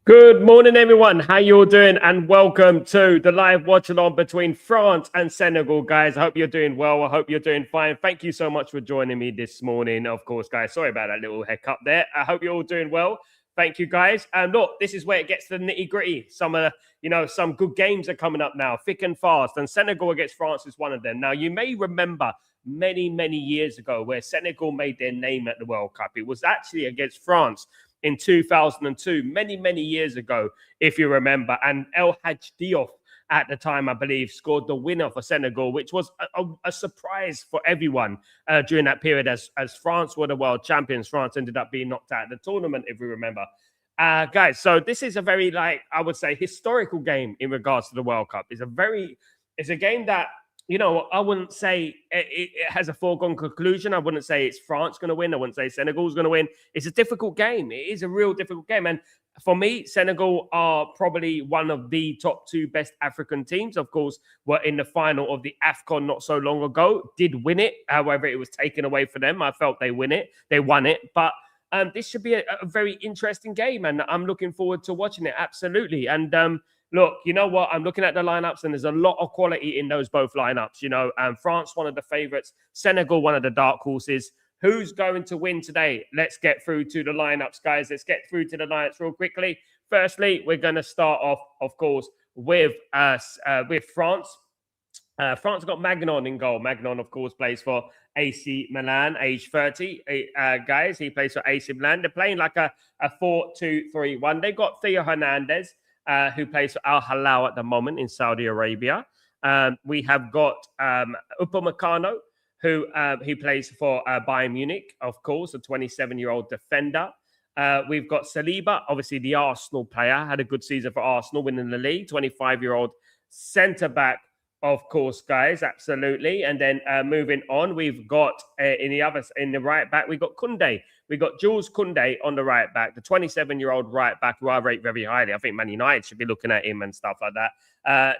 Good morning, everyone. How you all doing? And welcome to the live watch along between France and Senegal, guys. I hope you're doing well. I hope you're doing fine. Thank you so much for joining me this morning. Of course, guys, sorry about that little hiccup there. I hope you're all doing well. Thank you, guys. And look, this is where it gets to the nitty gritty. Some good games are coming up now, thick and fast. And Senegal against France is one of them. Now, you may remember many years ago where Senegal made their name at the World Cup. It was actually against France in 2002, many years ago, if you remember. And El Hadj Diouf at the time, I believe, scored the winner for Senegal, which was a surprise for everyone during that period as France were the world champions. France ended up being knocked out of the tournament, if we remember. Guys, so this is a very, I would say, historical game in regards to the World Cup. It's a game that, I wouldn't say it has a foregone conclusion. I wouldn't say it's France going to win. I wouldn't say Senegal's going to win. It's a difficult game. It is a real difficult game. And for me, Senegal are probably one of the top two best African teams. Of course, were in the final of the AFCON not so long ago. Did win it. However, it was taken away from them. I felt they won it. But this should be a very interesting game. And I'm looking forward to watching it. Absolutely. And look, you know what? I'm looking at the lineups, and there's a lot of quality in those both lineups. France, one of the favorites, Senegal, one of the dark horses. Who's going to win today? Let's get through to the lineups, guys. Let's get through to the lineups real quickly. Firstly, we're going to start off, of course, with France. France got Magnon in goal. Magnon, of course, plays for AC Milan, age 30. Guys, he plays for AC Milan. They're playing like a 4-2-3-1. They got Theo Hernandez, who plays for Al Hilal at the moment in Saudi Arabia. We have got Upamecano, who he plays for Bayern Munich, of course, a 27-year-old defender. We've got Saliba, obviously the Arsenal player, had a good season for Arsenal, winning the league, 25-year-old centre-back, of course, guys, absolutely. And then moving on, we've got in the right back, we've got Koundé. We've got Jules Koundé on the right back, the 27-year-old right back, who I rate very highly. I think Man United should be looking at him and stuff like that.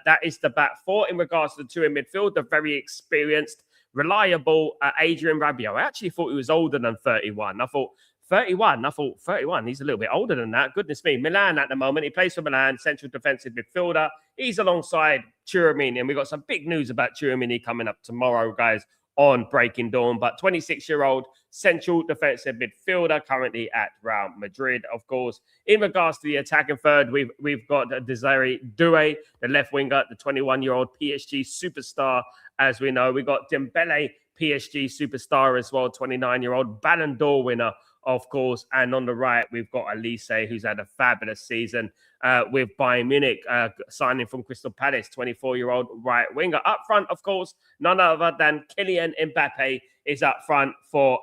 That is the back four. In regards to the two in midfield, the very experienced, reliable Adrien Rabiot. I actually thought he was older than 31. I thought 31. He's a little bit older than that. Goodness me. Milan at the moment. He plays for Milan, central defensive midfielder. He's alongside Tchouaméni. And we've got some big news about Tchouaméni coming up tomorrow, guys, on Breaking Dawn. But 26-year-old central defensive midfielder currently at Real Madrid, of course. In regards to the attacking third, we've got Desiree Doué, the left winger, the 21-year-old PSG superstar, as we know. We got Dembele, PSG superstar as well, 29-year-old Ballon d'Or winner, of course. And on the right, we've got Elise, who's had a fabulous season with Bayern Munich, signing from Crystal Palace, 24-year-old right winger. Up front, of course, none other than Kylian Mbappe is up front for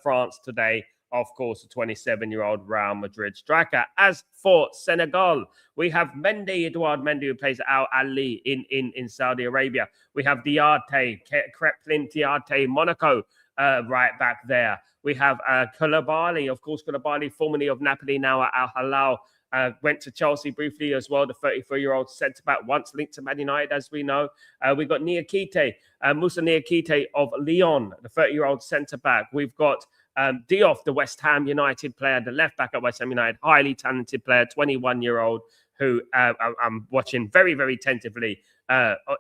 France today. Of course, a 27-year-old Real Madrid striker. As for Senegal, we have Edouard Mendy, who plays Al Ali in Saudi Arabia. We have Diarte, Kreplin Diarte, Monaco, right back there. We have Koulibaly, of course, Koulibaly, formerly of Napoli, now at Al Hilal. Went to Chelsea briefly as well, the 34-year-old centre-back, once linked to Man United, as we know. We've got Moussa Niakite of Lyon, the 30-year-old centre-back. We've got Diouf, the West Ham United player, the left-back at West Ham United, highly talented player, 21-year-old, who I'm watching very tentatively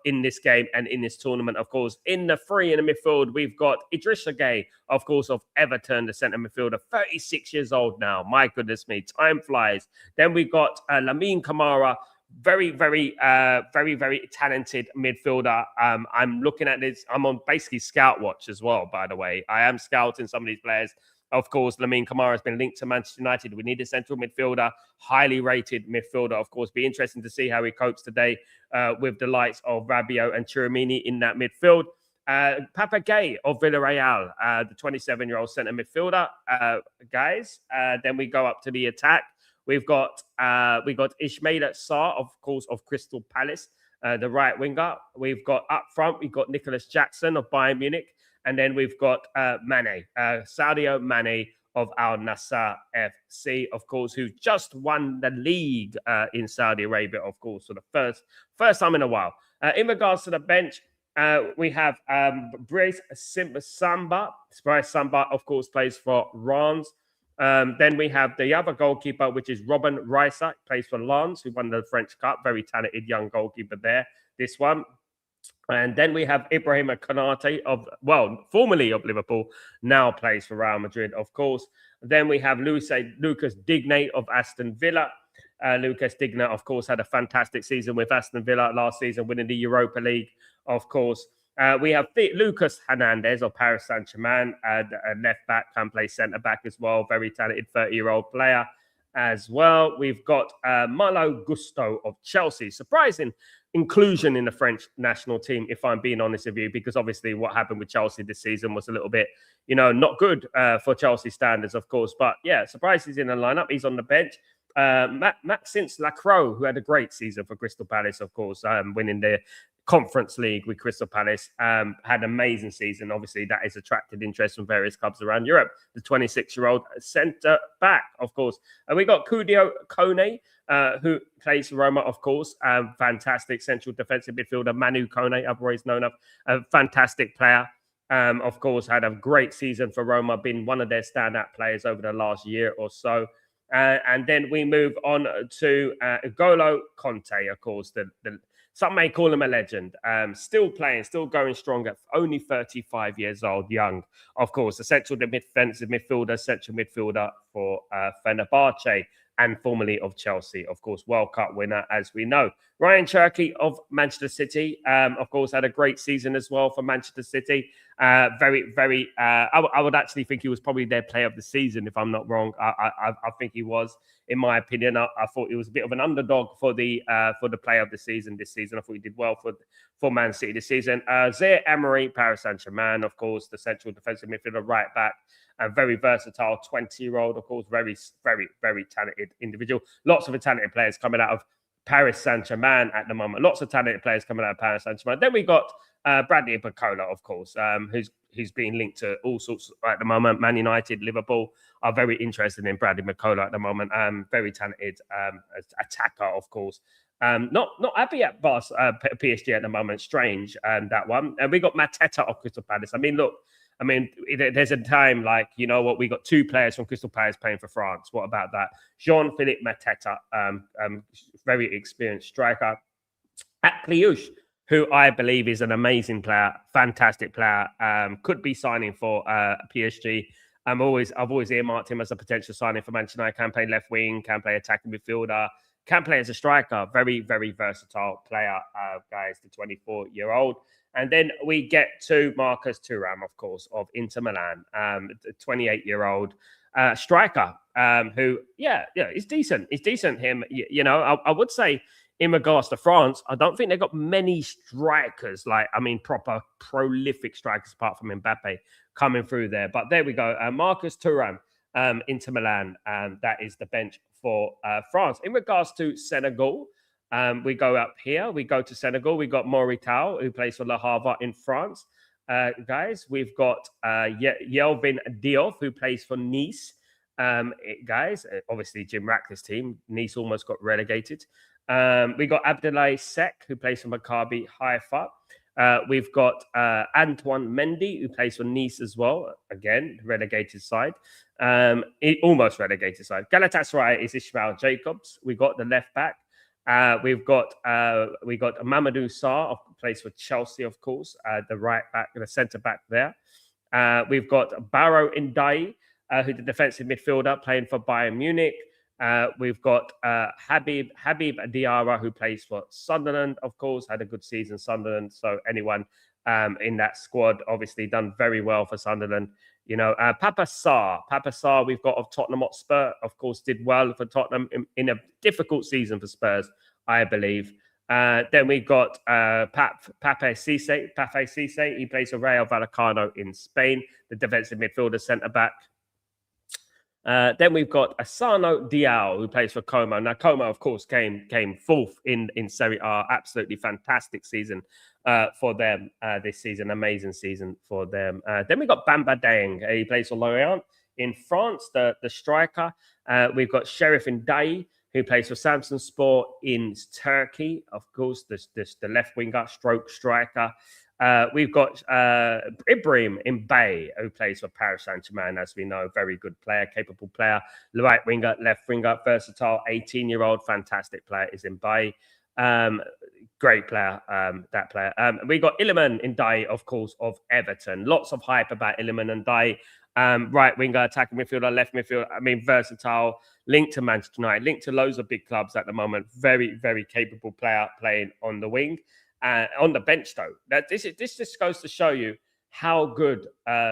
in this game and in this tournament, of course. In the three in the midfield, we've got Idrissa Gueye, of course, of Everton, the centre midfielder, 36 years old now. My goodness me, time flies. Then we've got Lamine Camara, very talented midfielder. I'm looking at this. I'm on basically scout watch as well, by the way. I am scouting some of these players. Of course, Lamine Camara has been linked to Manchester United. We need a central midfielder, highly rated midfielder. Of course, be interesting to see how he copes today with the likes of Rabiot and Tchouaméni in that midfield. Papa Gueye of Villarreal, the 27-year-old centre midfielder, guys. Then we go up to the attack. We've got Ismaila Sarr, of course, of Crystal Palace, the right winger. We've got up front, we've got Nicholas Jackson of Bayern Munich. And then we've got Sadio Mane of Al Nassr FC, of course, who just won the league in Saudi Arabia, of course, for the first time in a while. In regards to the bench, we have Bryce Samba. Bryce Samba, of course, plays for Reims. Then we have the other goalkeeper, which is Robin Reiser, plays for Lens, who won the French Cup. Very talented young goalkeeper there, this one. And then we have Ibrahim Konate formerly of Liverpool, now plays for Real Madrid, of course. Then we have Lucas Digne of Aston Villa. Lucas Digne, of course, had a fantastic season with Aston Villa last season, winning the Europa League, of course. We have Lucas Hernandez of Paris Saint-Germain, a left back, can play centre back as well. Very talented 30-year-old player as well. We've got Malo Gusto of Chelsea. Surprising inclusion in the French national team, if I'm being honest with you, because obviously what happened with Chelsea this season was a little bit, not good for Chelsea standards, of course. But yeah, surprised he's in the lineup. He's on the bench. Maxence Lacroix, who had a great season for Crystal Palace, of course, winning the Conference League with Crystal Palace, had an amazing season. Obviously, that has attracted interest from various clubs around Europe. The 26-year-old centre back, of course. And we got Kudio Kone, who plays for Roma, of course. Fantastic central defensive midfielder. Manu Kone, otherwise known as a fantastic player. Of course, had a great season for Roma, been one of their standout players over the last year or so. And then we move on to N'Golo Conte, of course. Some may call him a legend. Still playing, still going strong at only 35 years old, young. Of course, a central defensive midfielder, central midfielder for Fenerbahce and formerly of Chelsea. Of course, World Cup winner, as we know. Ryan Cherky of Manchester City, of course, had a great season as well for Manchester City. I would actually think he was probably their player of the season, if I'm not wrong. I think he was, in my opinion. I thought he was a bit of an underdog for the player of the season this season. I thought he did well for Man City this season. Zaire Emery, Paris Saint-Germain, of course, the central defensive midfielder, right back. A very versatile 20-year-old, of course, very, very, very talented individual. Lots of talented players coming out of Paris Saint-Germain at the moment. Lots of talented players coming out of Paris Saint-Germain. Then we got Bradley Barcola, of course, who's being linked to all sorts at the moment. Man United, Liverpool are very interested in Bradley Barcola at the moment. Very talented attacker, of course. Not happy at PSG at the moment. Strange, that one. And we got Mateta of Crystal Palace. There's a time like, we got two players from Crystal Palace playing for France. What about that? Jean-Philippe Mateta, very experienced striker. At Kliush, who I believe is an amazing player, fantastic player, could be signing for PSG. I've always earmarked him as a potential signing for Manchester United. Can play left wing, can play attacking midfielder, can play as a striker. Very, very versatile player, guys, the 24-year-old. And then we get to Marcus Thuram, of course, of Inter Milan, the 28-year-old striker, who, is decent. He's decent, him. I would say, in regards to France, I don't think they've got many strikers, proper prolific strikers apart from Mbappe coming through there. But there we go. Marcus Thuram, Inter Milan, that is the bench for France. In regards to Senegal, we go up here. We go to Senegal. We got Morital, who plays for Le Havre in France. Guys, we've got Yelvin Diop, who plays for Nice. Guys, obviously Jim Ratcliffe's team. Nice almost got relegated. We got Abdoulaye Seck, who plays for Maccabi Haifa. We've got Antoine Mendy, who plays for Nice as well. Again, relegated side. Almost relegated side. Galatasaray is Ismail Jacobs. We got the left back. We got Mamadou Sarr, who plays for Chelsea, of course. The right back, the centre back there. We've got Baro Ndiaye, who's the defensive midfielder playing for Bayern Munich. We've got Habib Diarra, who plays for Sunderland, of course, had a good season, Sunderland. So anyone in that squad obviously done very well for Sunderland. Papa Sarr, we've got of Tottenham Hotspur, of course, did well for Tottenham in a difficult season for Spurs, I believe. Then we got Pape Cisse. He plays for Rayo Vallecano in Spain, the defensive midfielder, centre-back. Then we've got Asano Diao, who plays for Como. Now, Como, of course, came fourth in Serie A. Absolutely fantastic season for them this season. Amazing season for them. Then we've got Bamba Dieng. He plays for Lorient in France, the striker. We've got Sheriff Ndiaye, who plays for Samsunspor in Turkey. Of course, the left winger, stroke striker. We've got Ibrahim Mbaye, who plays for Paris Saint-Germain, as we know, very good player, capable player, right winger, left winger, versatile, 18-year-old, fantastic player is Mbaye. Great player, that player. We got Iliman Ndiaye, of course, of Everton. Lots of hype about Iliman Ndiaye. Right winger, attacking midfielder, left midfielder. I mean, versatile, linked to Manchester United, linked to loads of big clubs at the moment. Very, very capable player playing on the wing. On the bench, though, this just goes to show you how good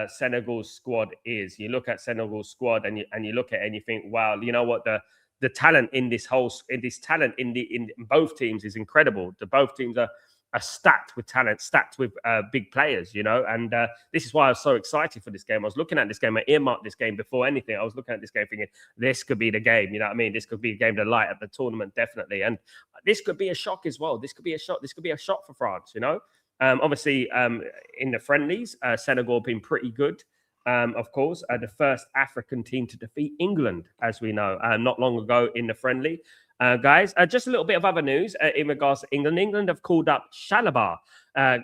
Senegal's squad is. You look at Senegal's squad and you look at it and you think, wow, you know what, the talent in both teams is incredible. Both teams are stacked with talent, stacked with big players, you know. And this is why I was so excited for this game. I was looking at this game, I earmarked this game before anything. I was looking at this game thinking, this could be the game, you know what I mean? This could be a game to light at the tournament, definitely. And this could be a shock as well. This could be a shock. This could be a shock for France, you know. Obviously, in the friendlies, Senegal have been pretty good. Of course, the first African team to defeat England, as we know, not long ago in the friendly. Guys, just a little bit of other news in regards to England. England have called up Chalobah,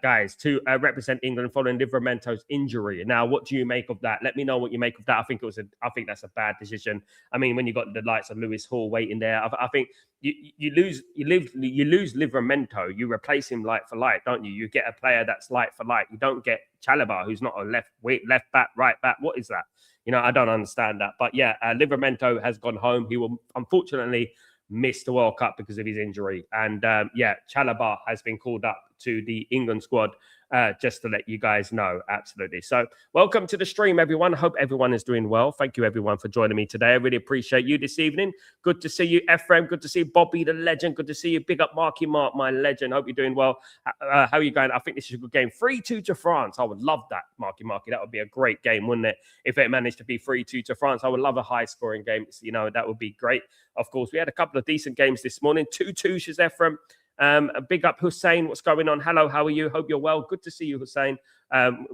guys, to represent England following Livramento's injury. Now, what do you make of that? Let me know what you make of that. I think that's a bad decision. I mean, when you got the likes of Lewis Hall waiting there, I think you lose Livramento, you replace him light for light, don't you? You get a player that's light for light. You don't get Chalobah, who's not a left back, right back. What is that? You know, I don't understand that. But yeah, Livramento has gone home. He will unfortunately missed the World Cup because of his injury. And yeah, Chalobah has been called up to the England squad, just to let you guys know. Absolutely. So welcome to the stream, everyone. Hope everyone is doing well. Thank you, everyone, for joining me today. I really appreciate you this evening. Good to see you, Ephraim. Good to see Bobby, the legend. Good to see you. Big up Marky Mark, my legend. Hope you're doing well. How are you going? I think this is a good game. 3-2 to France. I would love that, Marky Marky. That would be a great game, wouldn't it? If it managed to be 3-2 to France, I would love a high-scoring game. You know, that would be great. Of course, we had a couple of decent games this morning. 2-2, says Ephraim. A big up, Hussein. What's going on? Hello, how are you? Hope you're well. Good to see you, Hussein.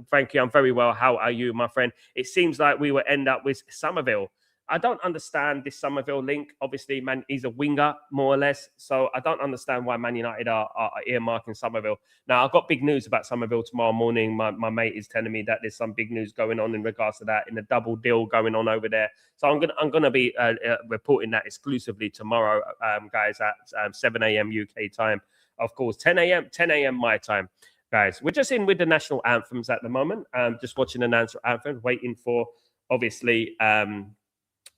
Thank you. I'm very well. How are you, my friend? It seems like we will end up with Somerville. I don't understand this Somerville link. Obviously, man, he's a winger, more or less. So I don't understand why Man United are earmarking Somerville. Now, I've got big news about Somerville tomorrow morning. My mate is telling me that there's some big news going on in regards to that, in the double deal going on over there. So I'm gonna be reporting that exclusively tomorrow, guys, at 7 a.m. UK time. Of course, 10 a.m. my time. Guys, we're just in with the national anthems at the moment. Just watching the national anthem, waiting for, obviously,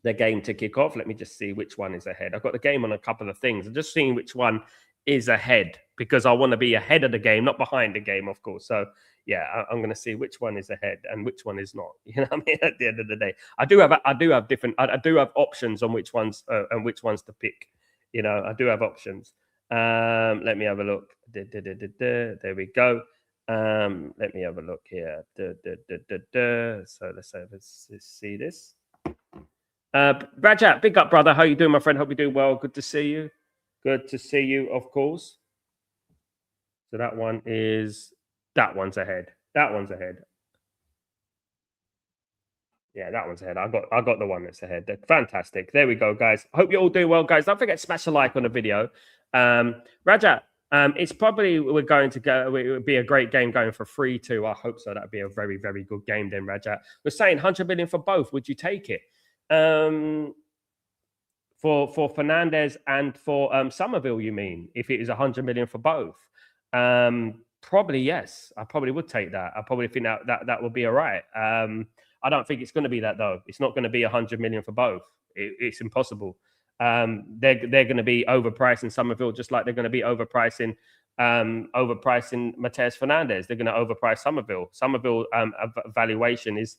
the game to kick off. Let me just see which one is ahead. I've got the game on a couple of things. I'm just seeing which one is ahead because I want to be ahead of the game, not behind the game, of course. So yeah, I'm going to see which one is ahead and which one is not. You know what I mean? At the end of the day, I do have options on which ones and which ones to pick. You know, I do have options. Let me have a look. There we go. Let me have a look here. So let's see this. Rajat, big up, brother. How you doing, my friend? Hope you're doing well. Good to see you. Good to see you, of course. So that one's ahead. That one's ahead. Yeah, that one's ahead. I got the one that's ahead. Fantastic. There we go, guys. Hope you're all doing well, guys. Don't forget to smash a like on the video. Rajat, it's probably it would be a great game going for 3-2. I hope so. That'd be a very, very good game then, Rajat. We're saying 100 million for both. Would you take it? For Fernandez and for Somerville, you mean? If it is 100 million for both, probably yes. I probably would take that. I probably think that would be all right. I don't think it's going to be that though. It's not going to be 100 million for both. It's impossible. They're going to be overpricing Somerville just like they're going to be overpricing Mateus Fernandez. They're going to overprice Somerville. Somerville valuation is,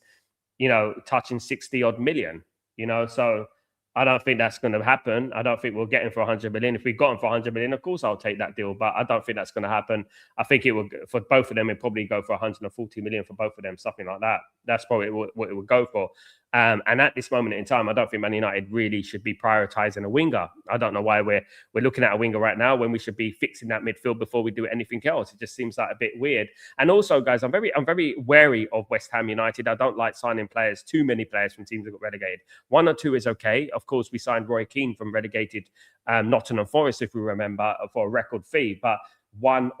you know, touching 60 odd million. You know, so I don't think that's going to happen. I don't think we'll get him for 100 million. If we got him for 100 million, of course I'll take that deal. But I don't think that's going to happen. I think it will, for both of them, it'd probably go for 140 million for both of them, something like that. That's probably what it would go for. And at this moment in time, I don't think Man United really should be prioritizing a winger. I don't know why we're looking at a winger right now when we should be fixing that midfield before we do anything else. It just seems like a bit weird. And also, guys, I'm very wary of West Ham United. I don't like signing too many players from teams that got relegated. 1 or 2 is okay. Of course, we signed Roy Keane from relegated Nottingham Forest, if we remember, for a record fee. But one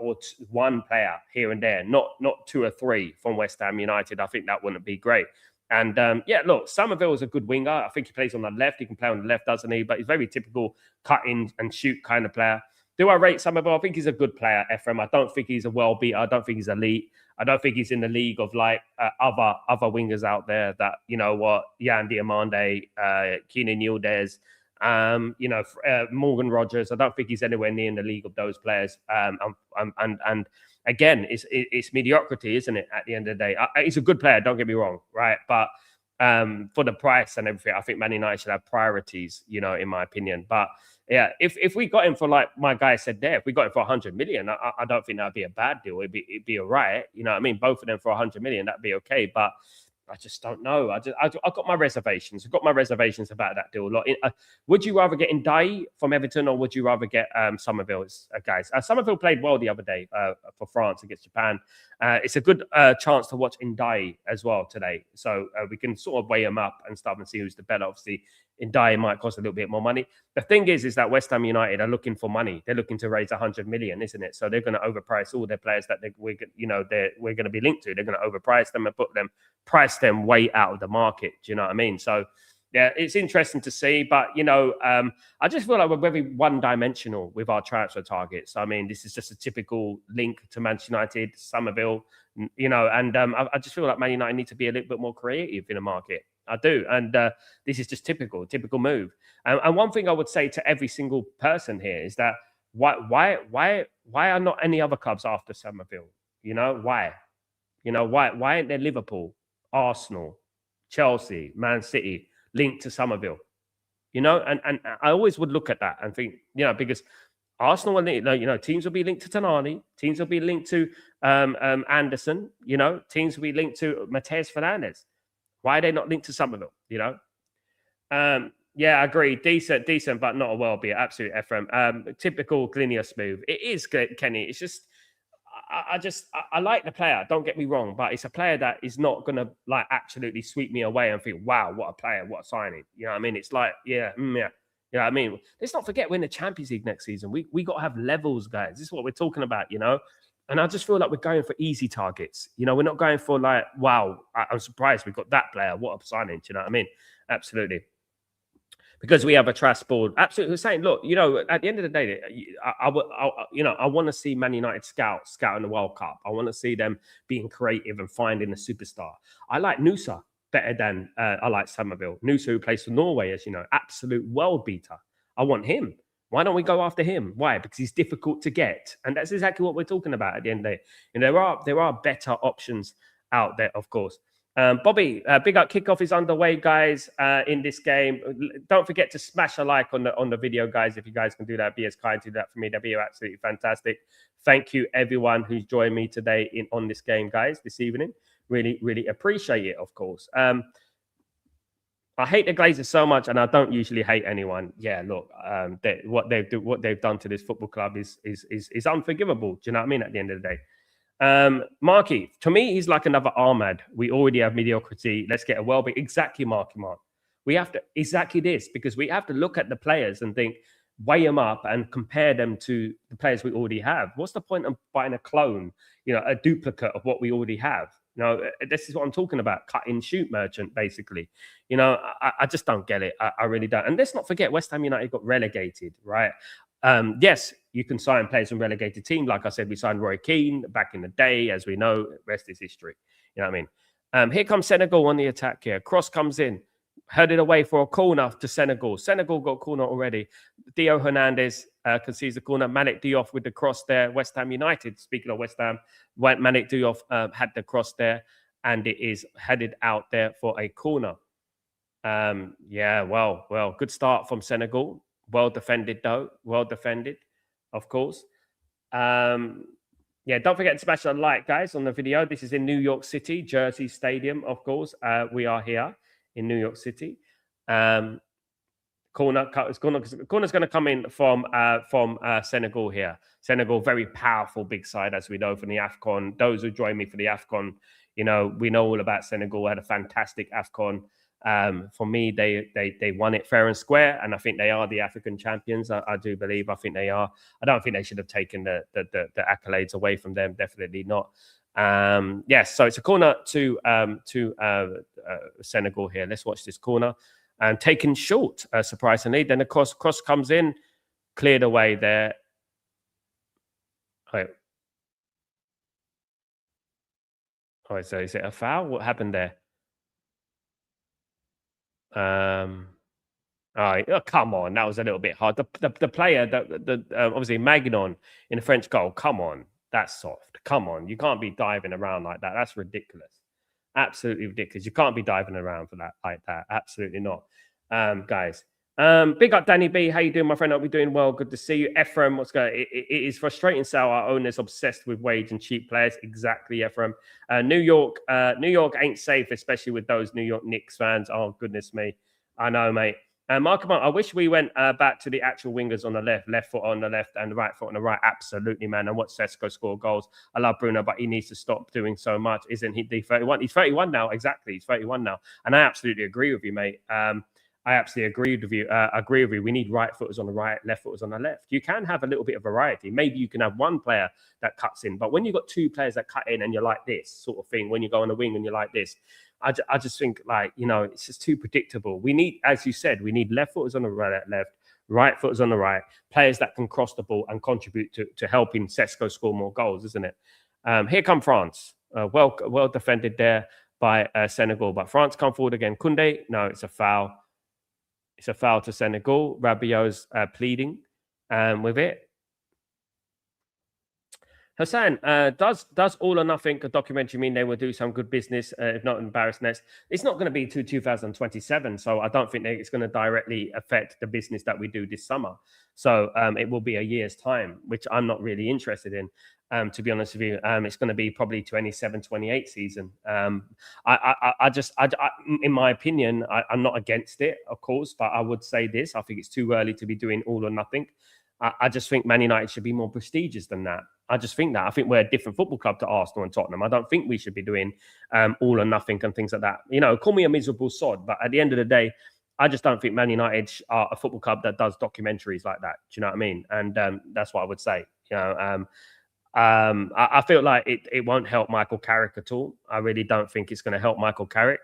player here and there, not two or three from West Ham United. I think that wouldn't be great. And yeah, look, Somerville is a good winger. I think he plays on the left. He can play on the left, doesn't he? But he's very typical cut in and shoot kind of player. Do I rate Somerville? I think he's a good player, Ephraim. I don't think he's a well beater. I don't think he's elite. I don't think he's in the league of like other wingers out there that, you know what, Yan Diomande, Keenan Yildiz, Morgan Rogers. I don't think he's anywhere near in the league of those players. And again, it's mediocrity, isn't it? At the end of the day, he's a good player. Don't get me wrong, right? But for the price and everything, I think Man United should have priorities, you know, in my opinion. But yeah, if we got him for, like my guy said there, if we got him for 100 million, I don't think that'd be a bad deal. It'd be all right. You know what I mean? Both of them for 100 million, that'd be okay. But I just don't know. I've got my reservations. I've got my reservations about that deal. Would you rather get Ndai from Everton, or would you rather get Somerville, guys? Somerville played well the other day for France against Japan. It's a good chance to watch Ndai as well today. So we can sort of weigh them up and stuff and see who's the better. Obviously, Ndai might cost a little bit more money. The thing is that West Ham United are looking for money. They're looking to raise 100 million, isn't it? So they're going to overprice all their players that we're going to be linked to. They're going to overprice them and price them way out of the market. Do you know what I mean? So yeah, it's interesting to see, but I just feel like we're very one-dimensional with our transfer targets. I mean, this is just a typical link to Manchester United, Somerville, and I just feel like Man United need to be a little bit more creative in the market. I do, and this is just typical move. And one thing I would say to every single person here is that why are not any other clubs after Somerville? You know why? Why ain't there Liverpool, Arsenal, Chelsea, Man City linked to Somerville? And I always would look at that and think, because Arsenal and teams will be linked to Tonali, teams will be linked to Anderson, teams will be linked to Mateus Fernandes. Why are they not linked to Somerville? Yeah, I agree. Decent, but not a well-beer. Absolute Ephraim. Typical Glinius move. It is, Kenny. It's just, I like the player. Don't get me wrong, but it's a player that is not going to like absolutely sweep me away and think, wow, what a player, what a signing. You know what I mean? It's like, yeah. You know what I mean? Let's not forget we're in the Champions League next season. We got to have levels, guys. This is what we're talking about, And I just feel like we're going for easy targets. We're not going for like, wow, I'm surprised we got that player. What a signing. Do you know what I mean? Absolutely. Because we have a trash board. Absolutely. We're saying, look, at the end of the day, I want to see Man United scout in the World Cup. I want to see them being creative and finding a superstar. I like Nusa better than I like Somerville. Nusa, who plays for Norway, as you know, absolute world beater. I want him. Why don't we go after him? Why? Because he's difficult to get. And that's exactly what we're talking about at the end of the day. And there are better options out there, of course. Bobby, big up kickoff is underway, guys, in this game. Don't forget to smash a like on the video, guys. If you guys can do that, be as kind to do that for me. That'd be absolutely fantastic. Thank you, everyone who's joined me today on this game, guys, this evening. Really, really appreciate it, of course. I hate the Glazers so much, and I don't usually hate anyone. Yeah, look, what they've done to this football club is unforgivable. Do you know what I mean? At the end of the day. Marky, to me, he's like another Ahmad. We already have mediocrity. Let's get a well-being. Exactly, Marky Mark. We have to exactly this, because we have to look at the players and think, weigh them up and compare them to the players we already have. What's the point of buying a clone, a duplicate of what we already have? This is what I'm talking about. Cut and shoot merchant, basically. I just don't get it. I really don't. And let's not forget, West Ham United got relegated, right? Yes, you can sign players from relegated team. Like I said, we signed Roy Keane back in the day, as we know. Rest is history. You know what I mean? Here comes Senegal on the attack here. Cross comes in, headed away for a corner to Senegal. Senegal got a corner already. Theo Hernandez concedes the corner. Malik Diop with the cross there. West Ham United, speaking of West Ham, Malik Diop had the cross there, and it is headed out there for a corner. Well, good start from Senegal. Well defended, though. Well defended, of course. Don't forget to smash a like, guys, on the video. This is in New York City, Jersey Stadium, of course. We are here in New York City. Corner's going to come in from Senegal here. Senegal, very powerful big side, as we know from the AFCON. Those who join me for the AFCON, we know all about Senegal. Had a fantastic AFCON. For me, they won it fair and square, and I think they are the African champions. I do believe. I think they are. I don't think they should have taken the accolades away from them. Definitely not. Yes, so it's a corner to Senegal here. Let's watch this corner. And taken short, surprisingly. Then the cross comes in, cleared away there. Wait. Oh, so is it a foul? What happened there? Oh, come on, that was a little bit hard. The player, obviously Magnon in the French goal. Come on, that's soft. Come on, you can't be diving around like that. That's ridiculous. Absolutely ridiculous. You can't be diving around for that like that. Absolutely not, guys. Big up, Danny B. How you doing, my friend? Hope you're doing well. Good to see you, Ephraim. What's going? It is frustrating. So our owners obsessed with wage and cheap players. Exactly, Ephraim. New York ain't safe, especially with those New York Knicks fans. Oh goodness me, I know, mate. Mark, I wish we went back to the actual wingers on the left foot on the left and the right foot on the right. Absolutely, man. And watch Sesko score goals. I love Bruno, but he needs to stop doing so much. Isn't he? The 31? He's 31 now. Exactly, he's 31 now. And I absolutely agree with you, mate. I absolutely agree with you. Agree with you. We need right footers on the right, left footers on the left. You can have a little bit of variety. Maybe you can have one player that cuts in, but when you've got two players that cut in and you're like this sort of thing, when you go on the wing and you're like this, I just think like, it's just too predictable. We need, as you said, we need left footers on the right footers on the right, players that can cross the ball and contribute to helping Sesko score more goals, isn't it? Here come France. Well defended there by Senegal, but France come forward again. Koundé, no, it's a foul. It's a foul to Senegal. Rabiot's pleading with it. Hassan, does All or Nothing, a documentary, mean they will do some good business, if not embarrassness? It's not going to be to 2027, so I don't think it's going to directly affect the business that we do this summer. So it will be a year's time, which I'm not really interested in. To be honest with you, it's going to be probably 27-28 season. I in my opinion, I'm not against it, of course, but I would say this: I think it's too early to be doing All or Nothing. I just think Man United should be more prestigious than that. I just think that. I think we're a different football club to Arsenal and Tottenham. I don't think we should be doing All or Nothing and things like that. Call me a miserable sod, but at the end of the day, I just don't think Man United are a football club that does documentaries like that. Do you know what I mean? And that's what I would say. I feel like it won't help Michael Carrick at all. I really don't think it's going to help Michael Carrick,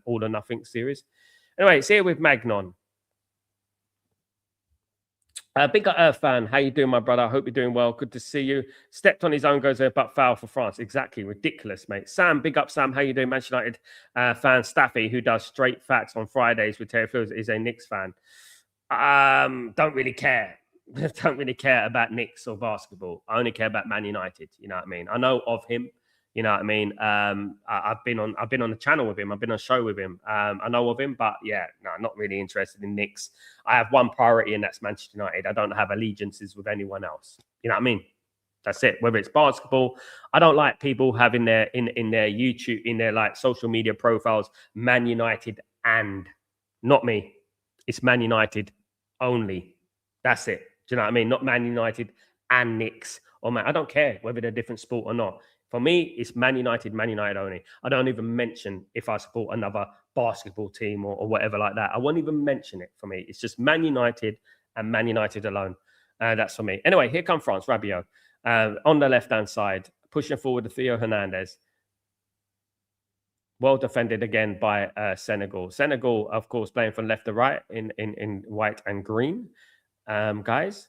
All or Nothing series. Anyway, it's here with Magnon. Big up fan, how you doing, my brother? I hope you're doing well. Good to see you. Stepped on his own, goes there, but foul for France. Exactly, ridiculous, mate. Sam, big up, Sam. How you doing, Manchester United fan? Staffy, who does straight facts on Fridays with Terry Fields, is a Knicks fan. Don't really care. Don't really care about Knicks or basketball. I only care about Man United. You know what I mean? I know of him. You know what I mean? I've been on the channel with him. I've been on a show with him. I know of him, but yeah, no, not really interested in Knicks. I have one priority, and that's Manchester United. I don't have allegiances with anyone else. You know what I mean? That's it. Whether it's basketball, I don't like people having their in their YouTube, in their like social media profiles, Man United and not me. It's Man United only. That's it. Do you know what I mean? Not Man United and Knicks. I don't care whether they're different sport or not. For me, it's Man United only. I don't even mention if I support another basketball team or whatever like that. I won't even mention it for me. It's just Man United and Man United alone. That's for me. Anyway, here comes France, Rabiot. On the left-hand side, pushing forward to Theo Hernandez. Well defended again by Senegal. Senegal, of course, playing from left to right in white and green. Guys.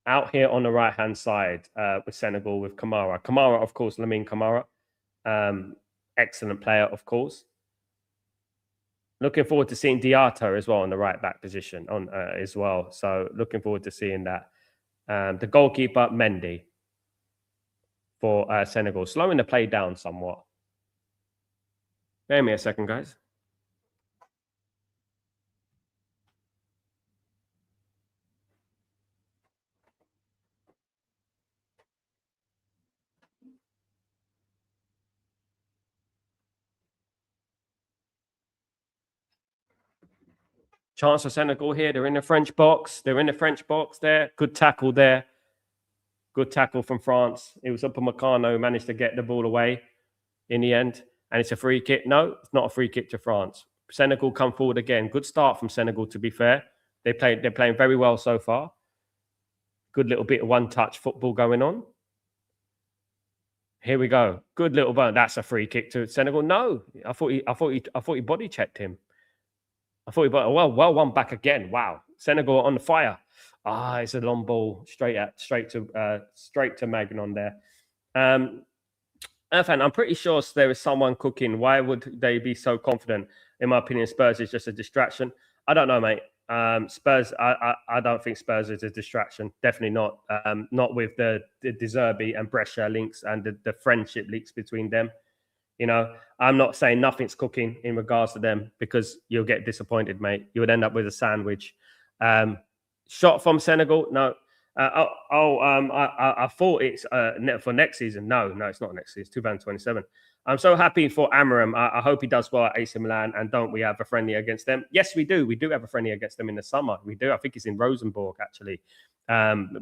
Out here on the right-hand side with Senegal, with Kamara. Kamara, of course, Lamine Kamara. Excellent player, of course. Looking forward to seeing Diatta as well in the right-back position as well. So looking forward to seeing that. The goalkeeper, Mendy, for Senegal. Slowing the play down somewhat. Bear me a second, guys. Chance for Senegal here. They're in the French box. There. Good tackle there. Good tackle from France. It was Upamecano who managed to get the ball away in the end. and it's a free kick. No, it's not a free kick to France. Senegal come forward again. Good start from Senegal, to be fair. They're playing very well so far. Good little bit of one-touch football going on. Here we go. Good little bone. That's a free kick to Senegal. No, I thought he body checked him. I thought he well one back again. Wow, Senegal on the fire. It's a long ball straight to Magnon there. Irfan, I'm pretty sure there is someone cooking. Why would they be so confident? In my opinion, Spurs is just a distraction. I don't know, mate. Spurs, I don't think Spurs is a distraction. Definitely not. Not with the De Zerbi and Brescia links and the friendship links between them. You know, I'm not saying nothing's cooking in regards to them, because you'll get disappointed, mate. You would end up with a sandwich. Shot from Senegal? No. I thought it's for next season. No, it's not next season. 2027. I'm so happy for Amorim. I hope he does well at AC Milan. And don't we have a friendly against them? Yes, we do. We do have a friendly against them in the summer. We do. I think it's in Rosenborg, actually.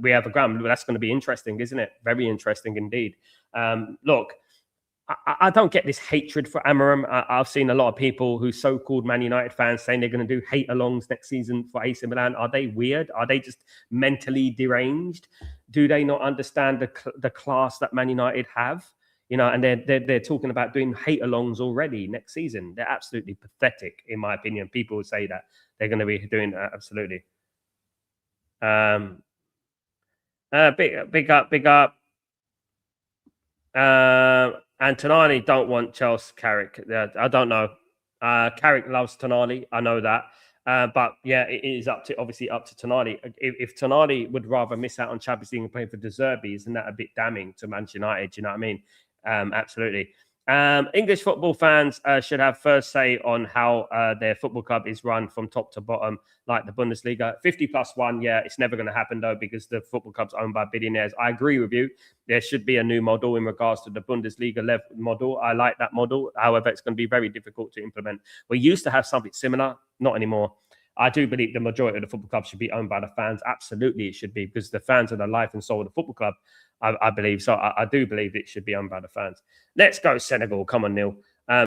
We have a ground. That's going to be interesting, isn't it? Very interesting indeed. Look, I don't get this hatred for Amorim. I've seen a lot of people who so-called Man United fans saying they're going to do hate-alongs next season for AC Milan. Are they weird? Are they just mentally deranged? Do they not understand the class that Man United have? You know, and they're talking about doing hate-alongs already next season. They're absolutely pathetic, in my opinion. People would say that they're going to be doing that, absolutely. Big up. And Tonali don't want Chelsea Carrick. I don't know. Carrick loves Tonali. I know that. But yeah, it is obviously up to Tonali. If Tonali would rather miss out on Champions League and play for De Zerbi, isn't that a bit damning to Manchester United? Do you know what I mean? Absolutely. English football fans should have first say on how their football club is run from top to bottom, like the Bundesliga. 50+1, yeah, it's never going to happen, though, because the football club's owned by billionaires. I agree with you. There should be a new model in regards to the Bundesliga level model. I like that model. However, it's going to be very difficult to implement. We used to have something similar, not anymore. I do believe the majority of the football club should be owned by the fans. Absolutely, it should be, because the fans are the life and soul of the football club. I believe so. I do believe it should be owned by the fans. Let's go Senegal. Come on, Neil.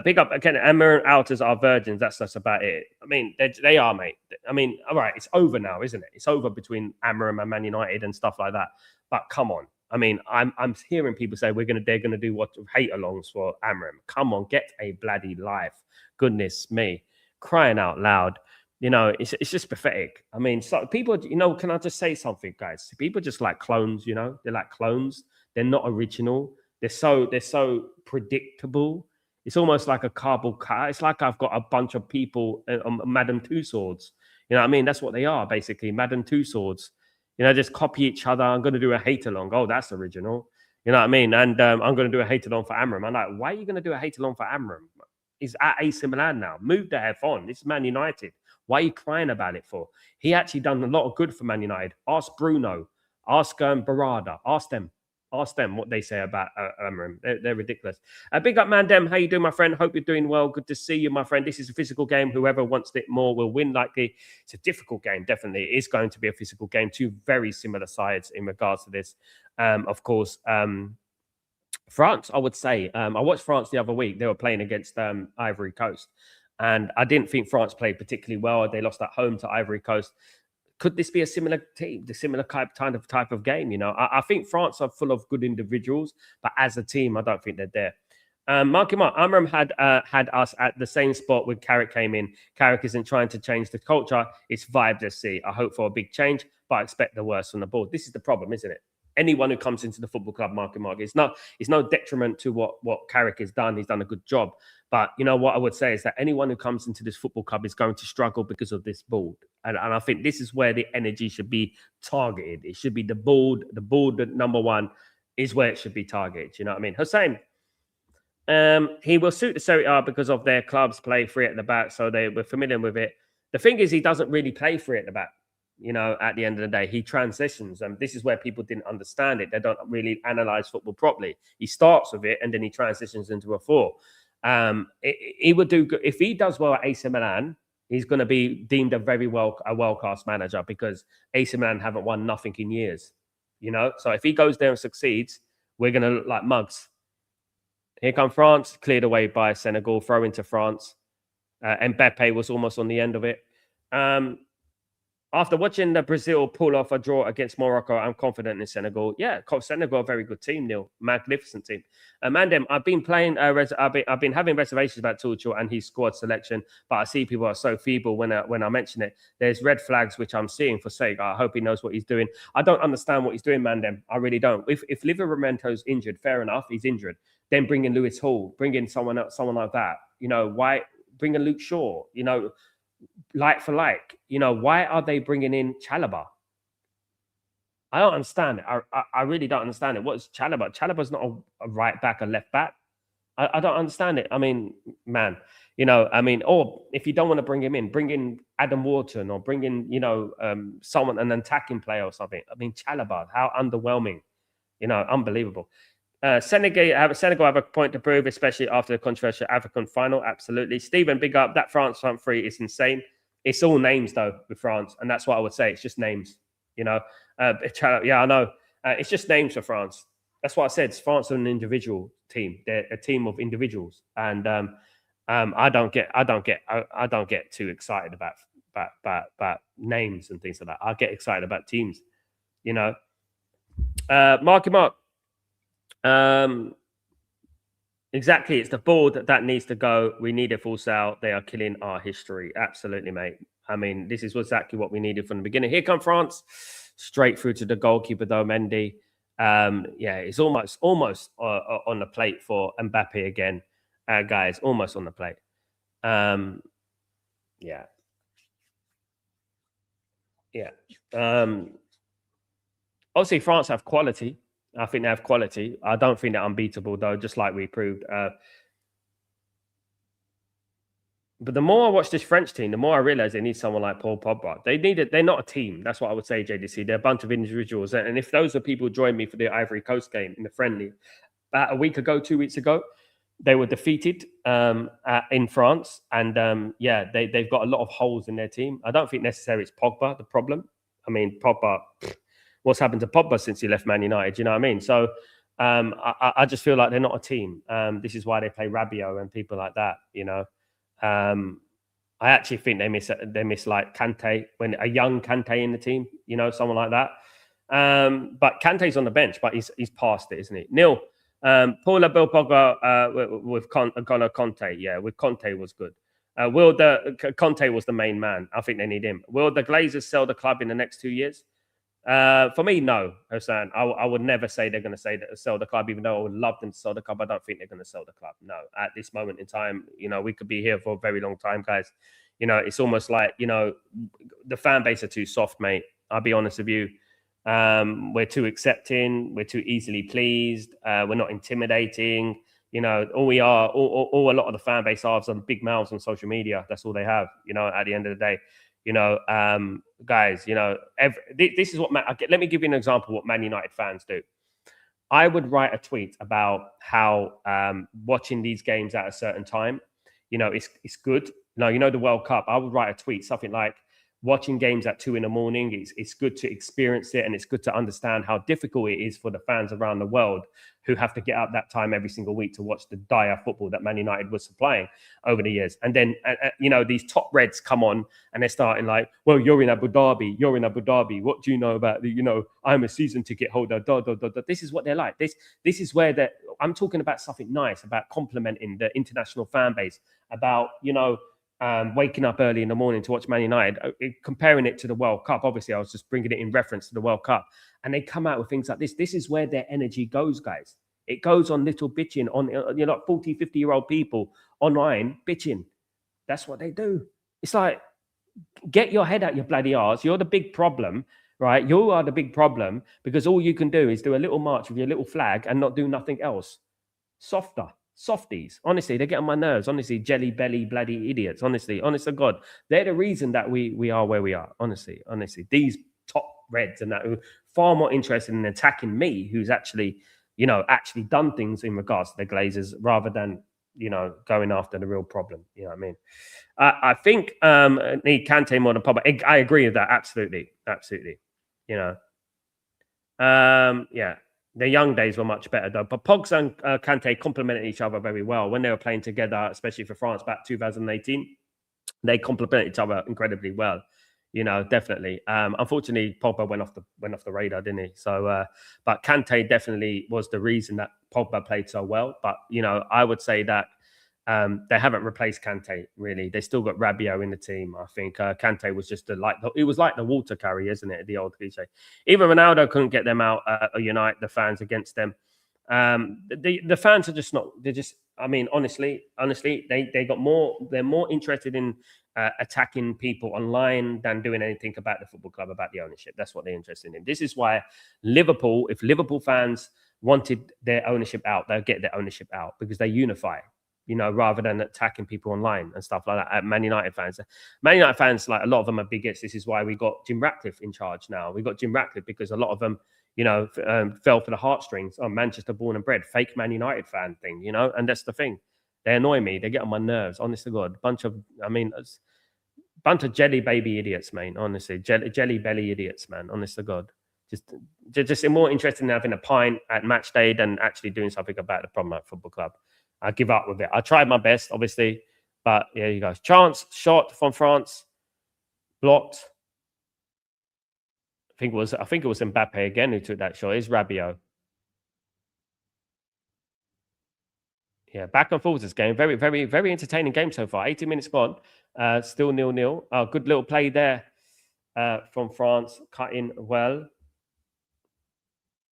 Big up again. Amorim outers are virgins. That's about it. I mean, they are, mate. I mean, all right, it's over now, isn't it? It's over between Amorim and Man United and stuff like that. But come on. I mean, I'm hearing people say they're gonna do what hate-alongs for Amorim. Come on, get a bloody life. Goodness me, crying out loud. You know, it's just pathetic. I mean, so people, you know, can I just say something, guys? People just like clones, you know? They're like clones. They're not original. They're so predictable. It's almost like a cardboard cut. It's like I've got a bunch of people, Madame Tussauds. You know what I mean? That's what they are, basically, Madame Tussauds. You know, just copy each other. I'm going to do a hate-along. Oh, that's original. You know what I mean? And I'm going to do a hate-along for Amorim. I'm like, why are you going to do a hate-along for Amorim? He's at AC Milan now. Move the F on. This is Man United. Why are you crying about it for? He actually done a lot of good for Man United. Ask Bruno. Ask Barada. Ask them what they say about Amorim. They're ridiculous. Big up, Mandem. How you doing, my friend? Hope you're doing well. Good to see you, my friend. This is a physical game. Whoever wants it more will win likely. It's a difficult game, definitely. It is going to be a physical game. Two very similar sides in regards to this. Of course, France, I would say. I watched France the other week. They were playing against Ivory Coast. And I didn't think France played particularly well. They lost at home to Ivory Coast. Could this be a similar team, the similar type of game? You know, I think France are full of good individuals, but as a team, I don't think they're there. Mark him up. Amorim had us at the same spot when Carrick came in. Carrick isn't trying to change the culture. It's vibes to see. I hope for a big change, but I expect the worst from the board. This is the problem, isn't it? Anyone who comes into the football club, Mark, it's no detriment to what Carrick has done. He's done a good job. But you know what I would say is that anyone who comes into this football club is going to struggle because of this board. And I think this is where the energy should be targeted. It should be the board. The board, number one, is where it should be targeted. You know what I mean? Hussein, he will suit the Serie A because of their clubs play free at the back, so they were familiar with it. The thing is, he doesn't really play free at the back. You know, at the end of the day, he transitions. And this is where people didn't understand it. They don't really analyze football properly. He starts with it and then he transitions into a 4. He would do good. If he does well at AC Milan, he's going to be deemed a world-class manager, because AC Milan haven't won nothing in years. You know, so if he goes there and succeeds, we're going to look like mugs. Here come France, cleared away by Senegal, throw into France. Mbappe was almost on the end of it. After watching the Brazil pull off a draw against Morocco, I'm confident in Senegal. Yeah, Senegal, a very good team, Neil. Magnificent team. Mandem, I've been playing. I've been having reservations about Tuchel and his squad selection, but I see people are so feeble when I mention it. There's red flags which I'm seeing for sake. I hope he knows what he's doing. I don't understand what he's doing, Mandem. I really don't. If Livermento's injured, fair enough, he's injured. Then bring in Lewis Hall, bring in someone else, someone like that. You know why? Bring in Luke Shaw. You know. Like for like, you know, why are they bringing in Chalobah? I don't understand it. I really don't understand it. What's Chalobah? Chalobah's not a right back, a left back. I don't understand it. I mean, man, you know, I mean, or if you don't want to bring him in, bring in Adam Wharton or bring in, you know, someone, an attacking player or something. I mean, Chalobah, how underwhelming, you know, unbelievable. Senegal have a point to prove, especially after the controversial African final. Absolutely. Stephen, big up. That France front three is insane. It's all names, though, with France. And that's what I would say. It's just names, you know. Yeah, I know. It's just names for France. That's what I said. France are an individual team. They're a team of individuals. And I don't get too excited about names and things like that. I get excited about teams, you know. Marky Mark. Exactly. It's the board that needs to go. We need a full sale. They are killing our history. Absolutely, mate. I mean, this is exactly what we needed from the beginning. Here come France, straight through to the goalkeeper, though, Mendy. Yeah, it's almost on the plate for Mbappe again, guys. Almost on the plate. Yeah, yeah. Obviously, France have quality. I think they have quality. I don't think they're unbeatable, though, just like we proved. But the more I watch this French team, the more I realize they need someone like Paul Pogba. They're not a team. That's what I would say, JDC. They're a bunch of individuals. And if those are people who joined me for the Ivory Coast game in the friendly, about a week ago, 2 weeks ago, they were defeated in France. And yeah, they've got a lot of holes in their team. I don't think necessarily it's Pogba the problem. I mean, Pogba, what's happened to Pogba since he left Man United? You know what I mean? So I just feel like they're not a team. This is why they play Rabiot and people like that, you know. I actually think they miss like Kante, when a young Kante in the team, you know, someone like that. But Kante's on the bench, but he's past it, isn't he? Neil, Paula Bill Pogba with Conte, yeah, with Conte was good. Conte was the main man. I think they need him. Will the Glazers sell the club in the next 2 years? For me, no, Hassan. I would never say they're going to sell the club, even though I would love them to sell the club. I don't think they're going to sell the club. No, at this moment in time, you know, we could be here for a very long time, guys. You know, it's almost like, you know, the fan base are too soft, mate. I'll be honest with you. We're too accepting. We're too easily pleased. We're not intimidating. You know, all a lot of the fan base are some big mouths on social media. That's all they have, you know, at the end of the day. You know, guys, you know, this is what let me give you an example of what Man United fans do. I would write a tweet about how watching these games at a certain time, you know, it's good. Now, you know, the World Cup, I would write a tweet, something like, watching games at 2 a.m, it's good to experience it, and it's good to understand how difficult it is for the fans around the world who have to get up that time every single week to watch the dire football that Man United was supplying over the years. And then, you know, these top reds come on and they're starting like, well, you're in Abu Dhabi. What do you know about the, you know, I'm a season ticket holder. This is what they're like. This is where I'm talking about something nice, about complimenting the international fan base, about, you know, waking up early in the morning to watch Man United, comparing it to the World Cup. Obviously, I was just bringing it in reference to the World Cup. And they come out with things like this. This is where their energy goes, guys. It goes on little bitching, on, you know, 40, 50-year-old people online bitching. That's what they do. It's like, get your head out your bloody arse. You're the big problem, right? You are the big problem, because all you can do is do a little march with your little flag and not do nothing else. Softies. Honestly, they get on my nerves. Honestly, jelly belly bloody idiots. Honestly, honest to God, they're the reason that we are where we are. Honestly, these top reds and that are far more interested in attacking me, who's actually, you know, actually done things in regards to the Glazers, rather than, you know, going after the real problem. You know what I mean? I think need Kante more than Pogba. I agree with that. Absolutely. You know. Yeah. Their young days were much better though. But Pogs and Kante complemented each other very well when they were playing together, especially for France back 2018. They complement each other incredibly well. Definitely. Unfortunately, Pogba went off the radar, didn't he? So, but Kante definitely was the reason that Pogba played so well. But I would say that they haven't replaced Kante really. They still got Rabiot in the team. I think Kante was just it was like the water carrier, isn't it? The old cliche. Even Ronaldo couldn't get them out or unite the fans against them. The fans are just not. They're just. I mean, honestly, they got more. They're more interested in attacking people online than doing anything about the football club, about the ownership. That's what they're interested in. This is why Liverpool, if Liverpool fans wanted their ownership out, they'll get their ownership out because they unify. Rather than attacking people online and stuff like that. Man United fans, like a lot of them are bigots. This is why we got Jim Ratcliffe in charge now. We got Jim Ratcliffe because a lot of them, fell for the heartstrings. Oh, Manchester born and bred, fake Man United fan thing, and that's the thing. They annoy me. They get on my nerves. Honest to God, bunch of jelly baby idiots, man. Honestly, jelly belly idiots, man. Honest to God, just more interested in having a pint at match day than actually doing something about the problem at football club. I give up with it. I tried my best, obviously, but there you go. Chance shot from France, blocked. I think it was Mbappe again who took that shot. It's Rabiot. Yeah, back and forth this game. Very, very, very entertaining game so far. 80 minutes gone. Still 0-0. Good little play there from France. Cut in well.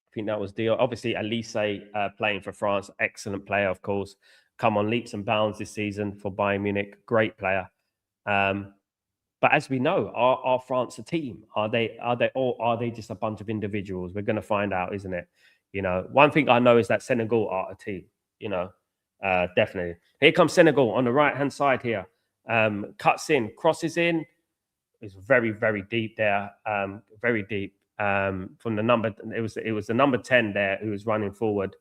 I think that was Dio. Obviously, Elise playing for France. Excellent player, of course. Come on leaps and bounds this season for Bayern Munich. Great player. But as we know, are France a team? Are they just a bunch of individuals? We're going to find out, isn't it? One thing I know is that Senegal are a team. Definitely. Here comes Senegal on the right-hand side here. Cuts in, crosses in. It's very, very deep there. Very deep. From the number, it was the number 10 there who was running forward.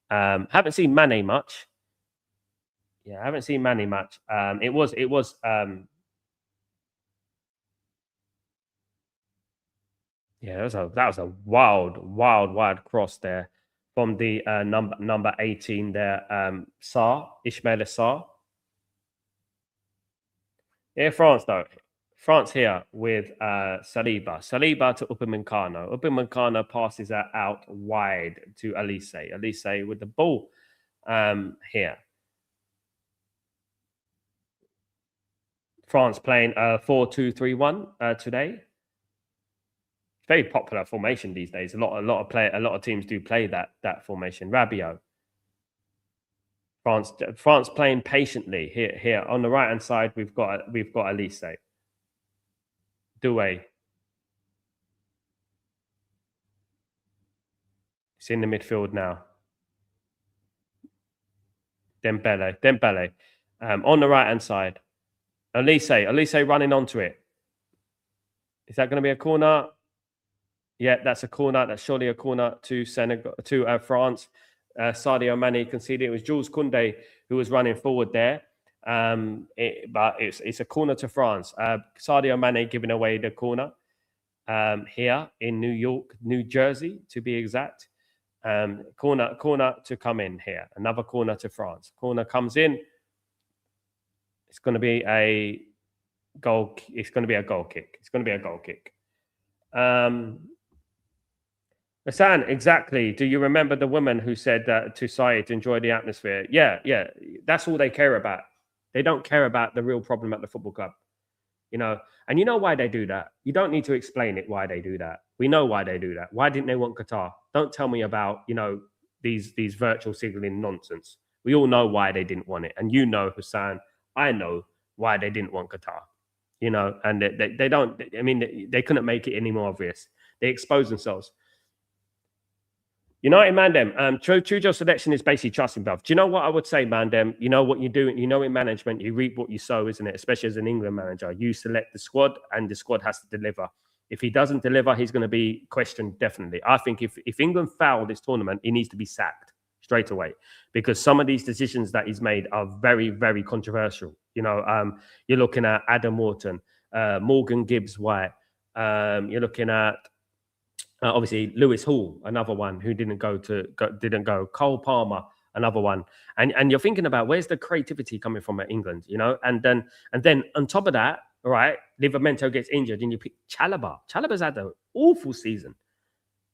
Haven't seen Mane much. Yeah, I haven't seen Mane much. It was yeah, that was a wild cross there from the number 18 there, Ismail Sarr. Yeah, France though. France here with Saliba. Saliba to Upamecano. Upamecano passes that out wide to Elise. Elise with the ball here. France playing 4-2-3-1 today. Very popular formation these days. A lot of teams do play that formation. Rabiot. France playing patiently here on the right hand side. We've got Elise. Doué. It's in the midfield now. Dembele. On the right hand side. Elise running onto it. Is that going to be a corner? Yeah, that's a corner. That's surely a corner to Senegal, to France. Sadio Mane conceded. It was Jules Koundé who was running forward there. But it's a corner to France. Sadio Mane giving away the corner here in New Jersey, to be exact. Corner to come in here. Another corner to France. Corner comes in. It's going to be a goal. It's going to be a goal kick. Hassan, exactly. Do you remember the woman who said to Syed to enjoy the atmosphere? Yeah. That's all they care about. They don't care about the real problem at the football club. And you know why they do that? You don't need to explain it why they do that. We know why they do that. Why didn't they want Qatar? Don't tell me about, these virtual signaling nonsense. We all know why they didn't want it. And Hassan, I know why they didn't want Qatar. And they don't, I mean, they couldn't make it any more obvious. They expose themselves. United Mandem, choose your selection is basically trusting, bruv. Do you know what I would say, Mandem? You know what you do. In management, you reap what you sow, isn't it? Especially as an England manager, you select the squad, and the squad has to deliver. If he doesn't deliver, he's going to be questioned. Definitely, I think if England foul this tournament, he needs to be sacked straight away because some of these decisions that he's made are very, very controversial. You're looking at Adam Wharton, Morgan Gibbs White. You're looking at Obviously, Lewis Hall, another one who didn't go. Cole Palmer, another one. And you're thinking about where's the creativity coming from at England, you know? And then on top of that, all right, Livramento gets injured, and you pick Chalobah. Chalobah's had an awful season.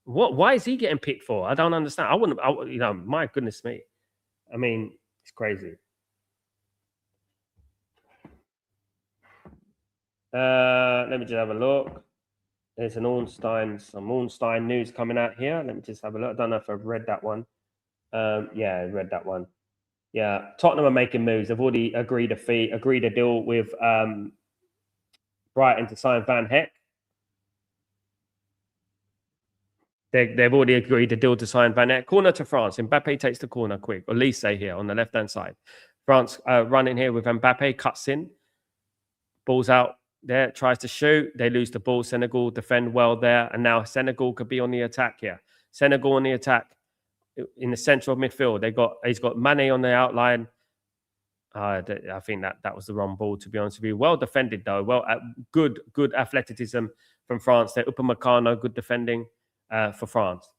Why is he getting picked for? I don't understand. You know, my goodness me. I mean, it's crazy. Let me just have a look. There's some Ornstein news coming out here. Let me just have a look. I don't know if I've read that one. Yeah, I read that one. Yeah, Tottenham are making moves. They've already agreed a deal with Brighton to sign Van Heck. They've already agreed a deal to sign Van Heck. Corner to France. Mbappe takes the corner quick. Elise here on the left-hand side. France running here with Mbappe, cuts in. Ball's out there, tries to shoot. They lose the ball. Senegal defend well there. And now Senegal could be on the attack here. Senegal on the attack in the central midfield. He's got Mane on the outline. I think that was the wrong ball, to be honest with you. Well defended, though. Well, good athleticism from France there. Upamecano, good defending for France.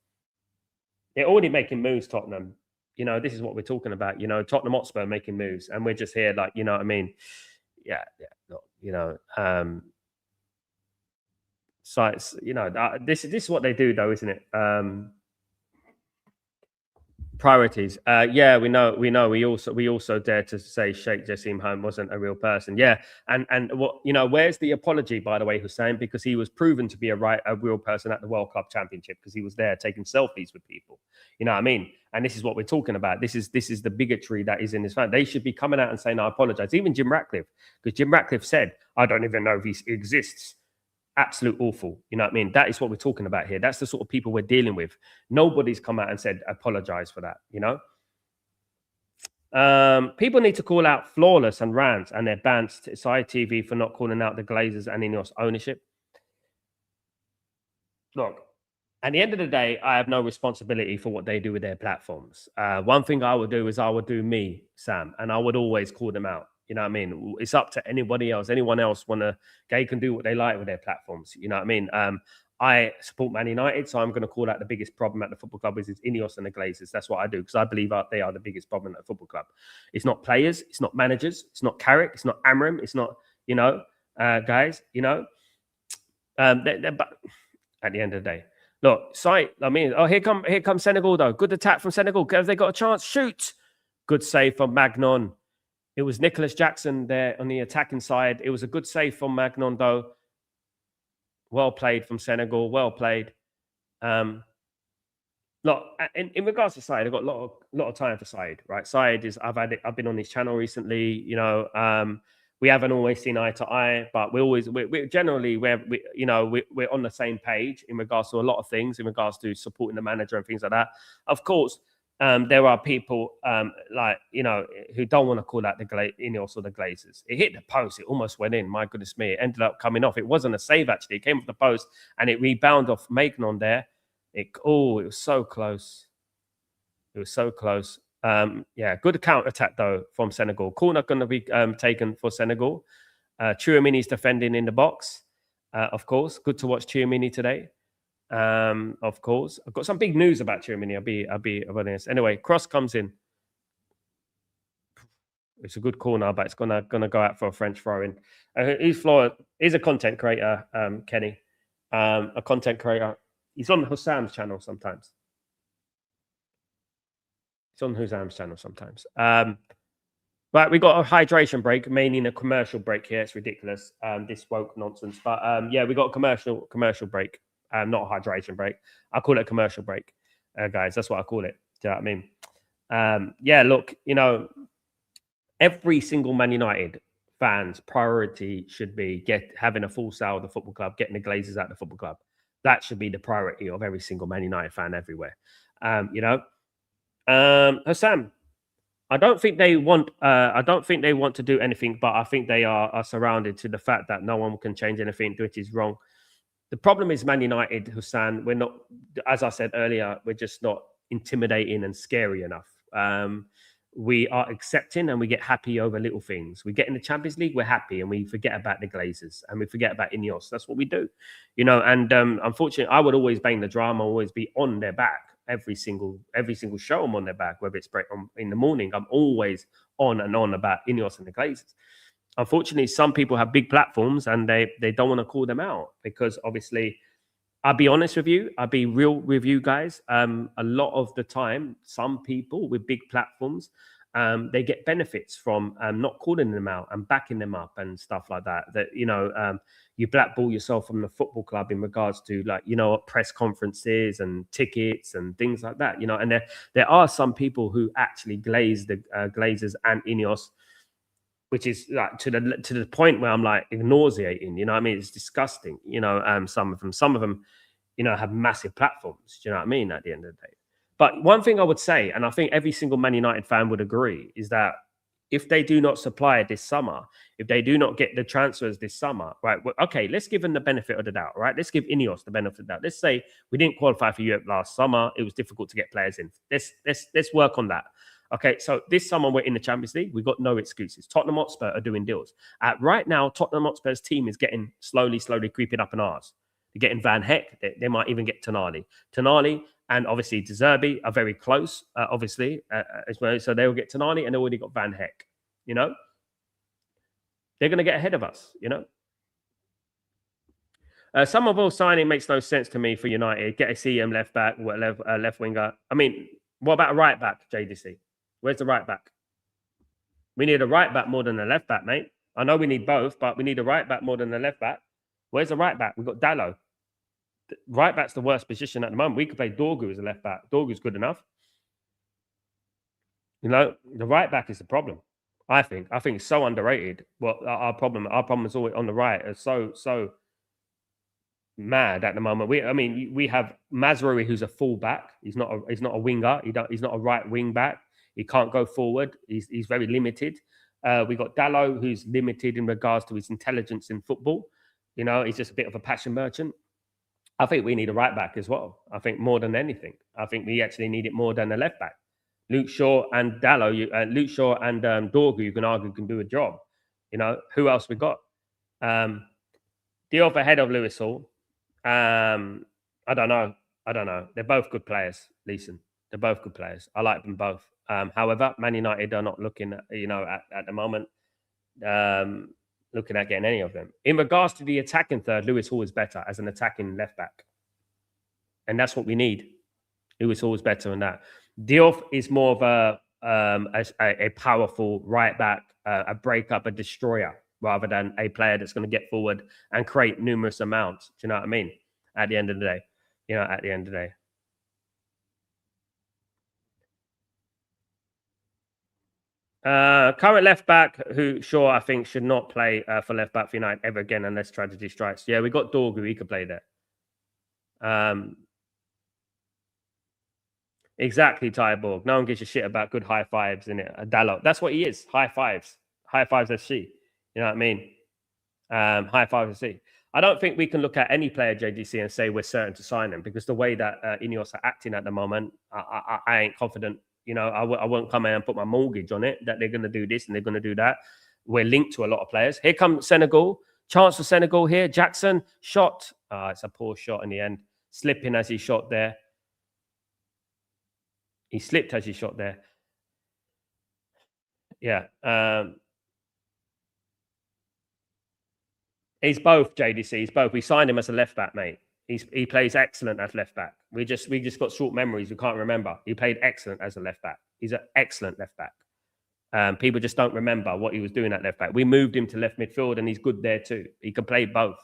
They're already making moves, Tottenham. You know, this is what we're talking about. You know, Tottenham Hotspur making moves, and we're just here, like, you know what I mean? Yeah. Look, you know, so it's, you know, this is what they do, though, isn't it? Priorities. Yeah, we know. We also dare to say Sheikh Jassim Home wasn't a real person. Yeah, and what, you know, where's the apology, by the way, Hussein? Because he was proven to be a real person at the World Cup Championship, because he was there taking selfies with people. You know what I mean? And this is what we're talking about. This is the bigotry that is in this fan. They should be coming out and saying, "I apologize." Even Jim Ratcliffe, because Jim Ratcliffe said, "I don't even know if he exists." Absolute awful. You know what I mean? That is what we're talking about here. That's the sort of people we're dealing with. Nobody's come out and said, apologize for that, you know? People need to call out Flawless and Rant and their bans to Side TV for not calling out the Glazers and Ineos ownership. Look, at the end of the day, I have no responsibility for what they do with their platforms. One thing I would do is I would do me, Sam, and I would always call them out. You know what I mean? It's up to anybody else. Anyone else they can do what they like with their platforms. You know what I mean? I support Man United, so I'm going to call out the biggest problem at the football club is Ineos and the Glazers. That's what I do, because I believe they are the biggest problem at the football club. It's not players, it's not managers, it's not Carrick, it's not Amram, it's not, you know, guys, you know. But at the end of the day, look, here comes Senegal, though. Good attack from Senegal. Have they got a chance? Shoot. Good save from Magnon. It was Nicholas Jackson there on the attacking side. It was a good save from Magnon, though. Well played from Senegal. Well played. Look, in regards to Said, I've got a lot of time for Said, right? Said is I've been on his channel recently. You know, we haven't always seen eye to eye, but we're generally we're on the same page in regards to a lot of things, in regards to supporting the manager and things like that. Of course, there are people like, you know, who don't want to call out the Ineos or the Glazers. It hit the post. It almost went in. My goodness me. It ended up coming off. It wasn't a save, actually. It came off the post and it rebounded off Magnon there. It was so close. It was so close. Yeah, good counter attack, though, from Senegal. Corner going to be taken for Senegal. Tchouaméni's defending in the box, of course. Good to watch Tchouaméni today. Of course, I've got some big news about Germany. I'll be honest. Anyway, cross comes in. It's a good corner, but it's gonna go out for a French throw-in. He's a content creator, Kenny. A content creator. He's on Hussam's channel sometimes. Right, we got a hydration break, mainly in a commercial break here. It's ridiculous. This woke nonsense, but yeah, we got a commercial break. Not a hydration break. I call it a commercial break, guys. That's what I call it. Do you know what I mean? Yeah, look, you know, every single Man United fan's priority should be having a full sale of the football club, getting the Glazers out of the football club. That should be the priority of every single Man United fan everywhere. You know, Hussam, I don't think they want to do anything, but I think they are surrounded to the fact that no one can change anything, which is wrong. The problem is Man United, Hussein, we're not, as I said earlier, we're just not intimidating and scary enough. we are accepting and we get happy over little things. We get in the Champions League, we're happy, and we forget about the Glazers and we forget about Ineos. That's what we do, And unfortunately, I would always bang the drum, always be on their back every single show. I'm on their back, whether it's in the morning. I'm always on and on about Ineos and the Glazers. Unfortunately, some people have big platforms and they don't want to call them out because obviously, I'll be honest with you. I'll be real with you guys. A lot of the time, some people with big platforms, they get benefits from not calling them out and backing them up and stuff like that. That you blackball yourself from the football club in regards to press conferences and tickets and things like that. And there are some people who actually glaze the Glazers and Ineos, which is like to the point where I'm like nauseating. It's disgusting. Some of them, have massive platforms. Do you know what I mean? At the end of the day, but one thing I would say, and I think every single Man United fan would agree, is that if they do not supply this summer, if they do not get the transfers this summer, right? Well, okay, let's give them the benefit of the doubt, right? Let's give Ineos the benefit of the doubt. Let's say we didn't qualify for Europe last summer. It was difficult to get players in. Let's work on that. Okay, so this summer we're in the Champions League. We've got no excuses. Tottenham Hotspur are doing deals. Right now, Tottenham Hotspur's team is getting slowly creeping up an arse. They're getting Van Heck. They might even get Tonali. Tonali and obviously De Zerbi are very close, obviously, as well. So they'll get Tonali and they already got Van Heck. They're going to get ahead of us, Some of signing makes no sense to me for United. Get a CM left back, left winger. I mean, what about a right back, JDC? Where's the right back? We need a right back more than a left back, mate. I know we need both, but we need a right back more than a left back. Where's the right back? We've got Dallo. Right back's the worst position at the moment. We could play Dorgu as a left back. Dorgu's good enough. The right back is the problem. I think it's so underrated. Well, our problem is always on the right. It's so mad at the moment. We have Mazraoui, who's a full back. He's not a winger. He's not a right wing back. He can't go forward. He's very limited. We got Dallo, who's limited in regards to his intelligence in football. He's just a bit of a passion merchant. I think we need a right back as well. I think more than anything. I think we actually need it more than a left back. Luke Shaw and Dallo, Luke Shaw and Dorgu, you can argue can do a job. Who else we got? Diop ahead of Lewis Hall. I don't know. They're both good players, Leeson. They're both good players. I like them both. However, Man United are not looking at, at the moment, looking at getting any of them. In regards to the attacking third, Lewis Hall is better as an attacking left back. And that's what we need. Lewis Hall is better than that. Diop is more of a powerful right back, a breakup, a destroyer, rather than a player that's going to get forward and create numerous amounts. Do you know what I mean? At the end of the day, Current left back, who I think should not play for left back for United ever again unless tragedy strikes. Yeah, we got Dorgu. He could play there. Exactly, Tyborg. No one gives a shit about good high fives in it. Dallo. That's what he is. High fives. High fives FC. You know what I mean? High fives FC. I don't think we can look at any player, JDC, and say we're certain to sign him, because the way that Ineos are acting at the moment, I ain't confident. I won't come in and put my mortgage on it that they're going to do this and they're going to do that. We're linked to a lot of players. Here comes Senegal. Chance for Senegal here. Jackson shot. It's a poor shot in the end. Slipping as he shot there. He slipped as he shot there. Yeah. He's both, JDC. He's both. We signed him as a left back, mate. He plays excellent as left back. We just got short memories. We can't remember. He played excellent as a left back. He's an excellent left back. People just don't remember what he was doing at left back. We moved him to left midfield, and he's good there too. He can play both.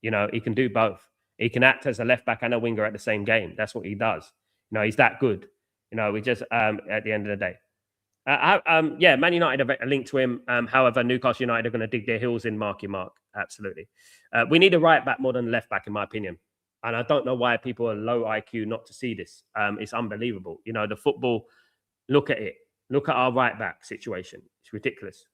He can do both. He can act as a left back and a winger at the same game. That's what he does. He's that good. We just at the end of the day. Man United have a link to him. However, Newcastle United are going to dig their heels in, Marky Mark. Absolutely. We need a right back more than a left back, in my opinion. And I don't know why people are low IQ not to see this. It's unbelievable. The football, look at it. Look at our right back situation. It's ridiculous.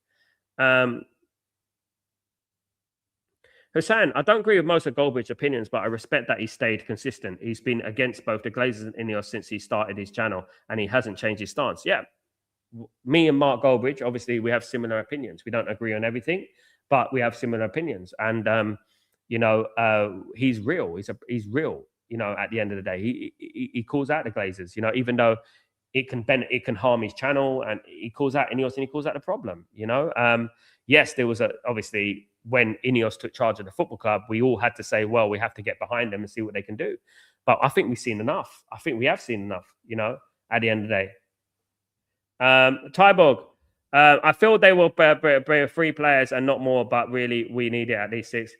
Hussein, I don't agree with most of Goldbridge's opinions, but I respect that he stayed consistent. He's been against both the Glazers and Ineos since he started his channel, and he hasn't changed his stance. Yeah. me and Mark Goldbridge, obviously, we have similar opinions. We don't agree on everything, but we have similar opinions. And he's real. He's real. At the end of the day, he calls out the Glazers. Even though it can harm his channel, and he calls out Ineos and he calls out the problem. Yes, there was obviously when Ineos took charge of the football club, we all had to say, well, we have to get behind them and see what they can do. But I think we've seen enough. I think we have seen enough. At the end of the day. Tyborg, I feel they will be 3 players and not more, but really we need it at least 6.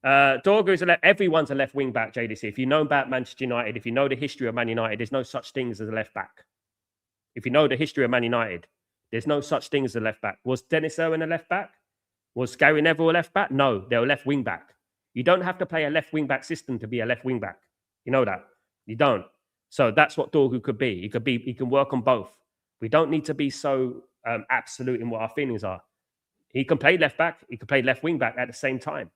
Dorgu's everyone's a left wing back, JDC. If you know about Manchester United, if you know the history of Man United, there's no such things as a left back. If you know the history of Man United, there's no such thing as a left back. Was Dennis Irwin a left back? Was Gary Neville a left back? No, they're a left wing back. You don't have to play a left wing back system to be a left wing back. You know that. You don't. So that's what Dorgu could be. He can work on both. We don't need to be so absolute in what our feelings are. He can play left back. He can play left wing back at the same time.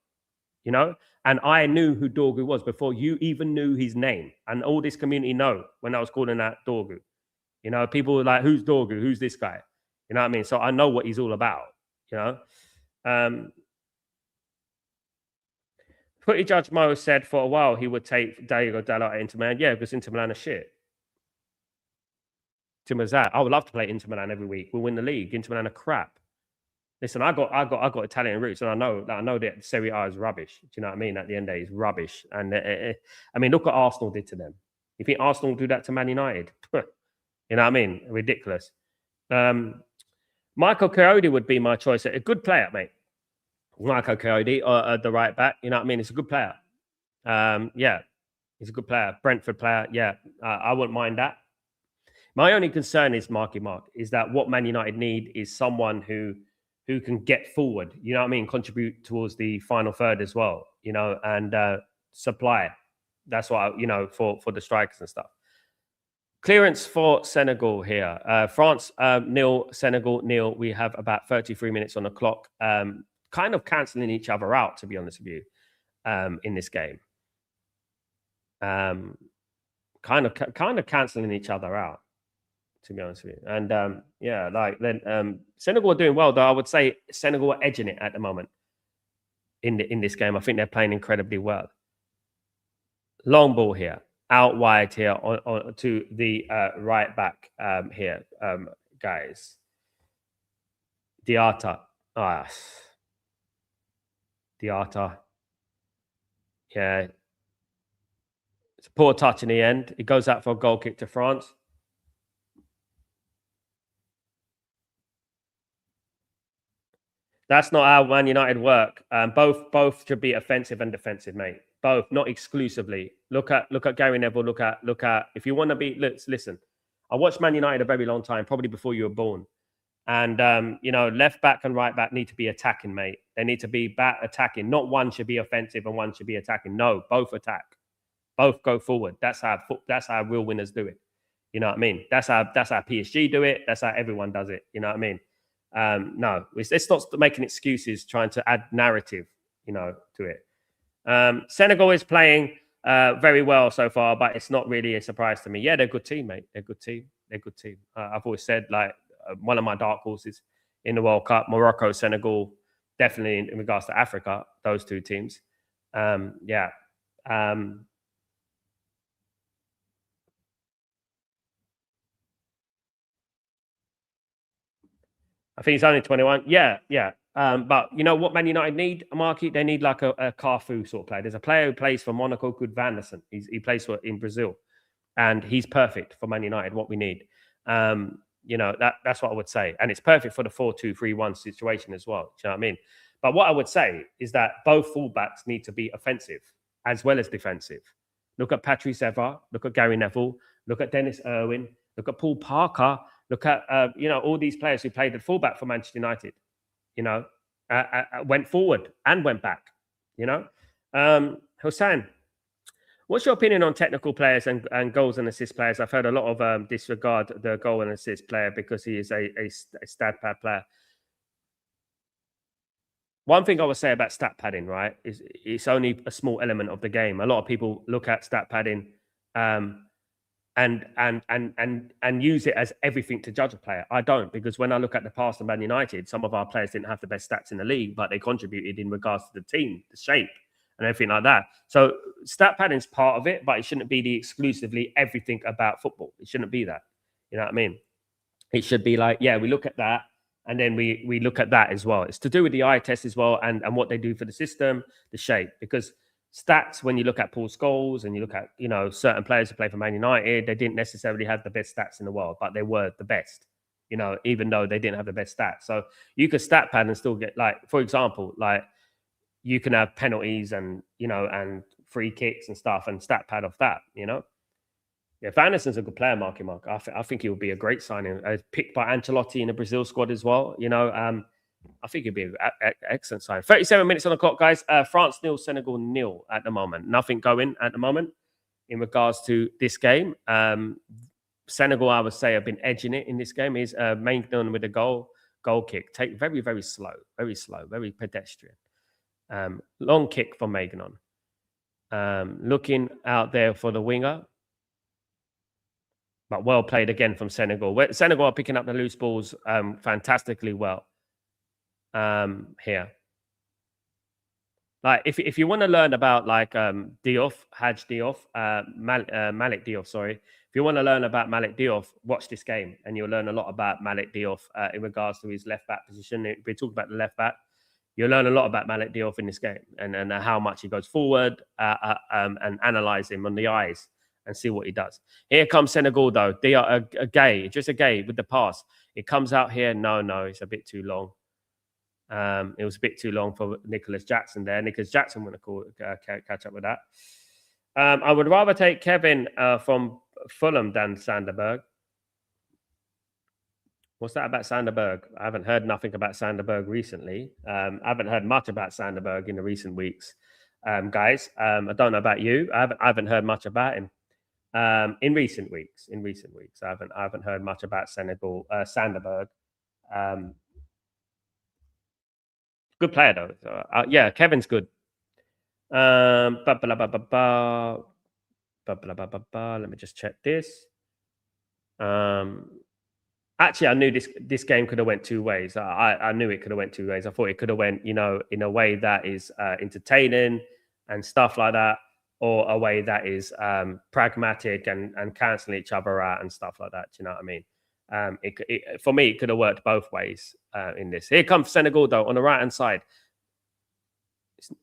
And I knew who Dorgu was before you even knew his name. And all this community know when I was calling that Dorgu. People were like, who's Dorgu? Who's this guy? You know what I mean? So I know what he's all about. Footy Judge Mo said for a while he would take Diego Dalot at Inter Milan. Yeah, because Inter Milan are shit. Tim that. I would love to play Inter Milan every week. We'll win the league. Inter Milan are crap. Listen, I got Italian roots, and I know that Serie A is rubbish. Do you know what I mean? At the end of the day, it's rubbish. And I mean, look what Arsenal did to them. You think Arsenal will do that to Man United? You know what I mean? Ridiculous. Michael Coyote would be my choice. A good player, mate. Michael Coyote, the right back. You know what I mean? It's a good player. Yeah, he's a good player. Brentford player. Yeah, I wouldn't mind that. My only concern is Marky Mark, is that what Man United need is someone who can get forward, you know what I mean, contribute towards the final third as well, and supply. That's what, for the strikers and stuff. Clearance for Senegal here. France, 0, Senegal, 0. We have about 33 minutes on the clock. Kind of cancelling each other out, to be honest with you, in this game. Kind of cancelling each other out, to be honest with you. And Senegal are doing well, though. I would say Senegal are edging it at the moment in this game. I think they're playing incredibly well. Long ball here, out wide here on to the right back here, guys. Diatta. Diatta. Yeah. It's a poor touch in the end. It goes out for a goal kick to France. That's not how Man United work. Both should be offensive and defensive, mate. Both, not exclusively. Look at Gary Neville. Look at if you want to be. Listen. I watched Man United a very long time, probably before you were born. And left back and right back need to be attacking, mate. They need to be back attacking. Not one should be offensive and one should be attacking. No, both attack. Both go forward. That's how real winners do it. You know what I mean? That's how PSG do it. That's how everyone does it. You know what I mean? No, let's not making excuses, trying to add narrative, to it. Senegal is playing very well so far, but it's not really a surprise to me. Yeah, they're a good team, mate. They're a good team. They're a good team. I've always said, one of my dark horses in the World Cup, Morocco, Senegal, definitely in regards to Africa, those two teams. Yeah. I think he's only 21. Yeah. But you know what Man United need, Marky? They need like a Carfu sort of player. There's a player who plays for Monaco called Vanderson. He plays in Brazil. And he's perfect for Man United, what we need. That's what I would say. And it's perfect for the 4-2-3-1 situation as well. Do you know what I mean? But what I would say is that both fullbacks need to be offensive as well as defensive. Look at Patrice Evra. Look at Gary Neville. Look at Dennis Irwin. Look at Paul Parker. Look at, all these players who played at fullback for Manchester United, went forward and went back, Hossein, what's your opinion on technical players and goals and assist players? I've heard a lot of disregard the goal and assist player because he is a stat pad player. One thing I would say about stat padding, right, is it's only a small element of the game. A lot of people look at stat padding and use it as everything to judge a player. I don't, because when I look at the past of Man United, some of our players didn't have the best stats in the league, but they contributed in regards to the team, the shape, and everything like that. So stat padding is part of it, but it shouldn't be the exclusively everything about football. It shouldn't be that. You know what I mean? It should be like, yeah, we look at that, and then we look at that as well. It's to do with the eye test as well, and what they do for the system, the shape, because stats, when you look at Paul Scholes and you look at, you know, certain players who play for Man United, they didn't necessarily have the best stats in the world, but they were the best, you know, even though they didn't have the best stats. So you could stat pad and still get, like, for example, like you can have penalties and, you know, and free kicks and stuff and stat pad off that, you know. Yeah, Van Nistelrooy's a good player, Marky Mark. I think he would be a great signing. Picked by Ancelotti in the Brazil squad as well, you know. I think it'd be an excellent sign. 37 minutes on the clock, guys. France 0, Senegal 0 at the moment. Nothing going at the moment in regards to this game. Senegal, I would say, have been edging it in this game. Is Maignan with a goal kick. Take very, very slow, very pedestrian. Long kick from Maignan. Looking out there for the winger. But well played again from Senegal. Senegal are picking up the loose balls fantastically well. Here, like if you want to learn about like Diop, Hadj Diop, Malik Diop, sorry. If you want to learn about Malik Diop, watch this game, and you'll learn a lot about Malik Diop in regards to his left back position. If we talk about the left back, you'll learn a lot about Malik Diop in this game, and how much he goes forward, and analyze him on the eyes and see what he does. Here comes Senegal though. They are a gay, just a gay with the pass. It comes out here. No, it's a bit too long. It was a bit too long for Nicholas Jackson there. Nicholas Jackson want to catch up with that. I would rather take Kevin from Fulham than Sanderberg. What's that about Sanderberg? I haven't heard nothing about Sanderberg recently. I haven't heard much about Sanderberg in the recent weeks, guys. I don't know about you. I haven't heard much about him in recent weeks. I haven't heard much about Sanderberg. Good player though. So, yeah, Kevin's good. Let me just check this. Actually, I knew this game could have went two ways. I knew it could have went two ways. I thought it could have went, you know, in a way that is entertaining and stuff like that, or a way that is pragmatic and canceling each other out and stuff like that. Do you know what I mean? For me, it could have worked both ways in this. Here comes Senegal, though, on the right-hand side.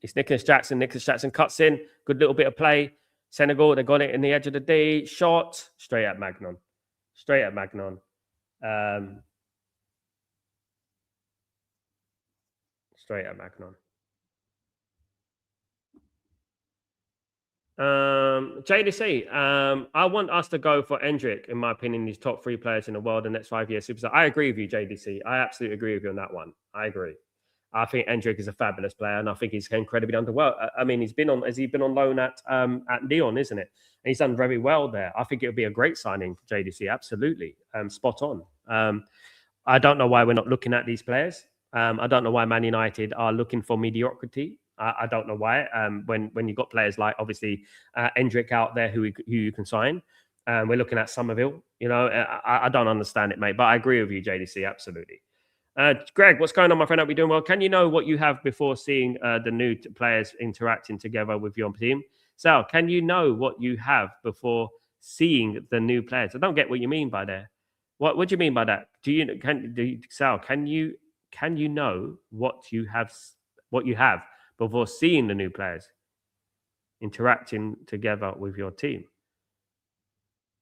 It's Nicholas Jackson. Nicholas Jackson cuts in. Good little bit of play. Senegal, they got it in the edge of the D. Shot. Straight at Maignan. Straight at Maignan. JDC, I want us to go for Endrick, in my opinion, these top 3 players in the world in the next 5 years. I agree with you, JDC. I absolutely agree with you on that one. I agree. I think Endrick is a fabulous player, and I think he's incredibly underwhelmed. I mean, has he been on loan at Lyon, isn't it? And he's done very well there. I think it would be a great signing for JDC. Absolutely, spot on. I don't know why we're not looking at these players. I don't know why Man United are looking for mediocrity. I don't know why. When you've got players like, obviously, Endrick out there who you can sign. We're looking at Somerville. You know, I don't understand it, mate. But I agree with you, JDC. Absolutely. Greg, what's going on, my friend? Hope you're doing well. Can you know what you have before seeing the new players interacting together with your team? Sal, can you know what you have before seeing the new players? I don't get what you mean by that. What do you mean by that? Sal, can you know what you have before seeing the new players interacting together with your team?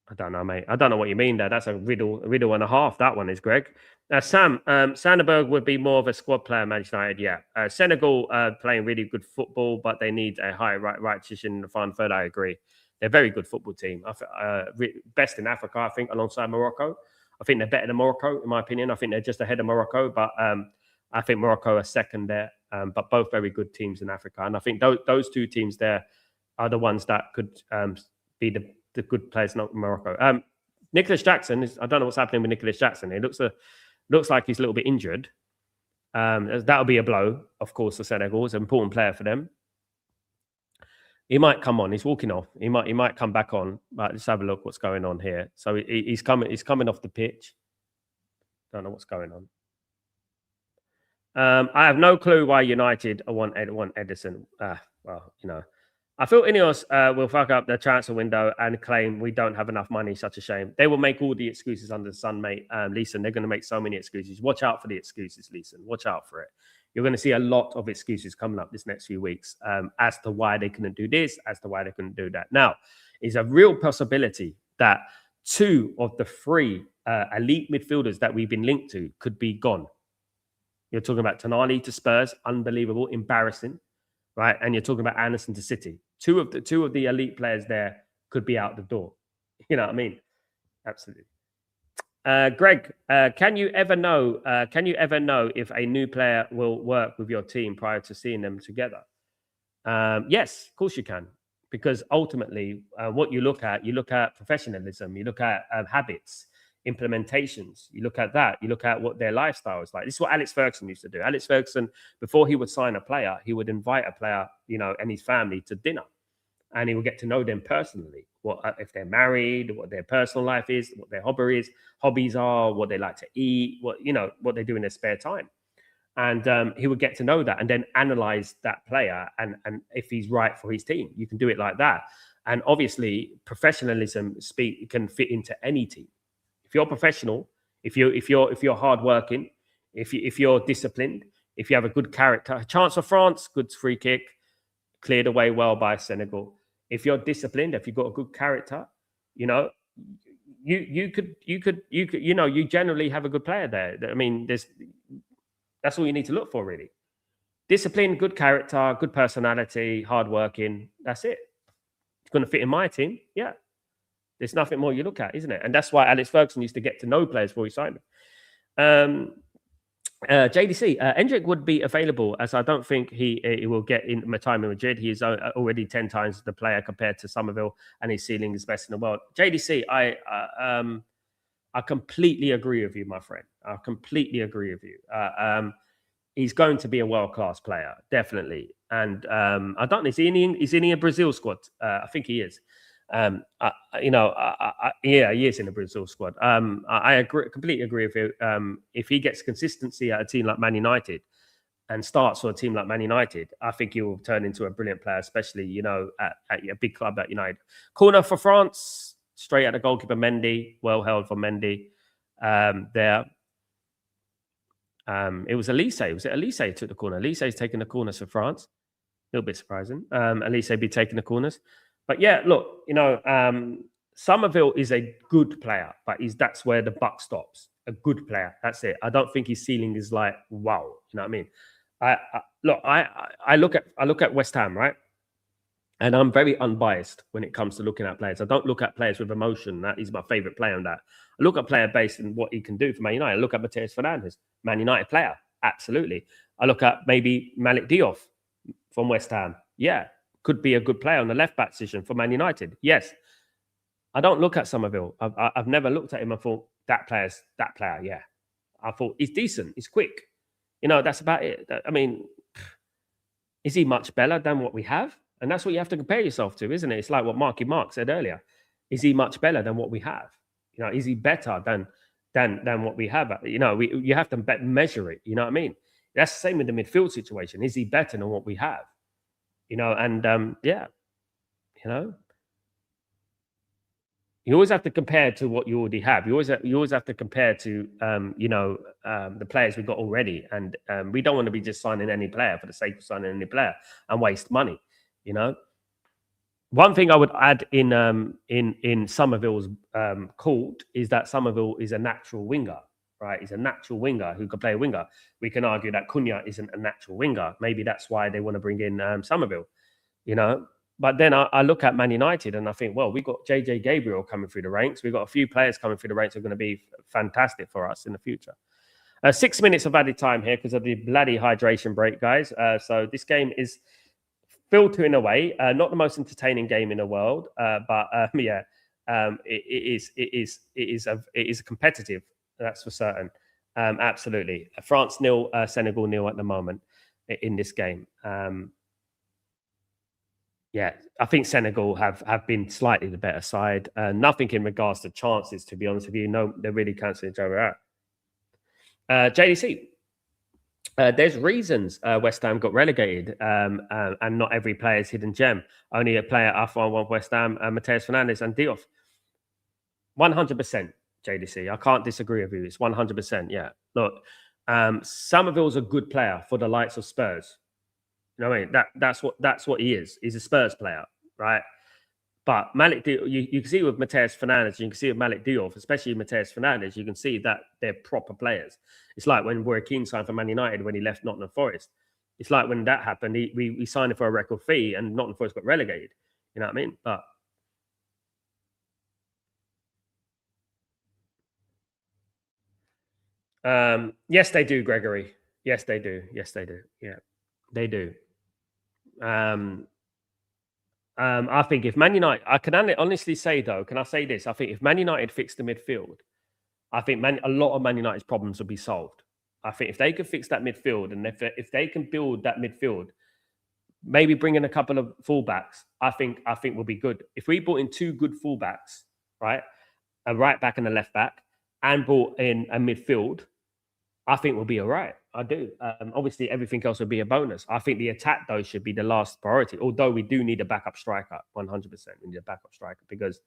I don't know, mate. I don't know what you mean there. That's a riddle and a half. That one is, Greg. Sam, Sanderberg would be more of a squad player, Manchester United. Yeah. Senegal playing really good football, but they need a high right position in the front third. I agree. They're a very good football team. Best in Africa, I think, alongside Morocco. I think they're better than Morocco, in my opinion. I think they're just ahead of Morocco, but I think Morocco are second there. But both very good teams in Africa. And I think those two teams there are the ones that could be the good players, not Morocco. Nicholas Jackson, I don't know what's happening with Nicholas Jackson. It looks like he's a little bit injured. That'll be a blow, of course, for Senegal. It's an important player for them. He might come on. He's walking off. He might come back on. But let's have a look what's going on here. So he's coming. He's coming off the pitch. Don't know what's going on. I have no clue why United want Edison. Well, I feel Ineos will fuck up the transfer window and claim we don't have enough money. Such a shame. They will make all the excuses under the sun, mate. Leeson, they're going to make so many excuses. Watch out for the excuses, Leeson. Watch out for it. You're going to see a lot of excuses coming up this next few weeks as to why they couldn't do this, as to why they couldn't do that. Now, it's a real possibility that 2 of the 3 elite midfielders that we've been linked to could be gone. You're talking about Tonali to Spurs, unbelievable, embarrassing, right? And you're talking about Anderson to City. Two of the elite players there could be out the door. You know what I mean? Absolutely. Greg, can you ever know if a new player will work with your team prior to seeing them together? Yes, of course you can, because ultimately, what you look at professionalism, you look at habits, implementations. You look at that. You look at what their lifestyle is like. This is what Alex Ferguson used to do. Alex Ferguson, before he would sign a player, he would invite a player, and his family to dinner, and he would get to know them personally. What if they're married? What their personal life is? What their hobbies are? What they like to eat? What they do in their spare time. And he would get to know that, and then analyze that player, and if he's right for his team. You can do it like that. And obviously, professionalism can fit into any team. If you're professional, if you're hardworking, if you're disciplined, if you have a good character, chance for France, good free kick, cleared away well by Senegal. If you're disciplined, if you've got a good character, you generally have a good player there. I mean, that's all you need to look for, really. Discipline, good character, good personality, hardworking. That's it. It's going to fit in my team. Yeah. There's nothing more you look at, isn't it? And that's why Alex Ferguson used to get to know players before he signed them. JDC, Endrick would be available, as I don't think he will get in time in Madrid. He is already 10 times the player compared to Somerville, and his ceiling is best in the world. JDC, I completely agree with you, my friend. I completely agree with you. He's going to be a world-class player, definitely. And I don't know, is he in a Brazil squad? I think he is. Yeah, he is in the Brazil squad. I completely agree with you. If he gets consistency at a team like Man United and starts for a team like Man United, I think he will turn into a brilliant player, especially, at a big club at United. Corner for France, straight at the goalkeeper, Mendy, well held for Mendy. There. It was Elise. Was it Elise who took the corner? Elise's taking the corners for France. A little bit surprising. Elise be taking the corners. But yeah, look, Somerville is a good player, but that's where the buck stops. A good player. That's it. I don't think his ceiling is like, wow. You know what I mean? I look at West Ham, right? And I'm very unbiased when it comes to looking at players. I don't look at players with emotion. That is my favorite player on that. I look at player based on what he can do for Man United. I look at Mateus Fernandes, Man United player. Absolutely. I look at maybe Malik Diop from West Ham. Yeah. Could be a good player on the left back position for Man United. Yes. I don't look at Somerville. I've never looked at him and thought, that player, yeah. I thought, he's decent. He's quick. That's about it. I mean, is he much better than what we have? And that's what you have to compare yourself to, isn't it? It's like what Marky Mark said earlier. Is he much better than what we have? Is he better than what we have? You have to measure it. You know what I mean? That's the same with the midfield situation. Is he better than what we have? Yeah, you always have to compare to what you already have. You always have to compare to, the players we've got already. And we don't want to be just signing any player for the sake of signing any player and waste money. One thing I would add in Somerville's court is that Somerville is a natural winger, right? He's a natural winger who can play a winger. We can argue that Cunha isn't a natural winger. Maybe that's why they want to bring in Somerville, But then I look at Man United and I think, well, we've got JJ Gabriel coming through the ranks. We've got a few players coming through the ranks who are going to be fantastic for us in the future. 6 minutes of added time here because of the bloody hydration break, guys. So this game is filtering away. Not the most entertaining game in the world, but yeah, it is competitive. That's for certain. Absolutely. France 0, Senegal 0 at the moment in this game. Yeah, I think Senegal have been slightly the better side. Nothing in regards to chances, to be honest with you. No, they're really cancelling each other out. JDC, there's reasons West Ham got relegated, and not every player is hidden gem. Only a player I find one West Ham, Mateus Fernandes and Diop. 100%, JDC. I can't disagree with you. It's 100%. Yeah. Look, Somerville's a good player for the likes of Spurs. You know what I mean? That's what he is. He's a Spurs player, right? But Malik, you can see with Mateus Fernandes, you can see with Malik Diop, especially Mateus Fernandes, you can see that they're proper players. It's like when Roy Keane signed for Man United when he left Nottingham Forest. It's like when that happened, we signed him for a record fee and Nottingham Forest got relegated. You know what I mean? But yes, they do, Gregory. Yes, they do. Yes, they do. Yeah, they do. Um, I think if Man United, I can honestly say though, can I say this? I think if Man United fix the midfield, I think a lot of Man United's problems will be solved. I think if they could fix that midfield and if they can build that midfield, maybe bring in a couple of fullbacks, I think we'll be good. If we brought in two good fullbacks, right, a right back and a left back, and brought in a midfield, I think we'll be all right. I do. Obviously, everything else would be a bonus. I think the attack, though, should be the last priority. Although we do need a backup striker, 100%. We need a backup striker because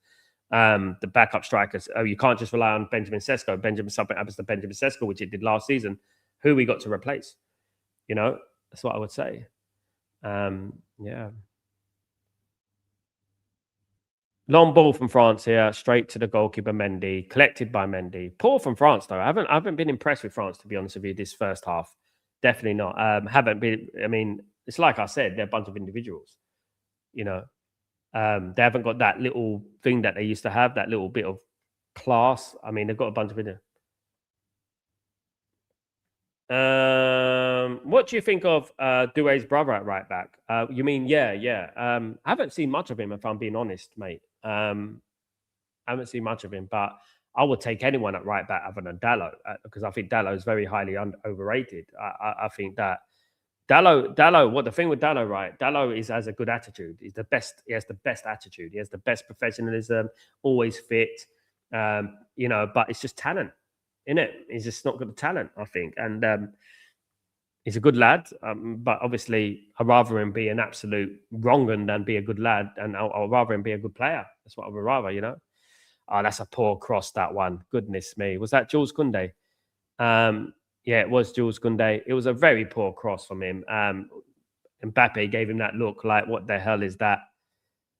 the backup strikers, you can't just rely on Benjamin Sesko. Something happens to Benjamin Sesko, which it did last season. Who we got to replace? You know, that's what I would say. Yeah. Long ball from France here, straight to the goalkeeper Mendy, collected by Mendy. Poor from France though. I haven't been impressed with France, to be honest with you, this first half. Definitely not. Haven't been. I mean, it's like I said, they're a bunch of individuals. You know, they haven't got that little thing that they used to have, that little bit of class. I mean, they've got a bunch of it. What do you think of Doué's brother at right back? You mean, yeah. I haven't seen much of him, if I'm being honest, mate. I haven't seen much of him, but I would take anyone at right back other than Dallo because I think Dallo is very highly overrated. I think that Dallo. What the thing with Dallo, right? Dallo has a good attitude. He's the best. He has the best attitude. He has the best professionalism. Always fit. You know, but it's just talent, in it. He's just not got the talent, I think, and he's a good lad. But obviously, I'd rather him be an absolute wrong un than be a good lad, and I'd rather him be a good player. That's what I would rather, you know. Oh, that's a poor cross, that one. Goodness me. Was that Jules Koundé? Yeah, it was Jules Koundé. It was a very poor cross from him. Mbappe gave him that look like, what the hell is that?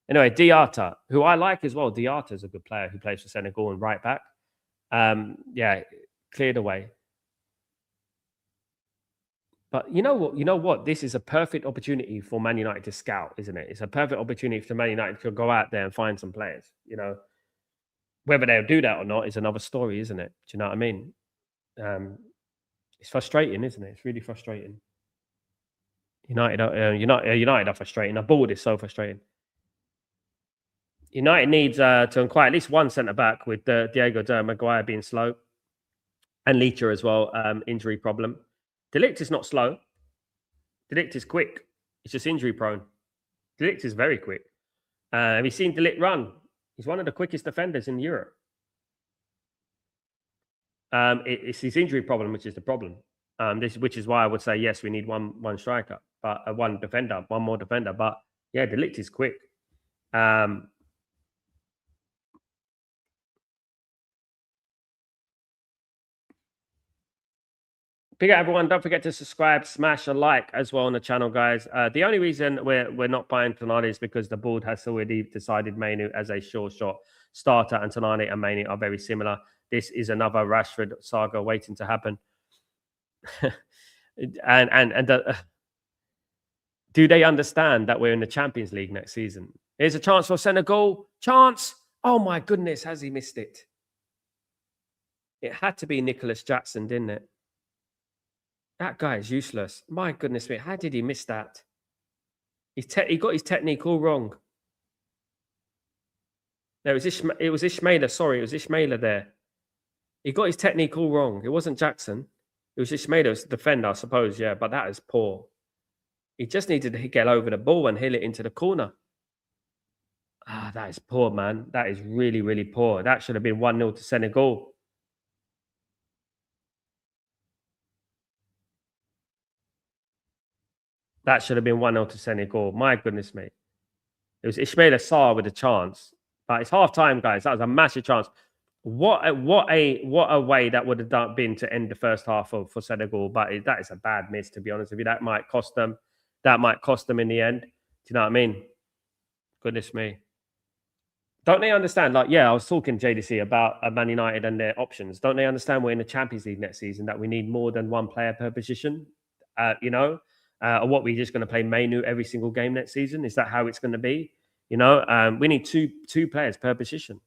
Anyway, Diarra, who I like as well. Diarra is a good player who plays for Senegal and right back. Yeah, cleared away. But you know what? You know what? This is a perfect opportunity for Man United to scout, isn't it? It's a perfect opportunity for Man United to go out there and find some players. You know, whether they'll do that or not is another story, isn't it? Do you know what I mean? It's frustrating, isn't it? It's really frustrating. United are frustrating. The board is so frustrating. United needs to acquire at least one centre back with Diego Maguire being slow and Leacher as well. Injury problem. De Ligt is not slow. De Ligt is quick. It's just injury prone. De Ligt is very quick. Have you seen De Ligt run? He's one of the quickest defenders in Europe. It's his injury problem, which is the problem. Which is why I would say yes, we need one striker, but one more defender. But yeah, De Ligt is quick. Big up everyone. Don't forget to subscribe, smash a like as well on the channel, guys. The only reason we're not buying Tonali is because the board has already decided Mainu as a sure shot starter, and Tonali and Mainu are very similar. This is another Rashford saga waiting to happen. Do they understand that we're in the Champions League next season? Here's a chance for Senegal. Chance. Oh my goodness, has he missed it? It had to be Nicholas Jackson, didn't it? That guy is useless. My goodness me, how did he miss that? He got his technique all wrong. No, it was Ishmael. Sorry, it was Ishmael there. He got his technique all wrong. It wasn't Jackson. It was Ishmael, the defender, I suppose. Yeah, but that is poor. He just needed to get over the ball and hit it into the corner. That is poor, man. That is really, really poor. That should have been 1-0 to Senegal. That should have been 1-0 to Senegal. My goodness me. It was Ismail Assar with a chance. But it's half time, guys. That was a massive chance. What a way that would have been to end the first half for Senegal. But that is a bad miss, to be honest with you. That might cost them. That might cost them in the end. Do you know what I mean? Goodness me. Don't they understand? Like, yeah, I was talking JDC about Man United and their options. Don't they understand we're in the Champions League next season, that we need more than one player per position? You know, or what, we're just going to play Mainu every single game next season? Is that how it's going to be? You know, we need two players per position.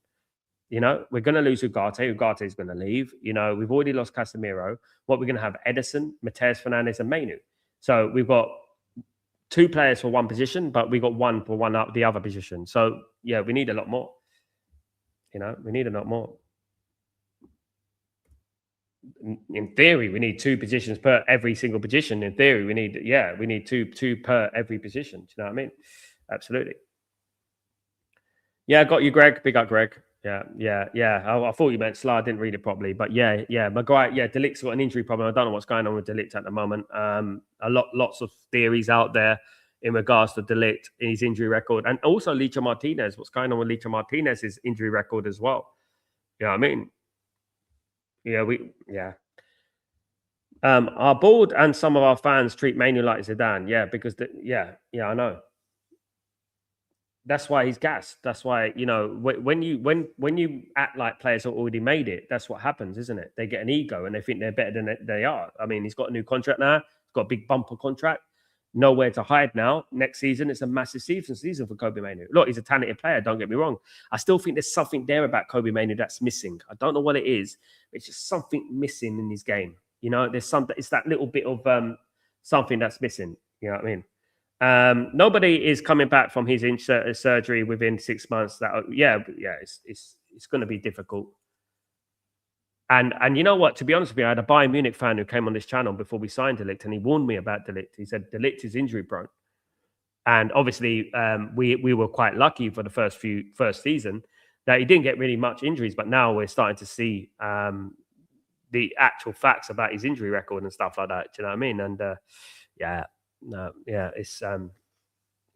You know, we're going to lose Ugarte. Ugarte is going to leave. You know, we've already lost Casemiro. What, we're going to have Edison, Mateus Fernandes, and Mainu. So we've got two players for one position, but we got one for one up the other position. So yeah, we need a lot more. You know, we need a lot more. In theory, we need two positions per every single position. In theory, we need two per every position. Do you know what I mean? Absolutely. Yeah, I got you, Greg. Big up, Greg. Yeah. I thought you meant Sla. I didn't read it properly, but yeah. Maguire, yeah, De Ligt's got an injury problem. I don't know what's going on with De Ligt at the moment. Lots of theories out there in regards to De Ligt, his injury record, and also Licha Martinez. What's going on with Licha Martinez's injury record as well? You know what I mean? Yeah. Our board and some of our fans treat Manu like Zidane. Yeah, because I know. That's why he's gassed. That's why, you know, when you act like players have already made it, that's what happens, isn't it? They get an ego and they think they're better than they are. I mean, he's got a new contract now. He's got a big bumper contract. Nowhere to hide now. Next season, it's a massive season for Kobe Manu. Look, he's a talented player. Don't get me wrong. I still think there's something there about Kobe Manu that's missing. I don't know what it is. It's just something missing in his game. You know, there's something. It's that little bit of something that's missing. You know what I mean? Nobody is coming back from his surgery within 6 months. It's going to be difficult. And you know what? To be honest with you, I had a Bayern Munich fan who came on this channel before we signed De Ligt, and he warned me about De Ligt. He said De Ligt is injury prone, and obviously we were quite lucky for the first season that he didn't get really much injuries. But now we're starting to see the actual facts about his injury record and stuff like that. Do you know what I mean? And it's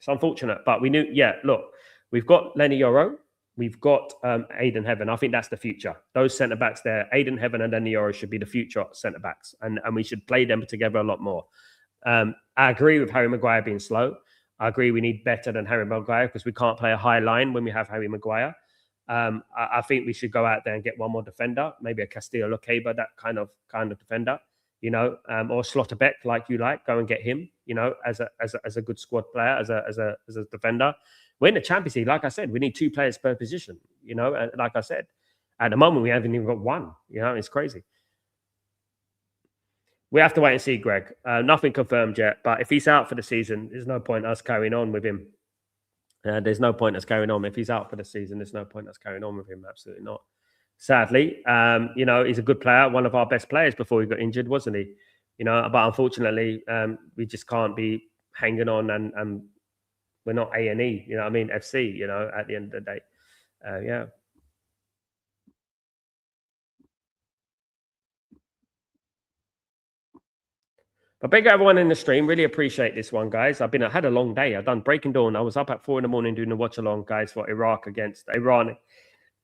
unfortunate, but we knew. Yeah, look, we've got Lenny Yoro, we've got Aiden Heaven. I think that's the future. Those centre backs there, Aiden Heaven and Lenny Yoro, should be the future centre backs, and we should play them together a lot more. I agree with Harry Maguire being slow. I agree we need better than Harry Maguire because we can't play a high line when we have Harry Maguire. I think we should go out there and get one more defender, maybe a Castillo Locaba, that kind of defender. You know, or Slotterbeck, like you like, go and get him. You know, as a good squad player, as a defender. We're in the Champions League, like I said, we need two players per position. You know, and like I said, at the moment we haven't even got one. You know, it's crazy. We have to wait and see, Greg. Nothing confirmed yet, but if he's out for the season, there's no point us carrying on with him. There's no point us carrying on if he's out for the season. There's no point us carrying on with him. Absolutely not. Sadly, you know, he's a good player, one of our best players before he got injured, wasn't he? You know, but unfortunately, we just can't be hanging on, and we're not A&E, you know what I mean, FC, you know, at the end of the day. Yeah. But big everyone in the stream. Really appreciate this one, guys. I had a long day. I've done Breaking Dawn. I was up at 4 a.m. doing the watch along, guys, for Iraq against Iran.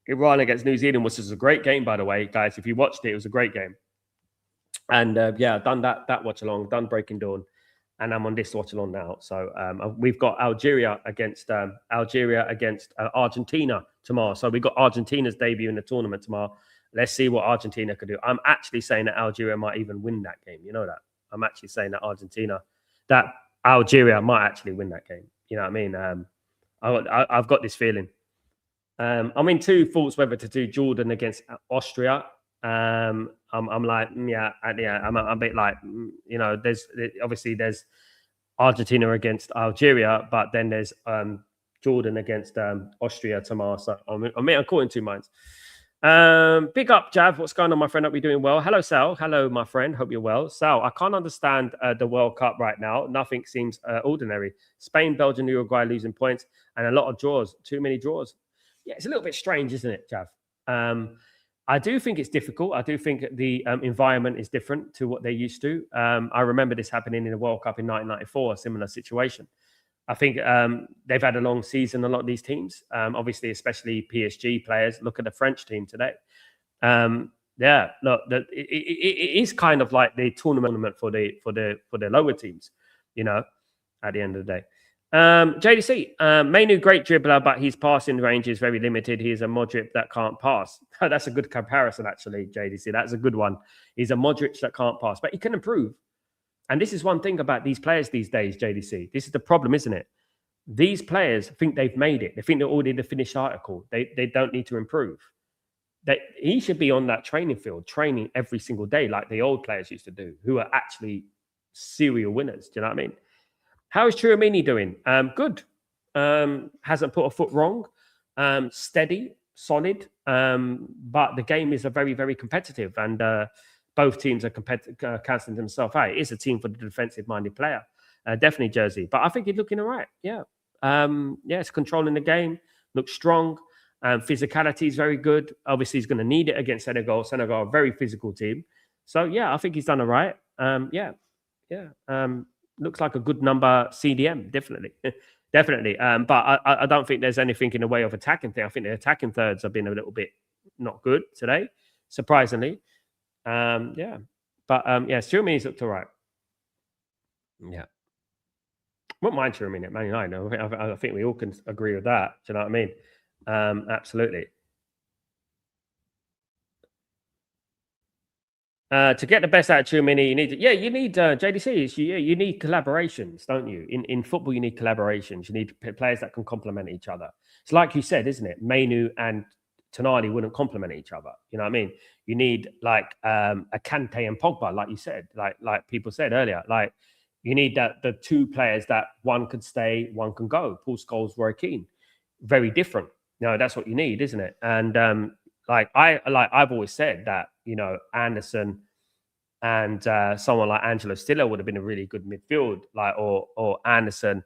Iran against New Zealand, which was a great game, by the way, guys. If you watched it, it was a great game. And I've done that watch along, done Breaking Dawn, and I'm on this watch along now. So we've got Algeria against Argentina tomorrow. So we've got Argentina's debut in the tournament tomorrow. Let's see what Argentina could do. I'm actually saying that Algeria might even win that game. You know that? I'm actually saying that Algeria might actually win that game. You know what I mean? I've got this feeling. I'm in two thoughts whether to do Jordan against Austria. I'm like, I'm a bit like, you know, there's Argentina against Algeria, but then there's Jordan against Austria tomorrow. So I'm caught in two minds. Big up, Jav. What's going on, my friend? Hope you're doing well. Hello, Sal. Hello, my friend. Hope you're well. Sal, I can't understand the World Cup right now. Nothing seems ordinary. Spain, Belgium, Uruguay losing points, and a lot of draws. Too many draws. Yeah, it's a little bit strange, isn't it, Jav? I do think it's difficult. I do think the environment is different to what they're used to. I remember this happening in the World Cup in 1994, a similar situation. I think they've had a long season, a lot of these teams, obviously, especially PSG players. Look at the French team today. Yeah, look, it is kind of like the tournament for the lower teams, you know, at the end of the day. JDC, Mainu, great dribbler, but his passing range is very limited. He's a Modric that can't pass. That's a good comparison, actually, JDC. That's a good one. He's a Modric that can't pass, but he can improve. And this is one thing about these players these days, JDC. This is the problem, isn't it? These players think they've made it. They think they're already the finished article. They don't need to improve. He should be on that training field, training every single day, like the old players used to do, who are actually serial winners. Do you know what I mean? How is Chouamini doing? Good. Hasn't put a foot wrong. Steady, solid. But the game is a very, very competitive, and both teams are cancelling themselves out. It is a team for the defensive-minded player. Definitely Jersey. But I think he's looking all right. Yeah. It's controlling the game. Looks strong. Physicality is very good. Obviously, he's going to need it against Senegal. Senegal, a very physical team. So, yeah, I think he's done all right. Looks like a good number CDM, definitely. Definitely. But I don't think there's anything in the way of attacking thing. I think the attacking thirds have been a little bit not good today, surprisingly. But Chouamini's looked all right. Yeah. Wouldn't mind Chouamini at Man United. I think we all can agree with that. Do you know what I mean? Absolutely. To get the best out of Chouamini, you need JDC. You need collaborations, don't you? In football, you need collaborations. You need players that can complement each other. It's like you said, isn't it? Mainu and Tonali wouldn't complement each other. You know what I mean? You need like a Kante and Pogba, like you said, like people said earlier. Like you need the two players that one could stay, one can go. Paul Scholes, Roy Keane, very different. That's what you need, isn't it? And I've always said that Anderson and someone like Angelo Stiller would have been a really good midfield, or Anderson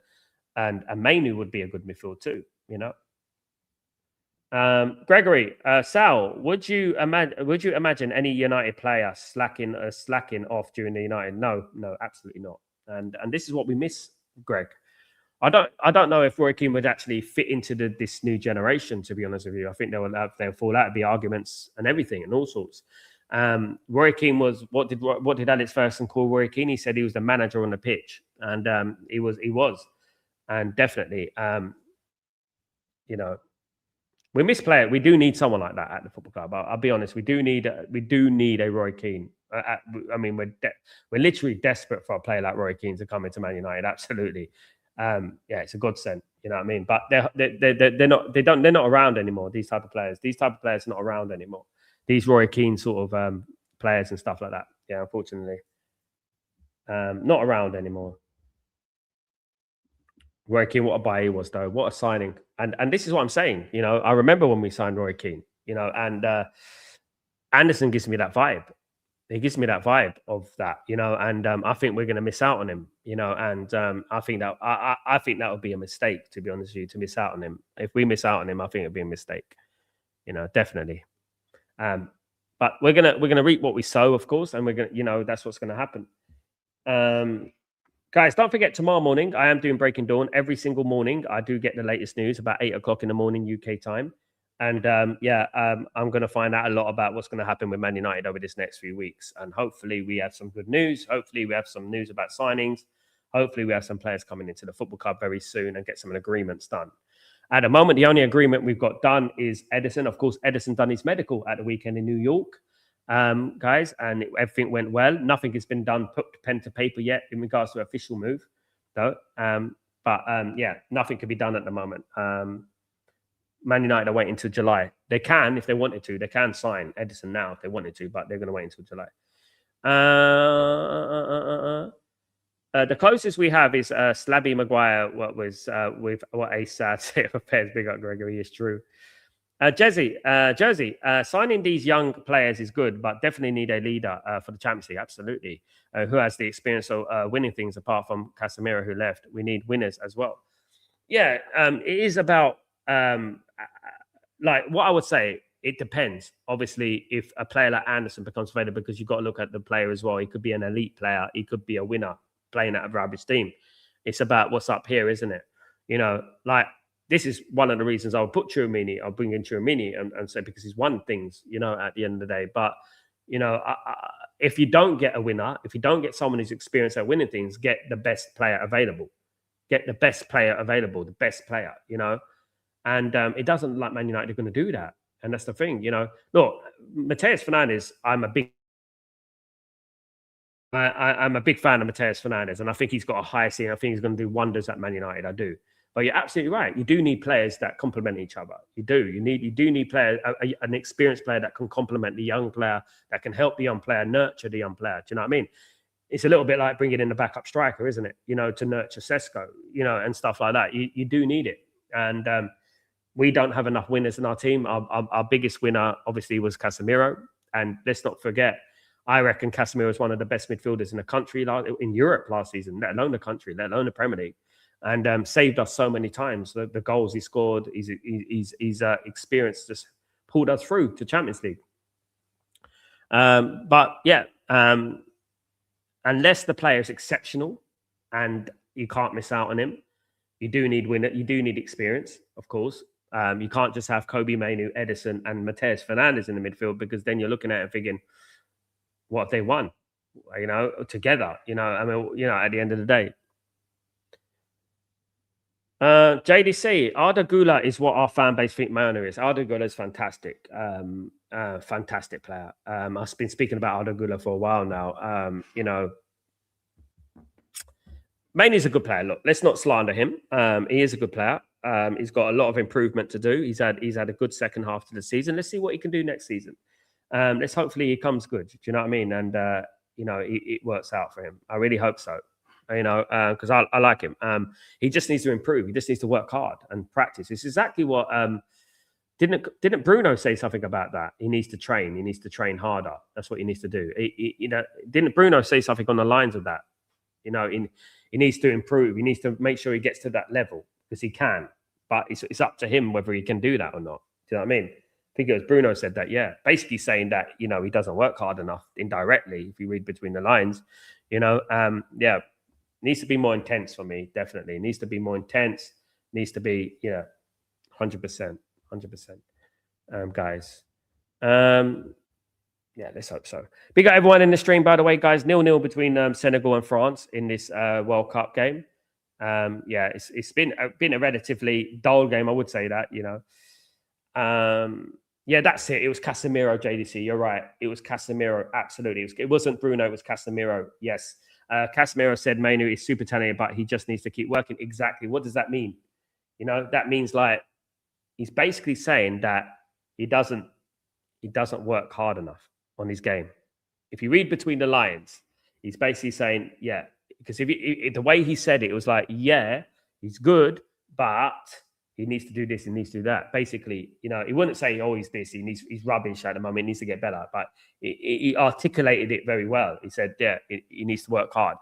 and Mainu would be a good midfield too. Gregory, Sal, would you imagine any United player slacking off during the United? No, absolutely not. And this is what we miss, Greg. I don't know if Roy Keane would actually fit into this new generation. To be honest with you, I think they'll fall out of the arguments and everything and all sorts. Roy Keane was what did Alex Ferguson call Roy Keane? He said he was the manager on the pitch, and he was, and definitely, we miss players. We do need someone like that at the football club. I'll be honest. We do need a Roy Keane. I mean, we're literally desperate for a player like Roy Keane to come into Man United. Absolutely. It's a godsend. You know what I mean? But they're not around anymore. These type of players are not around anymore. These Roy Keane sort of players and stuff like that. Yeah, unfortunately, not around anymore. Roy Keane, what a buy he was, though. What a signing. And this is what I'm saying. I remember when we signed Roy Keane, and Anderson gives me that vibe. He gives me that vibe of that, and I think we're going to miss out on him, and I think that would be a mistake, to be honest with you, to miss out on him. If we miss out on him, I think it'd be a mistake, definitely. But we're gonna reap what we sow, of course, and we're gonna, that's what's going to happen. Guys, don't forget, tomorrow morning, I am doing Breaking Dawn. Every single morning, I do get the latest news about 8 o'clock in the morning, UK time. And I'm going to find out a lot about what's going to happen with Man United over this next few weeks. And hopefully we have some good news. Hopefully we have some news about signings. Hopefully we have some players coming into the football club very soon and get some agreements done. At the moment, the only agreement we've got done is Edison. Of course, Edison done his medical at the weekend in New York. Guys, and everything went well. Nothing has been done, put pen to paper yet in regards to an official move, though. Nothing can be done at the moment. Man United are waiting until July. They can, if they wanted to, they can sign Edison now if they wanted to, but they're going to wait until July. The closest we have is Slabby Maguire. What was with what a sad state of affairs. Big up, Gregory. Is true. Jersey, signing these young players is good, but definitely need a leader for the Champions League. Absolutely, who has the experience of winning things apart from Casemiro, who left. We need winners as well. Yeah, it is about like what I would say. It depends. Obviously, if a player like Anderson becomes available, because you've got to look at the player as well. He could be an elite player. He could be a winner playing at a rubbish team. It's about what's up here, isn't it? Like this is one of the reasons I would put Chouamini. I'll bring in Chouamini and say because he's won things, at the end of the day. But if you don't get a winner, if you don't get someone who's experienced at winning things, get the best player available. Get the best player available, the best player. And it doesn't look like Man United are going to do that. And that's the thing. Look, Mateus Fernandes, I'm a big fan of Mateus Fernandes, and I think he's got a high ceiling. I think he's going to do wonders at Man United. I do. But you're absolutely right. You do need players that complement each other. You do. You do need players, an experienced player that can complement the young player, that can help the young player, nurture the young player. Do you know what I mean? It's a little bit like bringing in a backup striker, isn't it? To nurture Sesko, and stuff like that. You do need it. And we don't have enough winners in our team. Our biggest winner, obviously, was Casemiro. And let's not forget, I reckon Casemiro is one of the best midfielders in the country, in Europe last season, let alone the country, let alone the Premier League. And saved us so many times. The goals he scored, his experience just pulled us through to Champions League. But yeah, unless the player is exceptional and you can't miss out on him, you do need winner. You do need experience, of course. You can't just have Kobe Mainoo, Edison, and Mateus Fernandes in the midfield, because then you're looking at it and thinking, what have they won? Together. At the end of the day. JDC, Arda Güler is what our fan base think Mainoo is. Arda Güler is fantastic. Fantastic player. I've been speaking about Arda Güler for a while now. Mainoo's a good player. Look, let's not slander him. He is a good player. He's got a lot of improvement to do. He's had a good second half to the season. Let's see what he can do next season. Let's hopefully he comes good. Do you know what I mean? And it works out for him. I really hope so. Because I like him. He just needs to improve. He just needs to work hard and practice. It's exactly what didn't Bruno say something about that? He needs to train. He needs to train harder. That's what he needs to do. Didn't Bruno say something on the lines of that? He needs to improve. He needs to make sure he gets to that level, because he can. But it's up to him whether he can do that or not. Do you know what I mean? I think it was Bruno said that, yeah. Basically saying that, he doesn't work hard enough indirectly, if you read between the lines. Yeah. Needs to be more intense for me, definitely. Needs to be more intense. Needs to be, 100%. 100%. Guys. Yeah, let's hope so. Big up everyone in the stream, by the way, guys. 0-0 between Senegal and France in this World Cup game. Yeah, it's been a relatively dull game, I would say that, Yeah, that's it. It was Casemiro, JDC. You're right. It was Casemiro. Absolutely. It wasn't Bruno. It was Casemiro. Yes. Casemiro said Mainoo is super talented, but he just needs to keep working. Exactly. What does that mean? That means like he's basically saying that he doesn't work hard enough on his game. If you read between the lines, he's basically saying, yeah, because if the way he said it, it was like, yeah, he's good, but he needs to do this, he needs to do that. Basically, he wouldn't say, oh, he's this, he's rubbish at the moment, he needs to get better. But he articulated it very well. He said, yeah, he needs to work hard.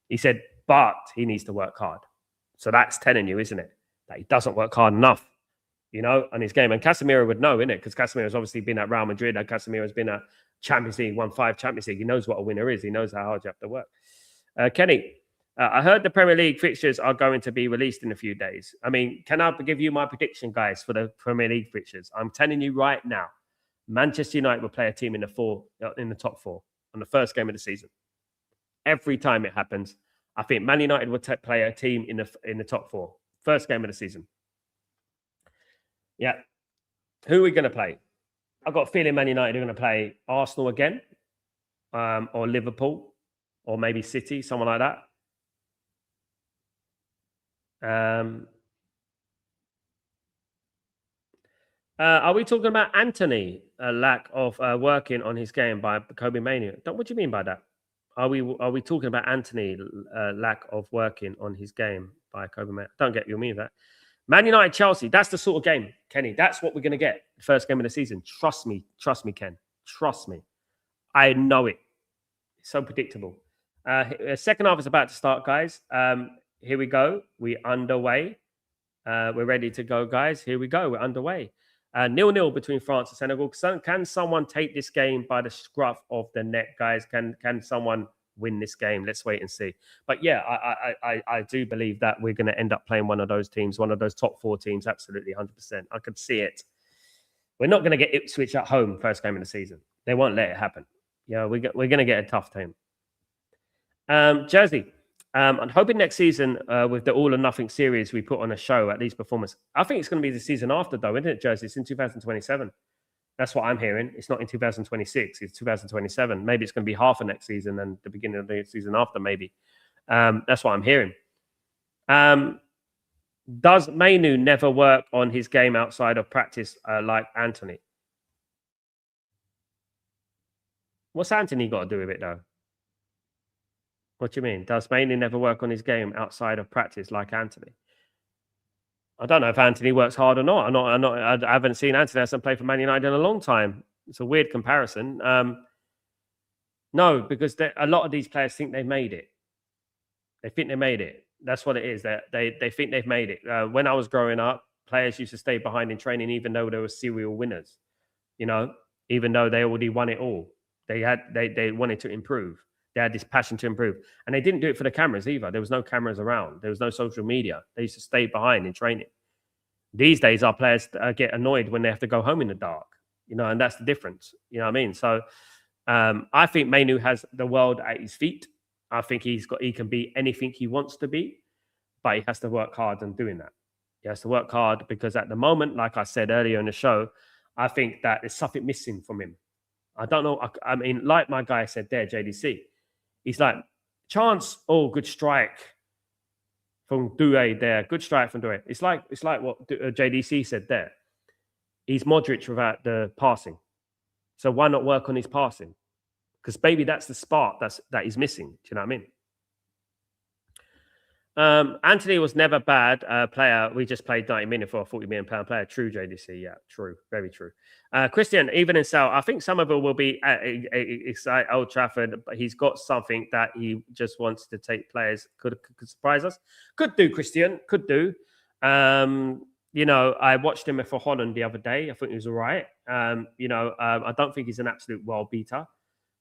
He said, but he needs to work hard. So that's telling you, isn't it, that he doesn't work hard enough, on his game. And Casemiro would know, innit? Because Casemiro's obviously been at Real Madrid, and Casemiro's been at Champions League, won 5 Champions League. He knows what a winner is. He knows how hard you have to work. Kenny, I heard the Premier League fixtures are going to be released in a few days. I mean, can I give you my prediction, guys, for the Premier League fixtures? I'm telling you right now, Manchester United will play a team in the top 4 on the first game of the season. Every time it happens, I think Man United will play a team in the top 4. First game of the season. Yeah. Who are we going to play? I've got a feeling Man United are going to play Arsenal again, or Liverpool, or maybe City, someone like that. Are we talking about Anthony? A lack of working on his game by Kobe Mainoo? What do you mean by that? Are we talking about Anthony lack of working on his game by Kobe Mainoo? Don't get what you mean that. Man United, Chelsea, that's the sort of game, Kenny. That's what we're going to get. The first game of the season. Trust me, Ken. Trust me. I know it. It's so predictable. Second half is about to start, guys. Here we go. We're underway. We're ready to go, guys. Here we go. We're underway. 0-0 between France and Senegal. Can someone take this game by the scruff of the neck, guys? Can someone win this game? Let's wait and see. But yeah, I do believe that we're going to end up playing one of those teams, one of those top 4 teams. Absolutely, 100%. I could see it. We're not going to get Ipswich at home first game of the season. They won't let it happen. Yeah, we're going to get a tough team. Jersey. I'm hoping next season with the All or Nothing series we put on a show at these performances. I think it's going to be the season after, though, isn't it, Jersey? It's in 2027. That's what I'm hearing. It's not in 2026. It's 2027. Maybe it's going to be half of next season and the beginning of the season after, maybe. That's what I'm hearing. Does Mainu never work on his game outside of practice like Anthony? What's Anthony got to do with it, though? What do you mean? Does Mainu never work on his game outside of practice like Anthony? I don't know if Anthony works hard or not. I haven't seen Anthony hasn't played for Man United in a long time. It's a weird comparison. No, because a lot of these players think they've made it. They think they made it. That's what it is. They think they've made it. When I was growing up, players used to stay behind in training, even though they were serial winners. You know, even though they already won it all, they wanted to improve. They had this passion to improve. And they didn't do it for the cameras either. There was no cameras around. There was no social media. They used to stay behind in training. These days, our players get annoyed when they have to go home in the dark, you know, and that's the difference. You know what I mean? So I think Mainu has the world at his feet. I think he can be anything he wants to be, but he has to work hard on doing that. He has to work hard because at the moment, like I said earlier in the show, I think that there's something missing from him. I don't know. I mean, like my guy said there, JDC, he's like, chance, oh, good strike from Doué there. Good strike from Doué. It's like what JDC said there. He's Modric without the passing. So why not work on his passing? Because maybe that's the spark that he's missing. Do you know what I mean? Anthony was never bad player. We just played 90 minutes for a 40 million pound player. True, JDC. Yeah, true. Very true. Christian, even in Sal, I think Somerville will be at Old Trafford, but he's got something that he just wants to take players. Could surprise us. Could do, Christian. Could do. You know, I watched him for Holland the other day. I think he was all right. You know, I don't think he's an absolute world beater.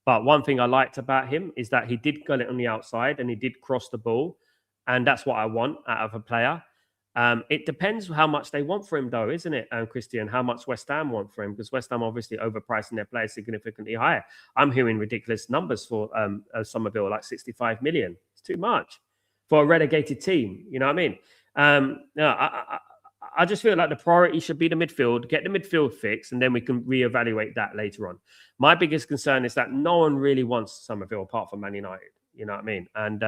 But one thing I liked about him is that he did get it on the outside and he did cross the ball. And that's what I want out of a player. It depends how much they want for him, though, isn't it, Christian? How much West Ham want for him? Because West Ham obviously overpricing their players significantly higher. I'm hearing ridiculous numbers for Somerville, like 65 million. It's too much for a relegated team. You know what I mean? No, I just feel like the priority should be the midfield, get the midfield fixed, and then we can reevaluate that later on. My biggest concern is that no one really wants Somerville apart from Man United. You know what I mean? And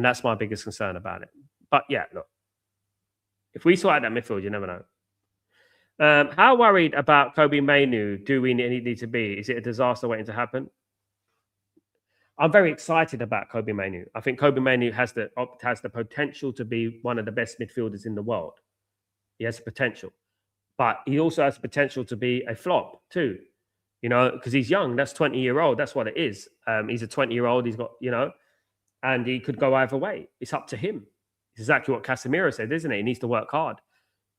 that's my biggest concern about it. But yeah, look, if we sort out that midfield, you never know. How worried about Kobe Mainu do we need to be? Is it a disaster waiting to happen? I'm very excited about Kobe Mainu. I think Kobe Mainu has the potential to be one of the best midfielders in the world. He has the potential. But he also has the potential to be a flop too. You know, because he's young. That's 20-year-old. That's what it is. He's a 20-year-old. He's got, you know, and he could go either way. It's up to him. It's exactly what Casemiro said, isn't it? He needs to work hard.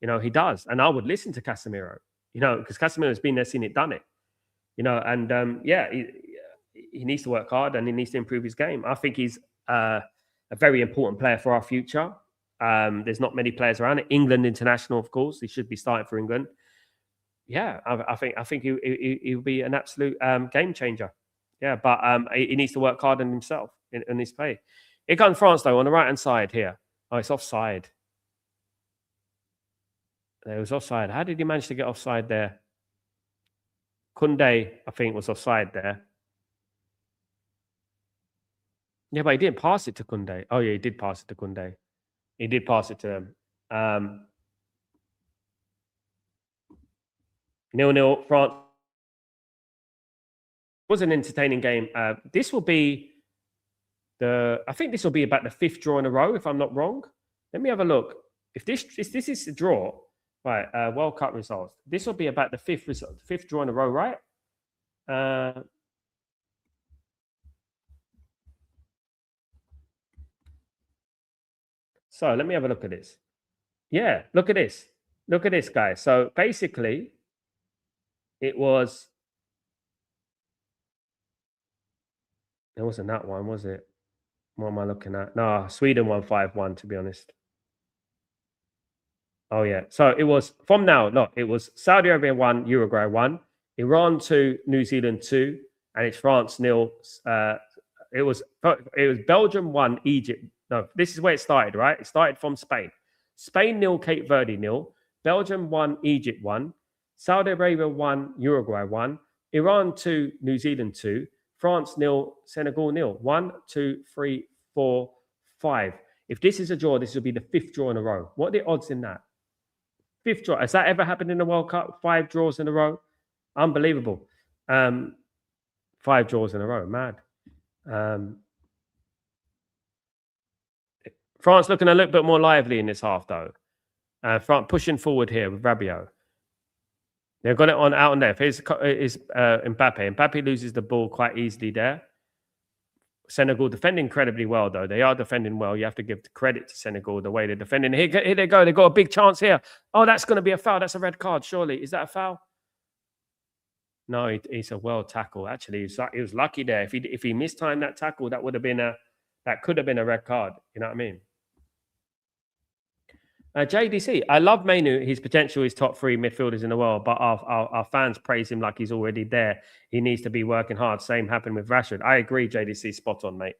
You know, he does. And I would listen to Casemiro, you know, because Casemiro's been there, seen it, done it. You know, and yeah, he needs to work hard and he needs to improve his game. I think he's a very important player for our future. There's not many players around it. England international, of course. He should be starting for England. Yeah, I think he'll be an absolute game changer. Yeah, but he needs to work hard on himself in his play. Here comes France, though, on the right-hand side here. Oh, it's offside. There was offside. How did he manage to get offside there? Koundé, I think, was offside there. Yeah, but he didn't pass it to Koundé. Oh, yeah, he did pass it to Koundé. He did pass it to him. 0-0, France. It was an entertaining game. This will be I think this will be about the 5th draw in a row, if I'm not wrong. Let me have a look. if this is the draw, right? World Cup results. This will be about the fifth draw in a row, right? So let me have a look at this. Yeah, look at this. Look at this, guys. So basically, it wasn't that one, was it? What am I looking at? No, Sweden won 5-1, to be honest. Oh, yeah. So it was from now, look, it was Saudi Arabia 1, Uruguay 1, Iran 2, New Zealand 2, and it's France 0. It was Belgium 1, Egypt. No, this is where it started, right? It started from Spain. Spain 0, Cape Verde 0, Belgium 1, Egypt 1, Saudi Arabia 1, Uruguay 1, Iran 2, New Zealand 2, France 0, Senegal 0. 1, 2, 3, 4, 5. If this is a draw, this will be the fifth draw in a row. What are the odds in that? Fifth draw. Has that ever happened in the World Cup? 5 draws in a row? Unbelievable. 5 draws in a row. Mad. France looking a little bit more lively in this half, though. France pushing forward here with Rabiot. They've got it out on left. Here's Mbappe. Mbappe loses the ball quite easily there. Senegal defend incredibly well, though. They are defending well. You have to give credit to Senegal, the way they're defending. Here they go. They've got a big chance here. Oh, that's going to be a foul. That's a red card, surely. Is that a foul? No, it's a well tackle. Actually, he was lucky there. If he mistimed that tackle, that could have been a red card. You know what I mean? JDC, I love Mainu. His potential is top 3 midfielders in the world, but our fans praise him like he's already there. He needs to be working hard. Same happened with Rashford. I agree, JDC. Spot on, mate.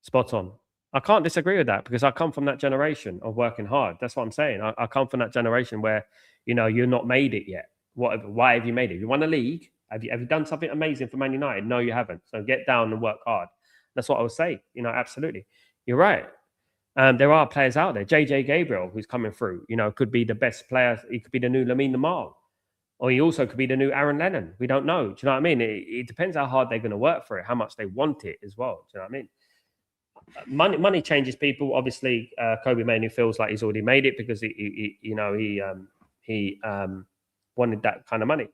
Spot on. I can't disagree with that because I come from that generation of working hard. That's what I'm saying. I come from that generation where, you're not made it yet. Why have you made it? You won a league. Have you done something amazing for Man United? No, you haven't. So get down and work hard. That's what I would say. Absolutely. You're right. There are players out there. JJ Gabriel, who's coming through, could be the best player. He could be the new Lamine Yamal, or he also could be the new Aaron Lennon. We don't know. Do you know what I mean? It depends how hard they're going to work for it, how much they want it as well. Do you know what I mean? Money changes people. Obviously, Kobe Manu feels like he's already made it because he wanted that kind of money.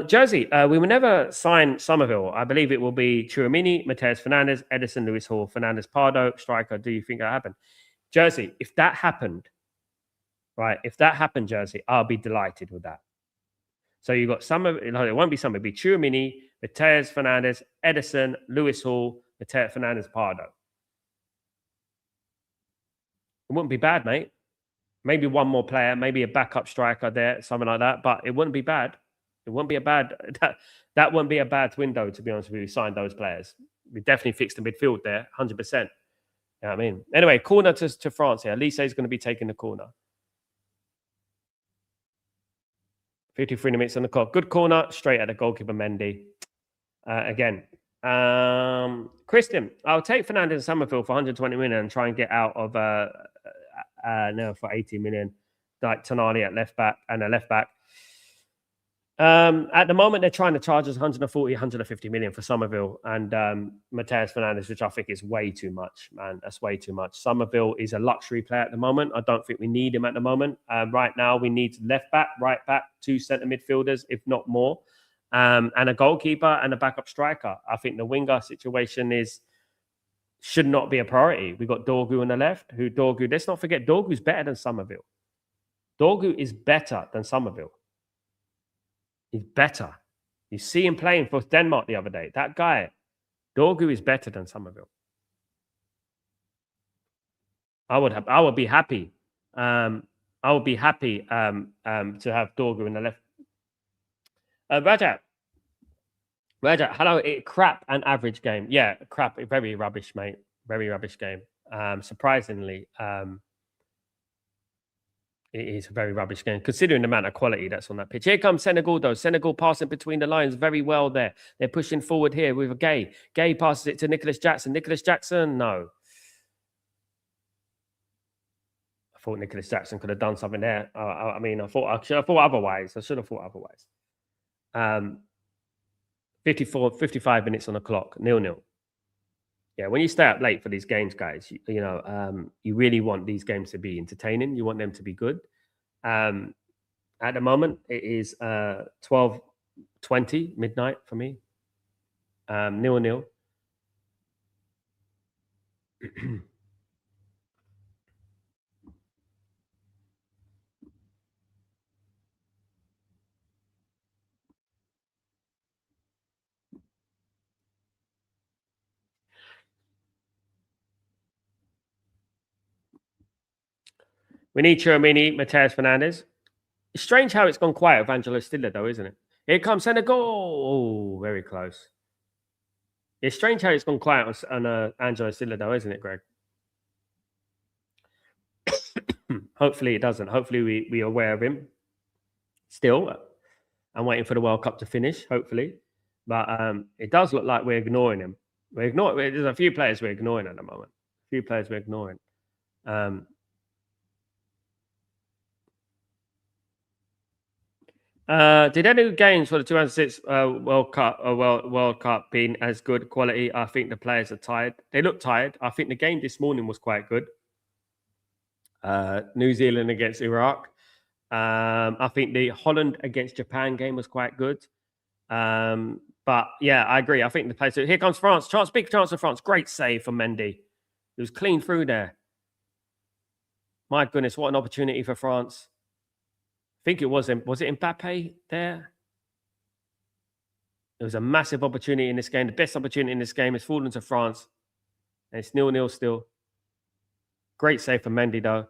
Jersey, we will never sign Somerville. I believe it will be Chouamini, Mateus Fernandes, Edison, Lewis Hall, Fernandes, Pardo, striker. Do you think that happened? Jersey, if that happened, right? If that happened, Jersey, I'll be delighted with that. So you got it won't be Somerville, it'll be Chouamini, Mateus Fernandes, Edison, Lewis Hall, Mateus Fernandes, Pardo. It wouldn't be bad, mate. Maybe one more player, maybe a backup striker there, something like that. But it wouldn't be bad. It wouldn't be a bad that wouldn't be a bad window, to be honest with you. We signed those players. We definitely fixed the midfield there, 100%. You know what I mean? Anyway, corner to France here. Elise is going to be taking the corner. 53 minutes on the clock. Good corner, straight at the goalkeeper Mendy. Again. Kristen, I'll take Fernandes and Summerfield for 120 million and try and get out of for 80 million. Like Tonali at left back and a left back. At the moment, they're trying to charge us 140, 150 million for Somerville and Mateus Fernandes, which I think is way too much, man. That's way too much. Somerville is a luxury player at the moment. I don't think we need him at the moment. Right now, we need left back, right back, 2 centre midfielders, if not more, and a goalkeeper and a backup striker. I think the winger situation should not be a priority. We've got Dorgu on the left, let's not forget, Dorgu's better than Somerville. Dorgu is better than Somerville. He's better. You see him playing for Denmark the other day. That guy, Dorgu, is better than Somerville. I would be happy. I would be happy to have Dorgu in the left. Rajat, hello. Crap and average game. Yeah, crap. Very rubbish, mate. Very rubbish game. Surprisingly, it is a very rubbish game, considering the amount of quality that's on that pitch. Here comes Senegal, though. Senegal passing between the lines very well there. They're pushing forward here with a Gay. Gay passes it to Nicholas Jackson. Nicholas Jackson, no. I thought Nicholas Jackson could have done something there. I thought otherwise. I should have thought otherwise. 55 minutes on the clock. 0-0. Yeah, when you stay up late for these games, guys, you really want these games to be entertaining. You want them to be good. Um, at the moment, it is 12:20 midnight for me. 0-0. We need Chouamini, Mateus Fernandez. It's strange how it's gone quiet with Angelo Stiller, though, isn't it? Here comes Senegal. Oh, very close. It's strange how it's gone quiet on Angelo Stiller, though, isn't it, Greg? Hopefully it doesn't. Hopefully we are aware of him still. I'm waiting for the World Cup to finish, hopefully. But it does look like we're ignoring him. There's a few players we're ignoring at the moment. A few players we're ignoring. Did any games for the 2006 World Cup been as good quality? I think the players are tired. They look tired. I think the game this morning was quite good. New Zealand against Iraq. I think the Holland against Japan game was quite good. But yeah, I agree. I think the players. Here comes France. Big chance of France. Great save from Mendy. It was clean through there. My goodness, what an opportunity for France. I think it was it Mbappe there? It was a massive opportunity in this game. The best opportunity in this game is fallen to France. And it's 0-0 still. Great save for Mendy, though.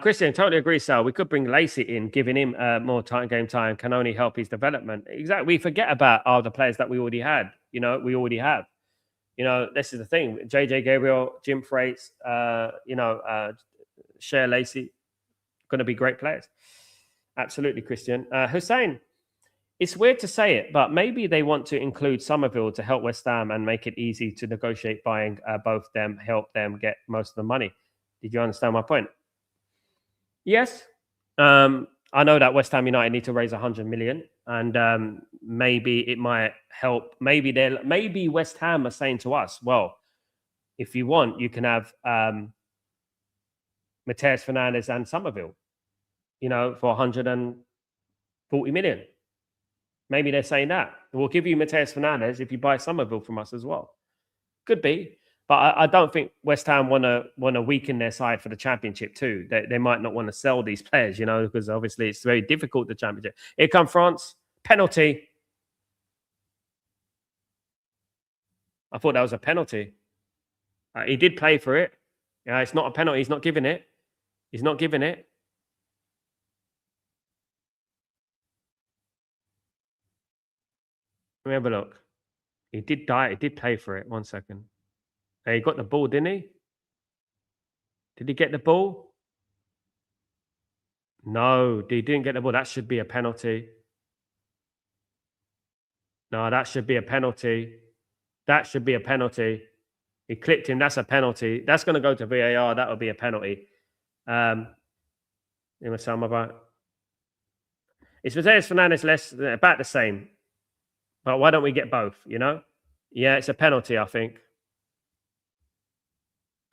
Christian, totally agree, Sal. We could bring Lacey in, giving him more game time can only help his development. Exactly. We forget about the players that we already had. We already have. This is the thing. JJ Gabriel, Jim Freites, Cher Lacey, going to be great players. Absolutely, Christian. Hussein, it's weird to say it, but maybe they want to include Somerville to help West Ham and make it easy to negotiate buying both them, help them get most of the money. Did you understand my point? Yes. I know that West Ham United need to raise 100 million, and maybe it might help. Maybe West Ham are saying to us, well, if you want, you can have Mateus Fernandez and Somerville, for 140 million. Maybe they're saying that. We'll give you Mateus Fernandez if you buy Somerville from us as well. Could be. But I don't think West Ham want to weaken their side for the championship too. They might not want to sell these players, because obviously it's very difficult, the championship. Here come France. Penalty. I thought that was a penalty. He did play for it. Yeah, it's not a penalty. He's not giving it. He's not giving it. Let me have a look. He did die. He did play for it. 1 second. He got the ball, didn't he? Did he get the ball? No, he didn't get the ball. That should be a penalty. No, that should be a penalty. That should be a penalty. He clipped him. That's a penalty. That's going to go to VAR. That would be a penalty. It's Mateus Fernandez about the same. But why don't we get both, Yeah, it's a penalty, I think.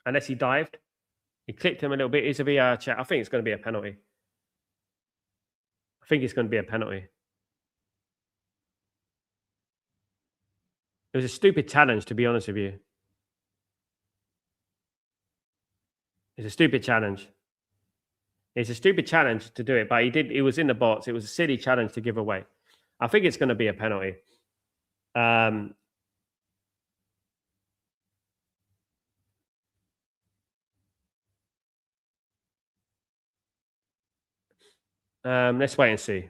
Unless he dived. He clipped him a little bit. It's a VAR check. I think it's going to be a penalty. I think it's going to be a penalty. It was a stupid challenge, to be honest with you. It's a stupid challenge. It's a stupid challenge to do it, but he was in the box. It was a silly challenge to give away. I think it's going to be a penalty. Let's wait and see.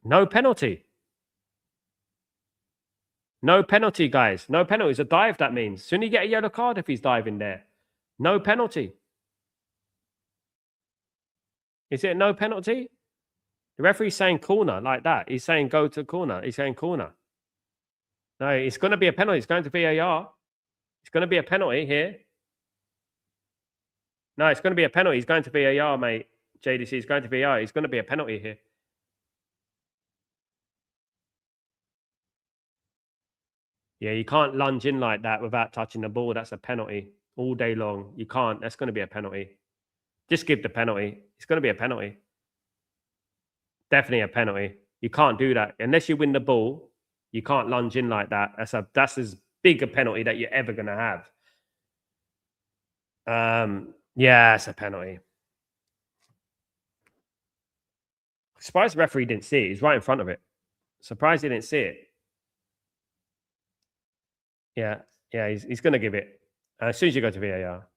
No penalty. No penalty, guys. No penalty. It's a dive, that means. Shouldn't he get a yellow card if he's diving there? No penalty. Is it no penalty? The referee's saying corner like that. He's saying go to corner. He's saying corner. No, it's going to be a penalty. It's going to VAR. It's going to be a penalty here. No, it's going to be a penalty. He's going to VAR, mate. JDC is going to VAR. It's going to be a penalty here. Yeah, you can't lunge in like that without touching the ball. That's a penalty all day long. You can't. That's going to be a penalty. Just give the penalty. It's going to be a penalty. Definitely a penalty. You can't do that unless you win the ball. You can't lunge in like that. That's as big a penalty that you're ever going to have. Yeah, it's a penalty. Surprised the referee didn't see it. He's right in front of it. Surprised he didn't see it. Yeah, he's going to give it. As soon as you go to VAR,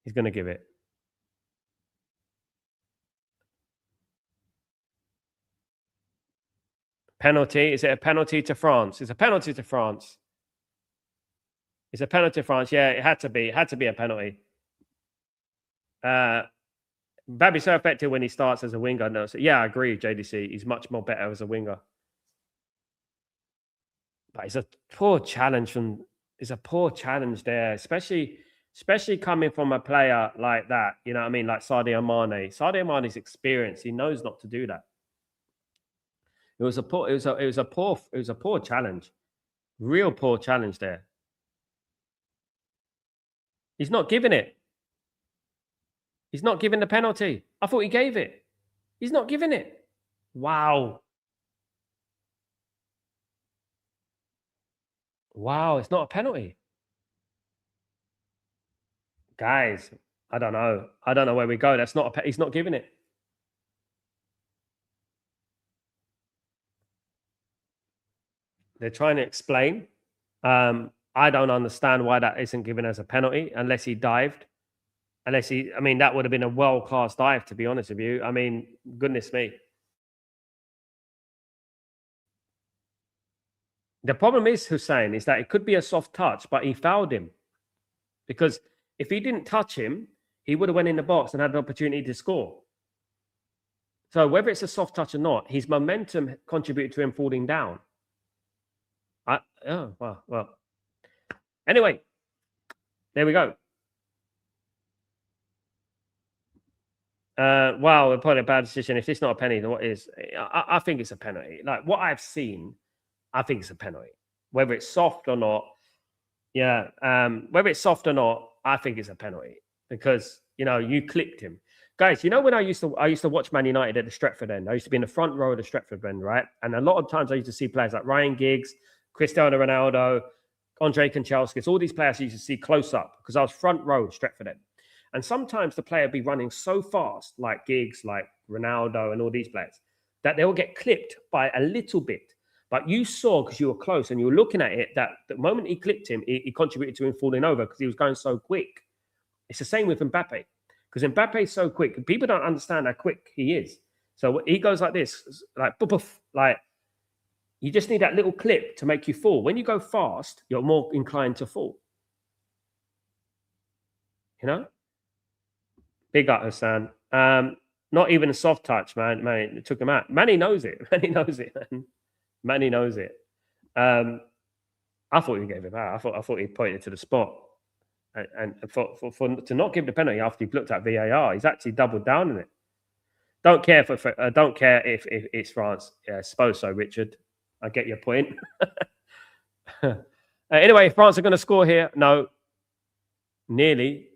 he's going to give it. Penalty. Is it a penalty to France? It's a penalty to France. It's a penalty to France. Yeah, it had to be. It had to be a penalty. Babi's so effective when he starts as a winger. No, so yeah, I agree, JDC. He's much more better as a winger. But it's a poor challenge from. It's a poor challenge there, especially coming from a player like that. You know what I mean? Like Sadio Mane. Sadio Mane's experienced. He knows not to do that. It was a poor challenge. Real poor challenge there. He's not giving it. He's not giving the penalty. I thought he gave it. He's not giving it. Wow. Wow, it's not a penalty. Guys, I don't know. I don't know where we go. That's not he's not giving it. They're trying to explain. I don't understand why that isn't given as a penalty unless he dived. I mean, that would have been a world-class dive, to be honest with you. I mean, goodness me. The problem is, Hussein, is that it could be a soft touch, but he fouled him. Because if he didn't touch him, he would have went in the box and had an opportunity to score. So whether it's a soft touch or not, his momentum contributed to him falling down. Well. Anyway, there we go. Wow, we're probably a bad decision. If it's not a penalty, then what is? I think it's a penalty. Like what I've seen, I think it's a penalty. Whether it's soft or not, yeah. Whether it's soft or not, I think it's a penalty because you clipped him, guys. When I used to watch Man United at the Stretford end. I used to be in the front row of the Stretford end, right? And a lot of times I used to see players like Ryan Giggs, Cristiano Ronaldo, Andre Kanchelskis, all these players I used to see close up because I was front row of Stretford end. And sometimes the player would be running so fast, like Giggs, like Ronaldo, and all these players, that they will get clipped by a little bit. But you saw, because you were close and you were looking at it, that the moment he clipped him, he contributed to him falling over because he was going so quick. It's the same with Mbappe, because Mbappe is so quick. People don't understand how quick he is. So he goes like this, like poof, like you just need that little clip to make you fall. When you go fast, you're more inclined to fall. Big up, Hassan. Not even a soft touch, man. It took him out. Manny knows it. Manny knows it, man. Manny knows it. I thought he gave it out. I thought he pointed to the spot. And for to not give the penalty after he looked at VAR, he's actually doubled down on it. Don't care don't care if it's France. Yeah, I suppose so, Richard. I get your point. Anyway, France are going to score here. No, nearly.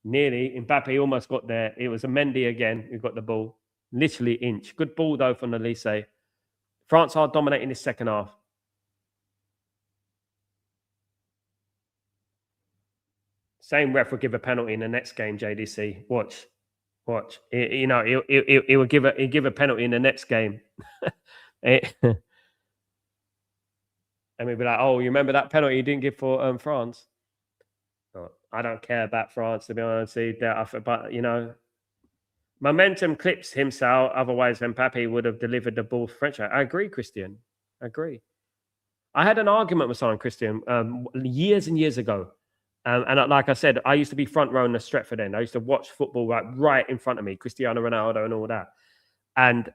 Mbappe almost got there. It was a Mendy again who got the ball. Literally inch. Good ball, though, from Elise. France are dominating this second half. Same ref will give a penalty in the next game, JDC. Watch. He will give a penalty in the next game. And we'll be like, oh, you remember that penalty you didn't give for France? I don't care about France, to be honest. But momentum clips himself. Otherwise, Mbappe would have delivered the ball for French. I agree, Christian. I agree. I had an argument with someone, Christian, years and years ago. And like I said, I used to be front row in the Stretford end. I used to watch football right in front of me, Cristiano Ronaldo and all that. And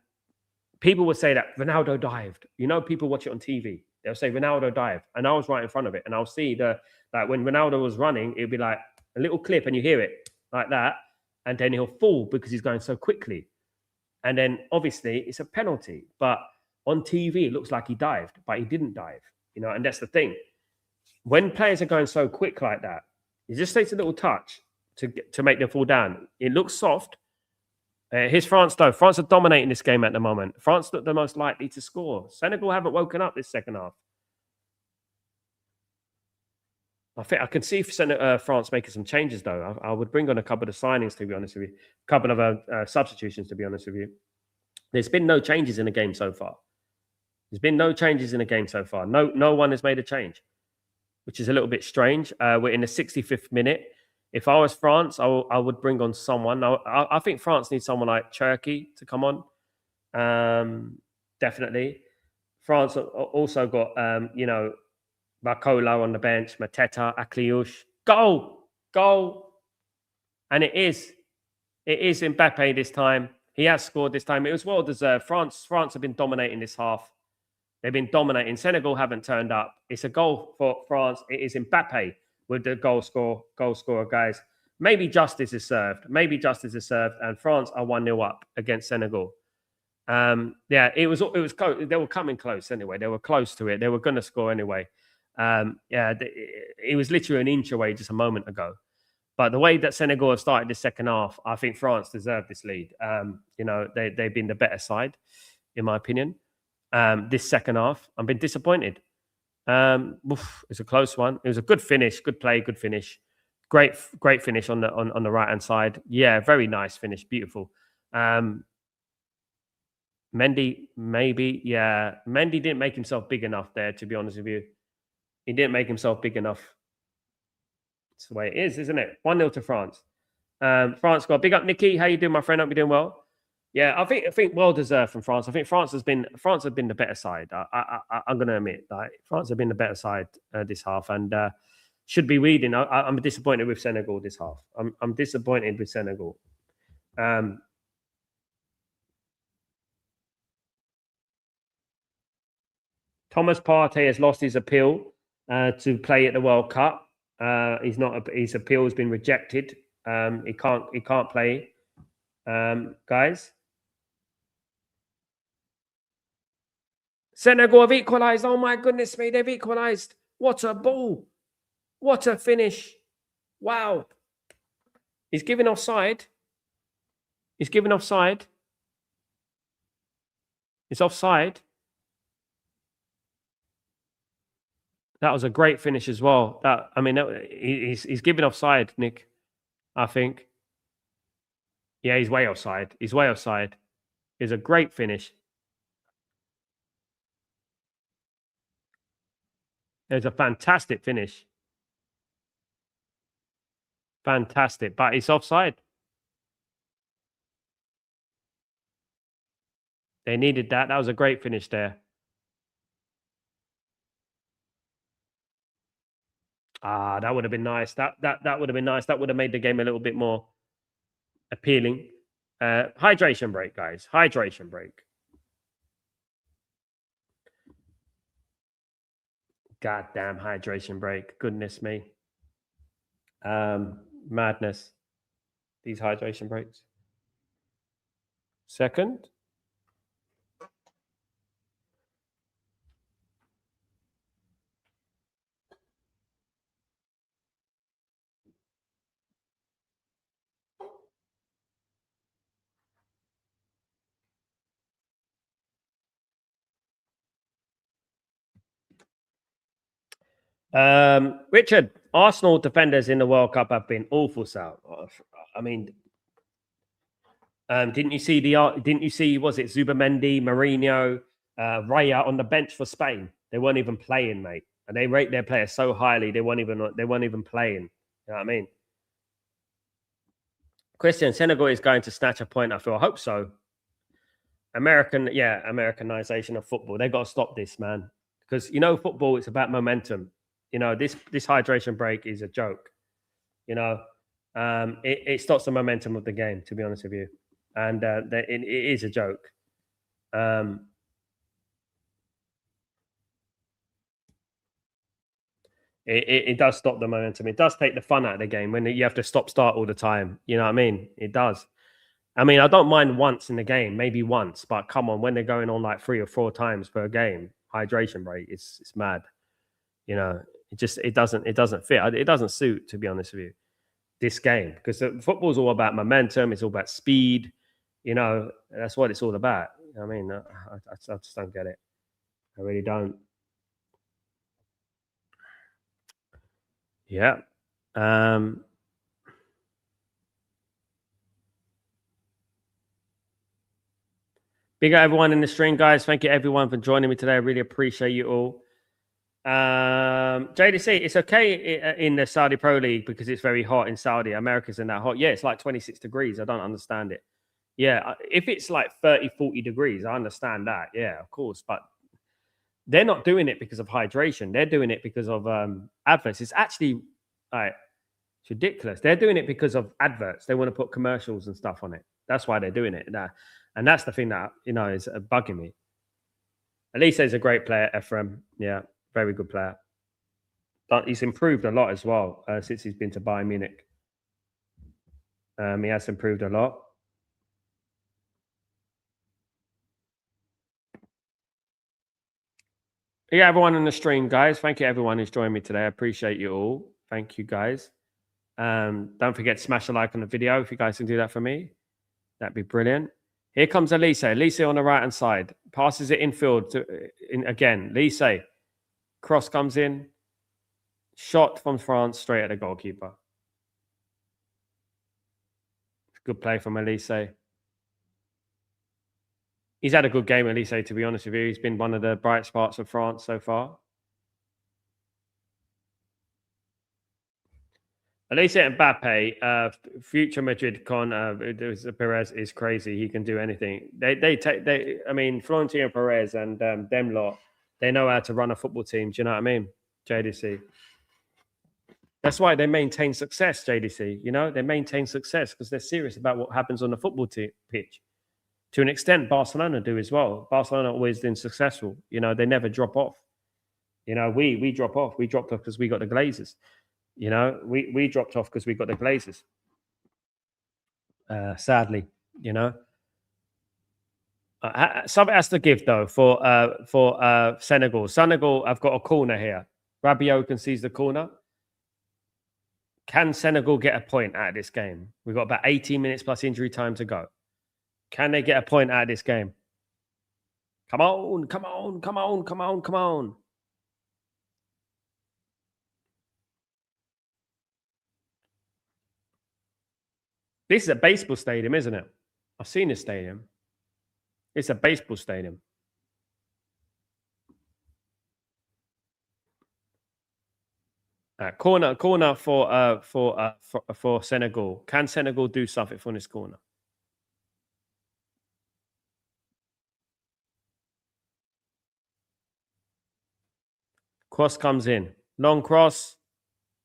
people would say that Ronaldo dived. People watch it on TV. They'll say Ronaldo dived. And I was right in front of it. And I'll see when Ronaldo was running, it would be like a little clip and you hear it like that. and then he'll fall because he's going so quickly. And then obviously it's a penalty. But on TV, it looks like he dived, but he didn't dive, and that's the thing. When players are going so quick like that, it just takes a little touch to make them fall down. It looks soft. Here's France, though. France are dominating this game at the moment. France look the most likely to score. Senegal haven't woken up this second half. I think I can see France making some changes, though. I would bring on a couple of signings, to be honest with you. A couple of substitutions, to be honest with you. There's been no changes in the game so far. There's been no changes in the game so far. No one has made a change, which is a little bit strange. We're in the 65th minute. If I was France, I would bring on someone. I think France needs someone like Cherki to come on. Definitely. France also got, Barcola on the bench, Mateta, Akliouche. Goal. And it is Mbappe this time. He has scored this time. It was well deserved. France have been dominating this half. They've been dominating. Senegal haven't turned up. It's a goal for France. It is Mbappe with the goal scorer, guys. Maybe justice is served. And France are 1-0 up against Senegal. It was close. They were coming close anyway. They were close to it. They were going to score anyway. It was literally an inch away just a moment ago. But the way that Senegal have started the second half, I think France deserved this lead. They've been the better side, in my opinion. This second half, I've been disappointed. It's a close one. It was a good finish, good play, good finish. Great finish on the right hand side. Yeah, very nice finish, beautiful. Mendy, maybe, yeah. Mendy didn't make himself big enough there, to be honest with you. He didn't make himself big enough. It's the way it is, isn't it? 1-0 to France. France got big up, Nicky. How you doing, my friend? Hope you're doing well. Yeah, I think well deserved from France. I think France have been the better side. I'm going to admit, like, France have been the better side this half, and should be leading. I'm disappointed with Senegal this half. I'm disappointed with Senegal. Thomas Partey has lost his appeal to play at the World Cup. His appeal has been rejected. He can't play. Guys, Senegal have equalised. Oh my goodness me, they've equalised. What a ball! What a finish! Wow. He's given offside. It's offside. That was a great finish as well. He's given offside, Nick. I think. Yeah, he's way offside. It's a great finish. It's a fantastic finish. Fantastic, but it's offside. They needed that. That was a great finish there. That would have been nice. That would have been nice. That would have made the game a little bit more appealing. Hydration break, guys. Hydration break. Goddamn hydration break. Goodness me. Madness. These hydration breaks. Second. Richard, Arsenal defenders in the World Cup have been awful, Sal. I mean, didn't you see, was it Zubamendi, Mourinho, Raya on the bench for Spain? They weren't even playing, mate. And they rate their players so highly, they weren't even playing. You know what I mean? Christian, Senegal is going to snatch a point, I feel. I hope so. Americanization of football. They've got to stop this, man. Because, football, it's about momentum. This hydration break is a joke. It stops the momentum of the game, to be honest with you. And it is a joke. It does stop the momentum. It does take the fun out of the game when you have to stop start all the time. You know what I mean? It does. I mean, I don't mind once in the game, maybe once, but come on, when they're going on like 3 or 4 times per game, hydration break, it's mad. You know, it doesn't fit. It doesn't suit, to be honest with you, this game, because football's all about momentum. It's all about speed. You know, that's what it's all about. I mean, I just don't get it. I really don't. Yeah. Um, Big up everyone in the stream, guys. Thank you everyone for joining me today. I really appreciate you all. JDC, it's okay in the Saudi Pro League because it's very hot in Saudi. America's in that hot. Yeah, it's like 26 degrees. I don't understand it. Yeah, if it's like 30, 40 degrees, I understand that. Yeah, of course. But they're not doing it because of hydration. They're doing it because of adverts. It's actually like it's ridiculous. They're doing it because of adverts. They want to put commercials and stuff on it. That's why they're doing it. And that's the thing that, is bugging me. Elise is a great player, Ephraim. Yeah, very good player. But he's improved a lot as well since he's been to Bayern Munich. He has improved a lot. Yeah, everyone in the stream, guys. Thank you, everyone who's joined me today. I appreciate you all. Thank you, guys. Don't forget to smash a like on the video if you guys can do that for me. That'd be brilliant. Here comes Elise. Elise on the right-hand side. Passes it infield again. Elise. Cross comes in. Shot from France straight at the goalkeeper. Good play from Elise. He's had a good game, Elise, to be honest with you. He's been one of the bright spots of France so far. Elise Mbappe, future Madrid Perez is crazy. He can do anything. I mean, Florentino Perez and them lot, they know how to run a football team. Do you know what I mean? JDC. That's why they maintain success, JDC. They maintain success because they're serious about what happens on the football pitch. To an extent, Barcelona do as well. Barcelona always been successful. They never drop off. We drop off. We dropped off because we got the Glazers. We dropped off because we got the Glazers. Sadly, something has to give though for Senegal. Senegal, I've got a corner here. Rabiot concedes the corner. Can Senegal get a point out of this game? We've got about 18 minutes plus injury time to go. Can they get a point out of this game? Come on, come on, come on, come on, come on. This is a baseball stadium, isn't it? I've seen this stadium. It's a baseball stadium. Corner for Senegal. Can Senegal do something from this corner? Cross comes in. Long cross.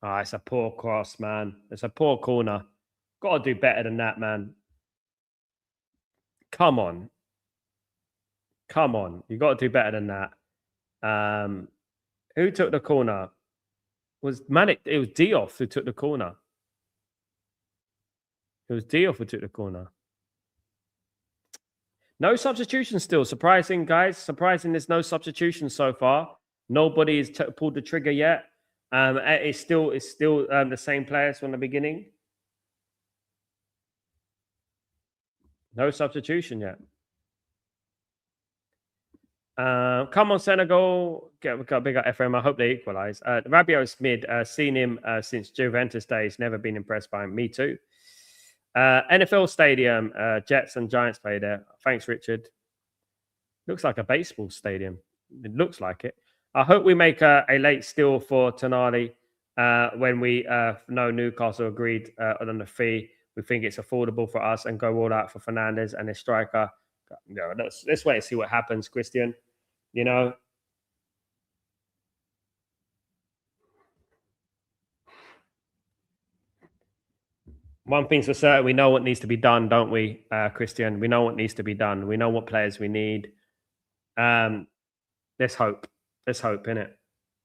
It's a poor cross, man. It's a poor corner. Got to do better than that, man. Come on. Come on. You got to do better than that. Who took the corner? It was Diop who took the corner. It was Diop who took the corner. No substitution still. Surprising, guys. Surprising there's no substitution so far. Nobody has pulled the trigger yet. It's still the same players from the beginning. No substitution yet. Come on, Senegal. Got big up FM. I hope they equalise. Rabiot's mid. Seen him since Juventus days. Never been impressed by him. Me too. NFL Stadium. Jets and Giants play there. Thanks, Richard. Looks like a baseball stadium. It looks like it. I hope we make a late steal for Tonali when we know Newcastle agreed on the fee. We think it's affordable for us and go all out for Fernandez and his striker. Let's wait and see what happens, Christian. One thing's for certain, we know what needs to be done, don't we, Christian? We know what needs to be done. We know what players we need. Let's hope. Let's hope, innit?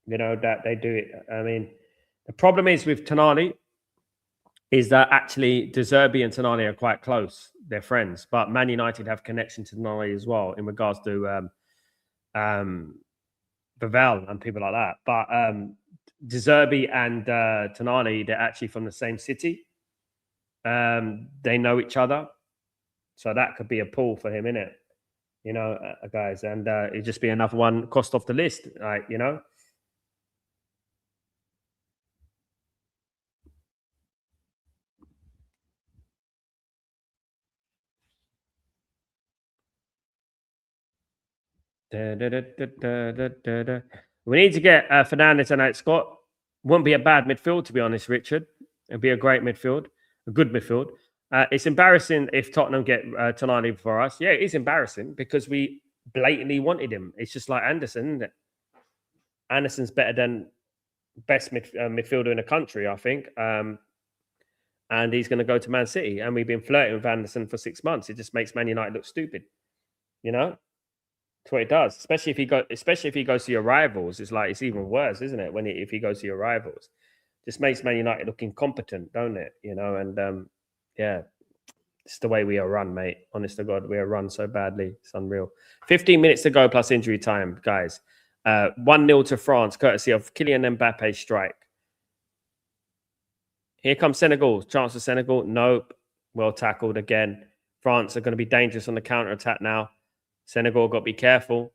You know, that they do it. I mean, the problem is with Tonali is that actually De Zerbi and Tonali are quite close. They're friends, but Man United have connection to Tonali as well in regards to um, Bavel and people like that. But De Zerbi and Tonali, they're actually from the same city. They know each other, so that could be a pull for him, innit? You know, guys, and it'd just be another one crossed off the list, like you know. Da, da, da, da, da, da, da, da. We need to get Fernandes and out Scott. Wouldn't be a bad midfield, to be honest, Richard. It'd be a great midfield, a good midfield. It's embarrassing if Tottenham get Tonali for us. Yeah, it is embarrassing because we blatantly wanted him. It's just like Anderson, isn't it? Anderson's better than best midfielder in the country, I think. And he's going to go to Man City. And we've been flirting with Anderson for 6 months. It just makes Man United look stupid, you know? That's what it does, especially if he goes to your rivals. It's like it's even worse, isn't it? If he goes to your rivals, just makes Man United look incompetent, don't it? You know, and yeah, it's the way we are run, mate. Honest to God, we are run so badly. It's unreal. 15 minutes to go plus injury time, guys. 1-0 to France, courtesy of Kylian Mbappe's strike. Here comes Senegal. Chance for Senegal. Nope. Well tackled again. France are going to be dangerous on the counter attack now. Senegal got to be careful.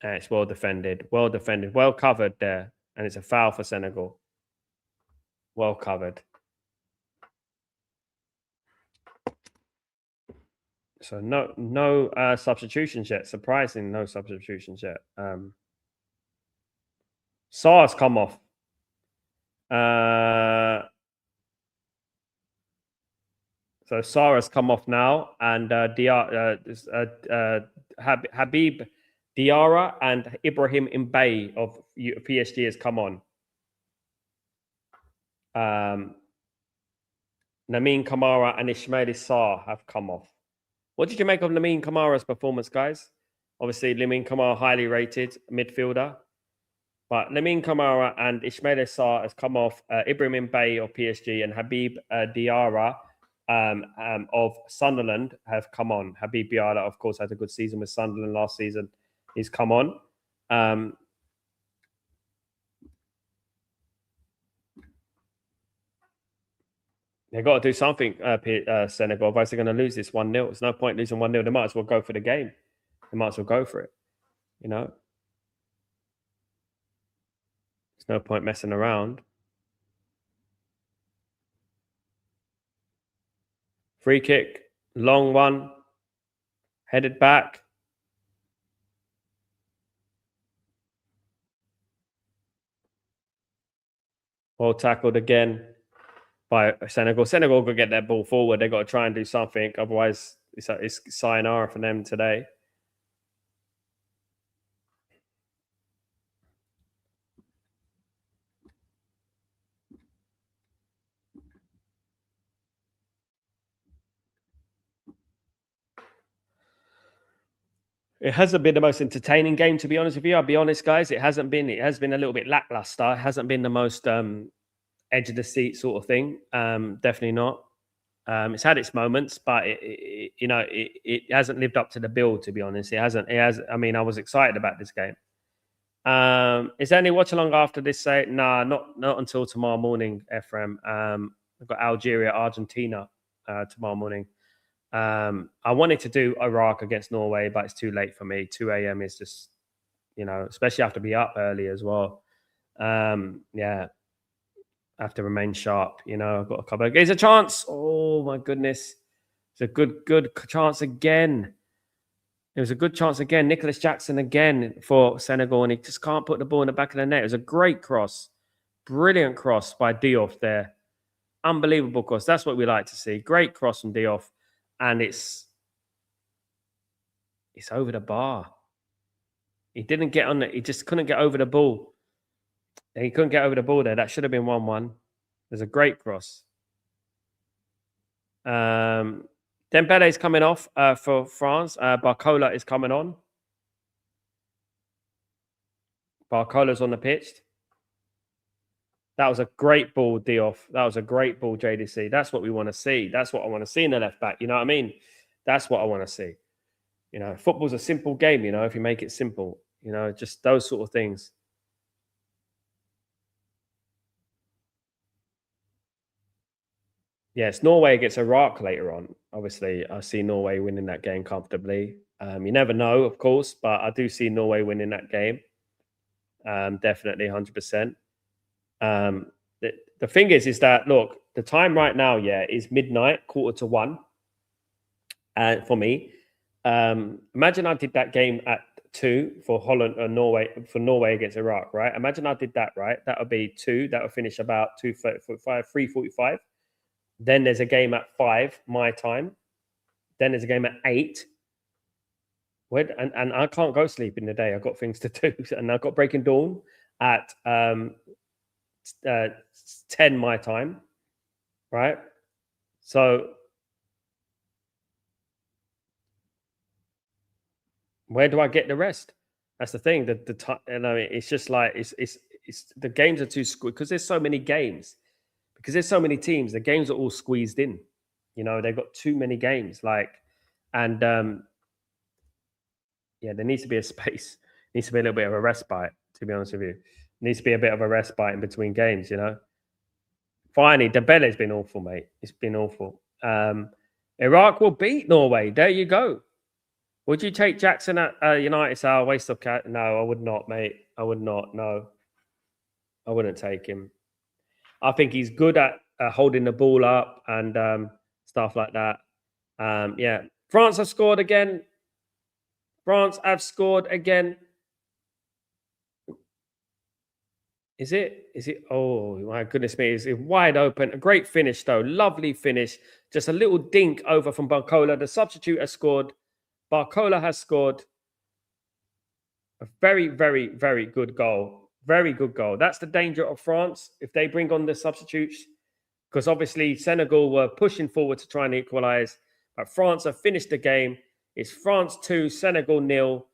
It's well defended. Well defended. Well covered there. And it's a foul for Senegal. Well covered. So no substitutions yet. Surprising, no substitutions yet. Sar's come off. So Sarah's come off now, and Habib Diarra and Ibrahim Mbaye of PSG has come on. Lamine Kamara and Ismail Sarr have come off. What did you make of Lamine Kamara's performance, guys? Obviously, Lamine Kamara, highly rated midfielder. But Lamine Kamara and Ismail Sarr has come off. Ibrahim Mbaye of PSG and Habib Diarra of Sunderland have come on. Habib Diarra, of course, had a good season with Sunderland last season. He's come on. They've got to do something, Senegal. Otherwise, they're going to lose this 1-0. There's no point losing 1-0. They might as well go for the game. They might as well go for it. You know? There's no point messing around. Free kick. Long one. Headed back. Well tackled again by Senegal. Senegal could get that ball forward. They've got to try and do something. Otherwise, it's sayonara for them today. It hasn't been the most entertaining game, to be honest with you. I'll be honest, guys. It has been a little bit lackluster. It hasn't been the most edge of the seat sort of thing. Definitely not. It's had its moments, but it hasn't lived up to the bill, to be honest. It hasn't. It has. I mean, I was excited about this game. Is there any watch along after this? Nah, not until tomorrow morning, Ephraim. I've got Algeria, Argentina tomorrow morning. I wanted to do Iraq against Norway, but it's too late for me. 2 a.m. is just, especially have to be up early as well. Yeah, I have to remain sharp. I've got a couple of. There's a chance. Oh my goodness, it's a good chance again. It was a good chance again. Nicholas Jackson again for Senegal, and he just can't put the ball in the back of the net. It was a great cross, brilliant cross by Diop there. Unbelievable cross. That's what we like to see. Great cross from Diop. And it's over the bar. He didn't get on it. He just couldn't get over the ball. He couldn't get over the ball there. That should have been 1-1. There's a great cross. Dembele's coming off for France. Barcola is coming on. Barcola's on the pitch. That was a great ball, Dioff. That was a great ball, JDC. That's what we want to see. That's what I want to see in the left back. You know what I mean? That's what I want to see. You know, football's a simple game, you know, if you make it simple, you know, just those sort of things. Yes, Norway gets Iraq later on. Obviously, I see Norway winning that game comfortably. You never know, of course, but I do see Norway winning that game. Definitely 100%. Um, the thing is that, look, the time right now, yeah, is midnight, quarter to one. For me, imagine I did that game at 2 for Holland or Norway for Norway against Iraq, right? Imagine I did that, right? That would be 2. That would finish about 2:45, 3:45. Then there's a game at 5 my time. Then there's a game at 8. And I can't go sleep in the day. I've got things to do, and I've got Breaking Dawn at uh, 10 my time, right? So where do I get the rest? That's the thing. The time, you know, it's just like it's the games are too because there's so many games, because there's so many teams. The games are all squeezed in. You know, they've got too many games. Like, and yeah, there needs to be a space. Needs to be a little bit of a respite. To be honest with you, needs to be a bit of a respite in between games. You know, finally, Dembele's been awful, mate. It's been awful. Iraq will beat Norway. There you go. Would you take Jackson at United? Say, waste of cat. No, I would not, mate. I would not. No, I wouldn't take him. I think he's good at holding the ball up and stuff like that. Yeah, France have scored again. France have scored again. Is it? Is it? Oh my goodness me! It's wide open. A great finish though. Lovely finish. Just a little dink over from Barcola. The substitute has scored. Barcola has scored. A very, very, very good goal. Very good goal. That's the danger of France if they bring on the substitutes, because obviously Senegal were pushing forward to try and equalize, but France have finished the game. It's France 2, Senegal nil.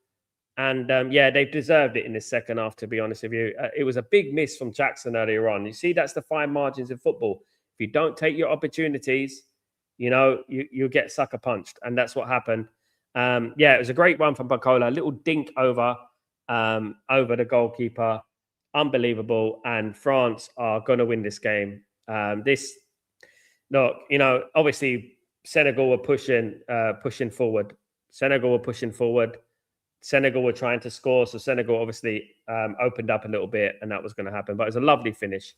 And yeah, they've deserved it in the second half, to be honest with you. It was a big miss from Jackson earlier on. You see, that's the fine margins in football. If you don't take your opportunities, you know, you get sucker punched. And that's what happened. Yeah, it was a great one from Bacola. A little dink over the goalkeeper. Unbelievable. And France are going to win this game. Look, you know, obviously Senegal were pushing forward. Senegal were pushing forward. Senegal were trying to score, so Senegal obviously opened up a little bit, and that was going to happen. But it was a lovely finish.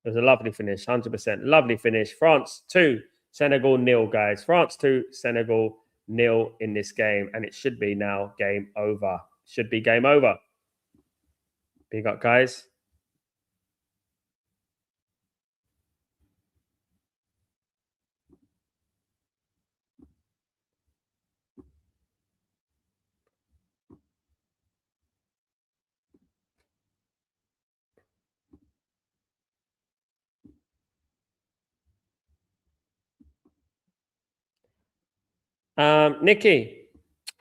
It was a lovely finish, 100%. Lovely finish. France 2, Senegal nil, guys. France 2, Senegal nil in this game, and it should be now game over. Should be game over. Big up, guys. Nikki,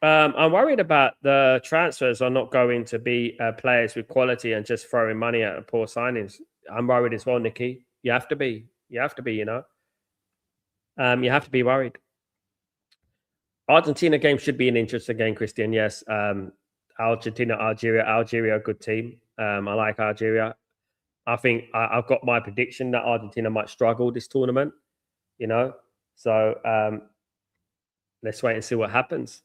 I'm worried about the transfers are not going to be players with quality and just throwing money at poor signings. I'm worried as well, Nikki. You have to be. You have to be, you know. You have to be worried. Argentina game should be an interesting game, Christian. Yes. Argentina, Algeria, a good team. I like Algeria. I think I've got my prediction that Argentina might struggle this tournament, you know. So let's wait and see what happens.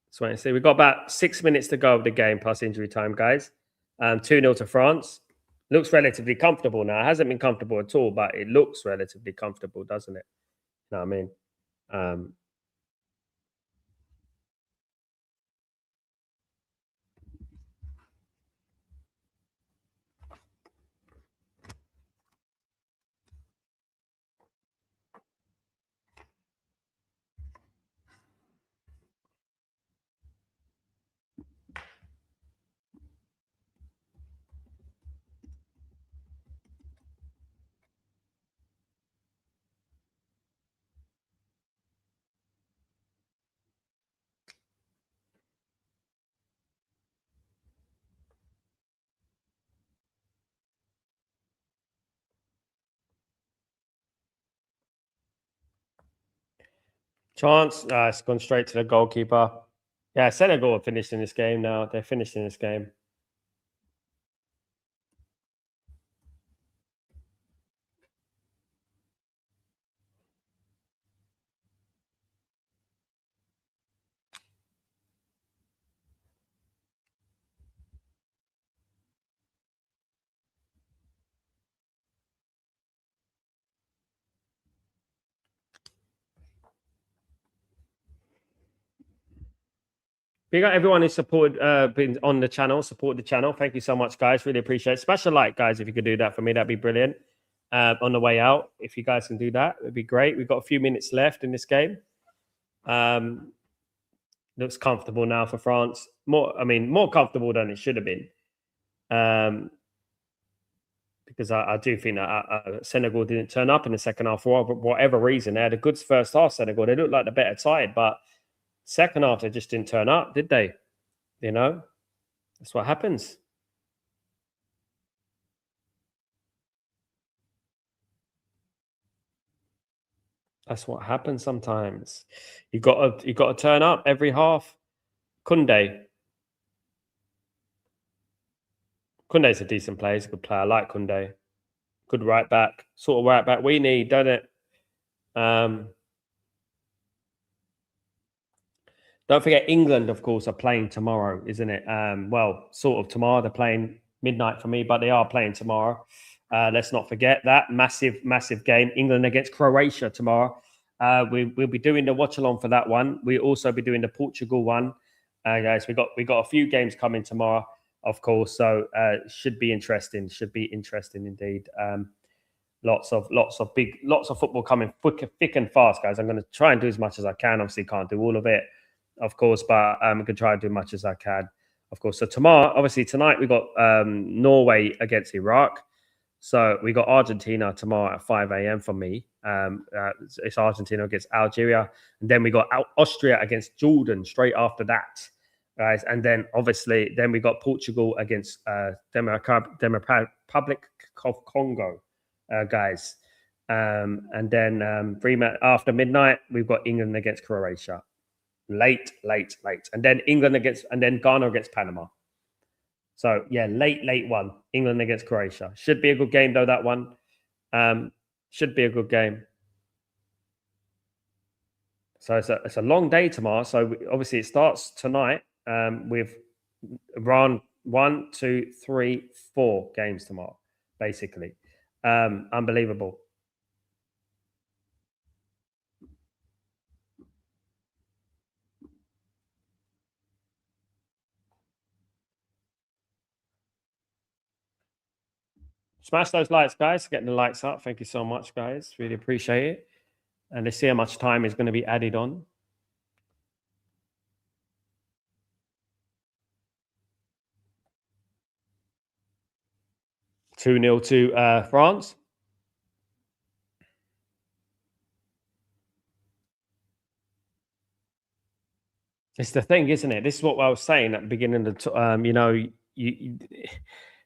Let's wait and see. We've got about 6 minutes to go of the game plus injury time, guys. 2-0 to France. Looks relatively comfortable now. It hasn't been comfortable at all, but it looks relatively comfortable, doesn't it? You know what I mean? Um, Chance. It's gone straight to the goalkeeper. Yeah, Senegal are finished in this game now. They're finished in this game. Big up everyone who's been on the channel, support the channel. Thank you so much, guys. Really appreciate it. Smash a like, guys, if you could do that for me. That'd be brilliant. On the way out, if you guys can do that, it'd be great. We've got a few minutes left in this game. Looks comfortable now for France. More comfortable than it should have been. Because I do think that Senegal didn't turn up in the second half for whatever reason. They had a good first half, Senegal. They looked like the better side, but second half, they just didn't turn up, did they? You know, that's what happens. That's what happens sometimes. You got to turn up every half. Kunde's a decent player. He's a good player. I like Kunde. Good right back. Sort of right back we need, don't it? Don't forget, England, of course, are playing tomorrow, isn't it? Well, sort of tomorrow. They're playing midnight for me, but they are playing tomorrow. Let's not forget that massive game. England against Croatia tomorrow. We'll be doing the watch along for that one. We'll also be doing the Portugal one, guys. We got a few games coming tomorrow, of course. So should be interesting. Should be interesting indeed. Lots of football coming thick and fast, guys. I'm going to try and do as much as I can. Obviously, can't do all of it, of course, but I'm going to try and do as much as I can, of course. So tonight we got Norway against Iraq. So we got Argentina tomorrow at 5 a.m. for me. It's Argentina against Algeria, and then we got Austria against Jordan straight after that, guys. And then obviously we got Portugal against Democratic Republic of Congo. Guys. And then after midnight, we've got England against Croatia. Late. And then Ghana against Panama. So yeah, late one. England against Croatia. Should be a good game though, that one. Should be a good game. So it's a long day tomorrow. So obviously it starts tonight with around 1, 2, 3, 4 games tomorrow, basically. Unbelievable. Smash those likes, guys. Getting the likes up. Thank you so much, guys. Really appreciate it. And let's see how much time is going to be added on. Two 0 to France. It's the thing, isn't it? This is what I was saying at the beginning of the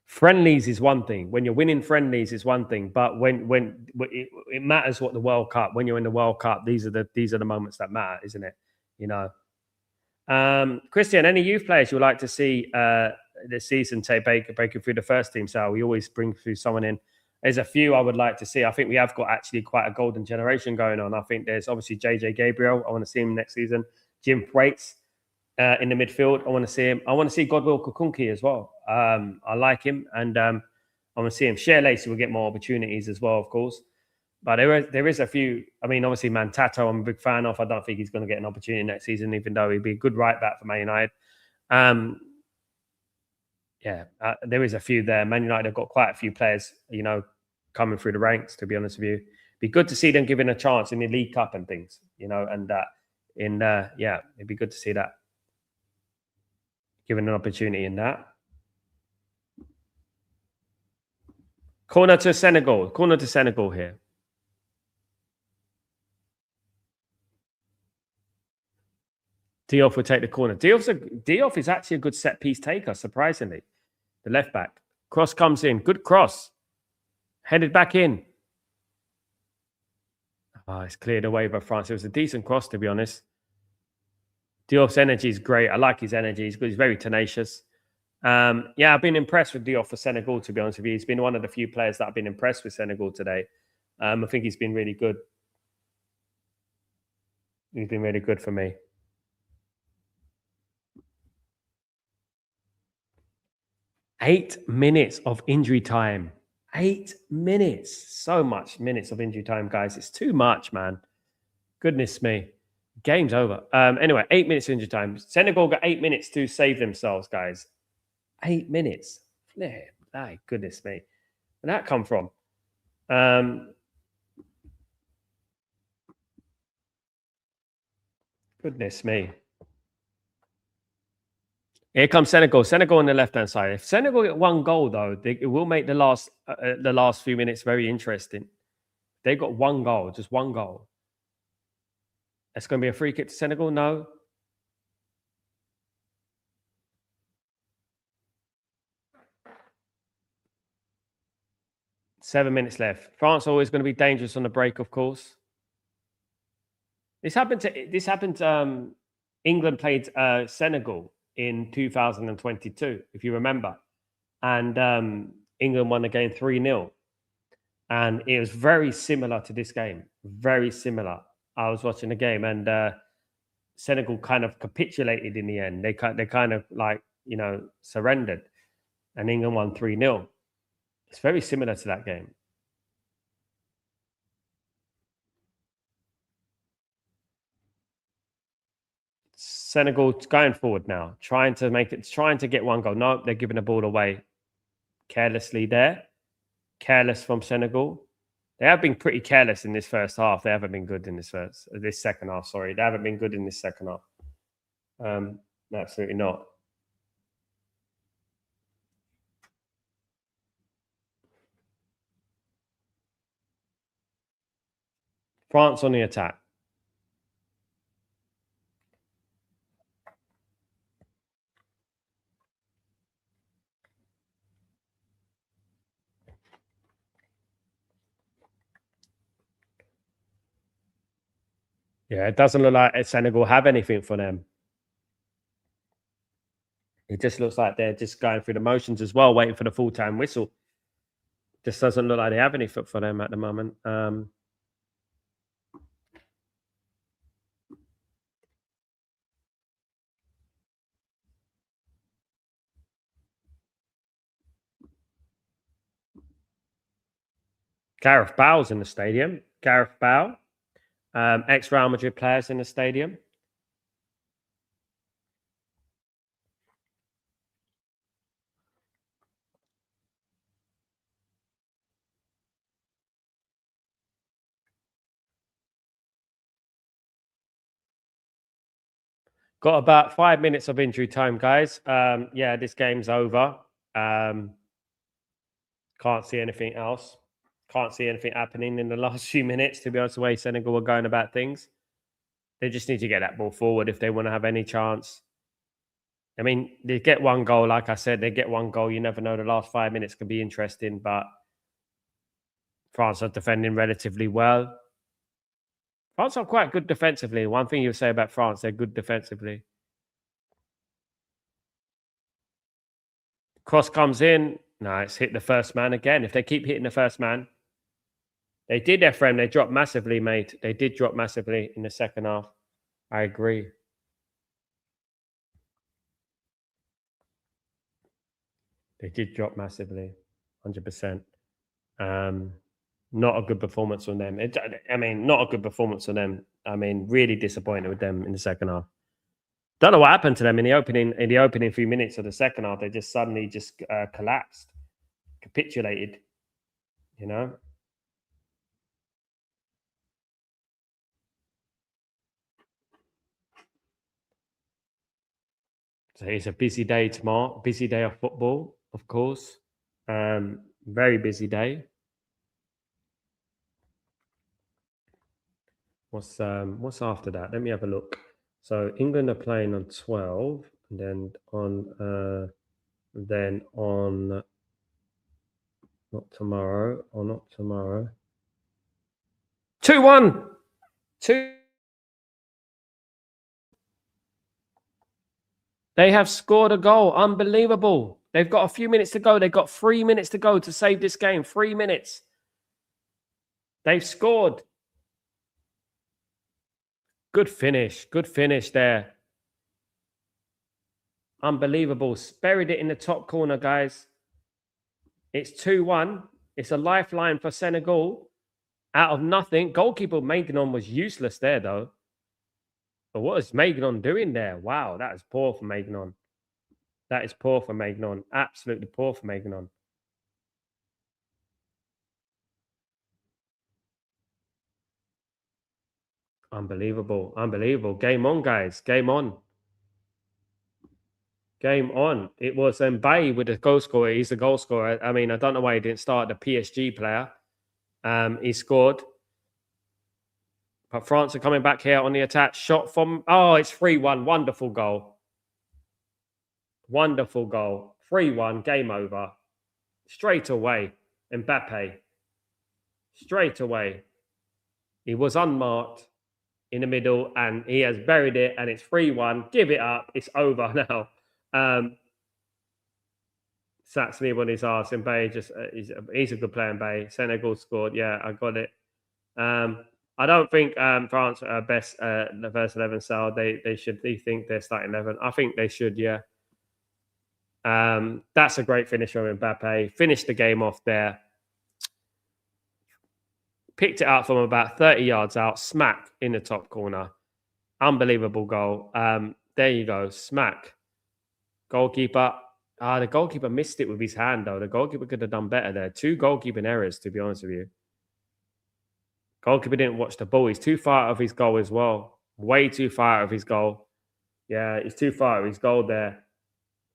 friendlies is one thing. When you're winning friendlies is one thing, but when it matters what the World Cup. When you're in the World Cup, these are the moments that matter, isn't it? You know. Christian, any youth players you would like to see this season breaking through the first team? So we always bring through someone in. There's a few I would like to see. I think we have got actually quite a golden generation going on. I think there's obviously JJ Gabriel. I want to see him next season. Jim Thwaites in the midfield. I want to see him. I want to see Godwill Kukunki as well. I like him, and I want to see him. Share Lacey will get more opportunities as well, of course. But there is a few. I mean, obviously Mantato, I'm a big fan of. I don't think he's going to get an opportunity next season, even though he'd be a good right back for Man United. There is a few there. Man United have got quite a few players, coming through the ranks. To be honest with you, be good to see them given a chance in the League Cup and things, and it'd be good to see that given an opportunity in that. Corner to Senegal here. Diop will take the corner. Diop is actually a good set piece taker, surprisingly. The left back. Cross comes in. Good cross. Headed back in. Oh, it's cleared away by France. It was a decent cross, to be honest. Diop's energy is great. I like his energy. He's very tenacious. Yeah, I've been impressed with Diop for Senegal, to be honest with you. He's been one of the few players that I've been impressed with Senegal today. I think he's been really good. He's been really good for me. Eight minutes of injury time. 8 minutes. So much minutes of injury time, guys. It's too much, man. Goodness me. Game's over. Anyway, 8 minutes injury time. Senegal got 8 minutes to save themselves, guys. 8 minutes. Yeah, my goodness me. Where'd that come from? Goodness me. Here comes Senegal. Senegal on the left-hand side. If Senegal get one goal, though, it will make the last few minutes very interesting. They got one goal, just one goal. It's going to be a free kick to Senegal? No. Seven minutes left. France always going to be dangerous on the break, of course. This happened. England played Senegal in 2022, if you remember, and England won the game 3-0, and it was very similar to this game. Very similar. I was watching the game, and Senegal kind of capitulated in the end. They kind of like surrendered, and England won 3-0. It's very similar to that game. Senegal going forward now, trying to get one goal. No, they're giving the ball away carelessly there. Careless from Senegal. They have been pretty careless in this first half. They haven't been good in this second half. Sorry, they haven't been good in this second half. Absolutely not. France on the attack. Yeah, it doesn't look like Senegal have anything for them. It just looks like they're just going through the motions as well, waiting for the full-time whistle. Just doesn't look like they have anything for them at the moment. Gareth Bale's in the stadium. Gareth Bale, ex-Real Madrid players in the stadium. Got about 5 minutes of injury time, guys. Yeah, this game's over. Can't see anything else. Can't see anything happening in the last few minutes, to be honest, the way Senegal were going about things. They just need to get that ball forward if they want to have any chance. I mean, they get one goal, like I said, they get one goal. You never know. The last 5 minutes can be interesting, but France are defending relatively well. France are quite good defensively. One thing you say about France, they're good defensively. Cross comes in. No, it's hit the first man again. If they keep hitting the first man, they did, their friend. They dropped massively, mate. They did drop massively in the second half. I agree. They did drop massively, 100%. Not a good performance on them. Not a good performance on them. Really disappointed with them in the second half. Don't know what happened to them in the opening few minutes of the second half. They just suddenly collapsed, capitulated. So it's a busy day tomorrow. Busy day of football, of course. Very busy day. What's after that? Let me have a look. So England are playing on 12, and then on not tomorrow. 2-1. Two. They have scored a goal. Unbelievable. They've got a few minutes to go. They've got 3 minutes to go to save this game. 3 minutes. They've scored. Good finish. Good finish there. Unbelievable. Buried it in the top corner, guys. It's 2-1. It's a lifeline for Senegal. Out of nothing. Goalkeeper Maignan was useless there, though. But what is Maignan doing there? Wow, that is poor for Maignan. That is poor for Maignan. Absolutely poor for Maignan. Unbelievable. Unbelievable. Game on, guys. Game on. Game on. It was Mbaye with the goal scorer. He's the goal scorer. I mean, I don't know why he didn't start the PSG player. He scored. But France are coming back here on the attack. Shot from... Oh, it's 3-1. Wonderful goal. Wonderful goal. 3-1. Game over. Straight away. Mbappe. Straight away. He was unmarked in the middle and he has buried it and it's 3-1. Give it up. It's over now. Sats me on his arse. Mbappe just he's a good player. Mbappe. Senegal scored. Yeah, I got it. I don't think France are best the first 11 style. They should rethink their starting 11. I think they should. Yeah. That's a great finish from Mbappe. Finished the game off there. Picked it up from about 30 yards out. Smack in the top corner. Unbelievable goal. There you go. Smack. Goalkeeper. The goalkeeper missed it with his hand, though. The goalkeeper could have done better there. 2 goalkeeping errors, to be honest with you. Goalkeeper didn't watch the ball. He's too far out of his goal as well. Way too far out of his goal. Yeah, he's too far out of his goal there.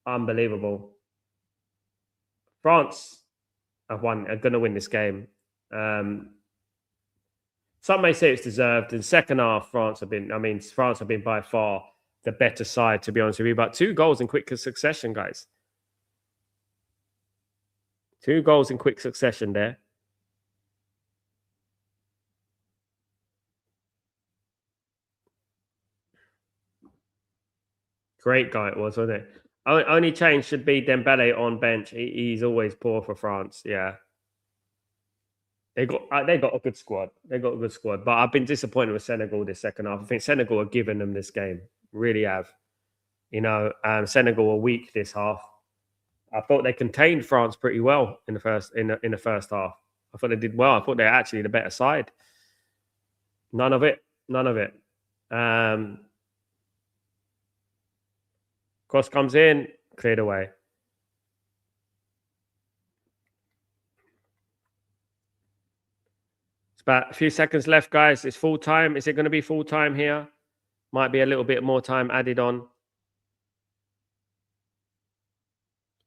Unbelievable. France are going to win this game. Some may say it's deserved. In the second half, France have been by far the better side, to be honest with you. But 2 goals in quick succession, guys. 2 goals in quick succession there. Great guy it was, wasn't it? Only change should be Dembele on bench. He's always poor for France. Yeah. They got a good squad. They got a good squad. But I've been disappointed with Senegal this second half. I think Senegal are giving them this game. Really have. You know, Senegal are weak this half. I thought they contained France pretty well in the first half. I thought they did well. I thought they were actually the better side. None of it. None of it. Cross comes in, cleared away. It's about a few seconds left, guys. It's full time. Is it going to be full time here? Might be a little bit more time added on.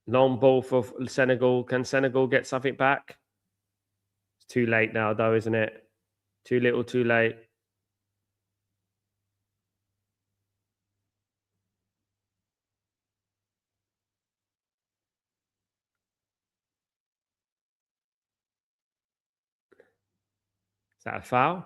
Long ball for Senegal. Can Senegal get something back? It's too late now, though, isn't it? Too little, too late. Is that a foul?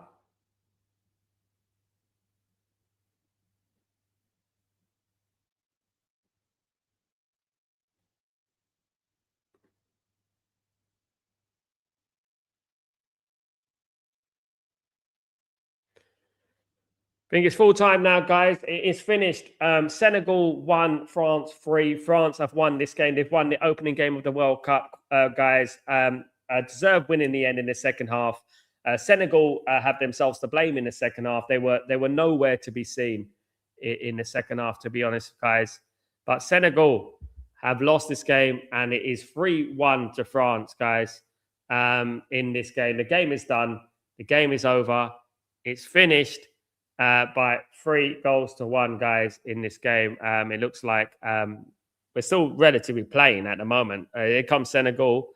I think it's full time now, guys. It is finished. Senegal 1, France 3. France have won this game. They've won the opening game of the World Cup, guys. Deserved win in the end in the second half. Senegal have themselves to blame in the second half. They were nowhere to be seen in the second half, to be honest, guys. But Senegal have lost this game, and it is 3-1 to France, guys. In this game, the game is done. The game is over. It's finished. By 3-1, guys, in this game. It looks like we're still relatively playing at the moment. Here comes Senegal.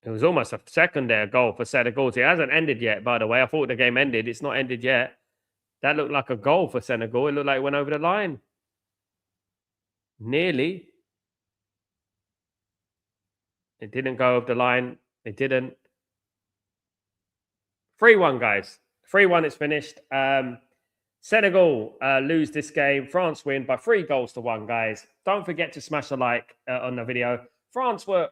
It was almost a second there goal for Senegal. It hasn't ended yet, by the way. I thought the game ended. It's not ended yet. That looked like a goal for Senegal. It looked like it went over the line. Nearly. It didn't go over the line. It didn't. 3-1, guys. 3-1, it's finished. Senegal lose this game. France win by 3-1, guys. Don't forget to smash a like on the video. France were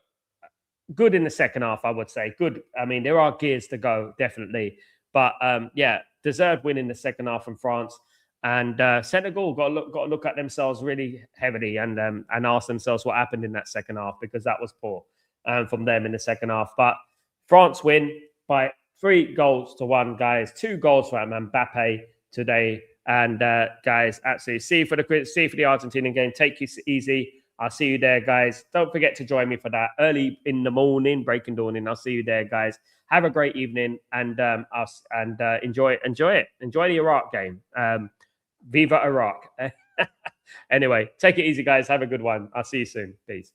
good in the second half, I would say. Good. I mean, there are gears to go, definitely. But yeah, deserved win in the second half from France. And Senegal got to look at themselves really heavily and ask themselves what happened in that second half, because that was poor from them in the second half. But France win by 3-1, guys. 2 goals for Mbappe today. And guys, absolutely see you for the Argentinian game. Take it easy. I'll see you there, guys. Don't forget to join me for that early in the morning, breaking dawning. I'll see you there, guys. Have a great evening and enjoy it. Enjoy the Iraq game. Viva Iraq. Anyway, take it easy, guys. Have a good one. I'll see you soon. Peace.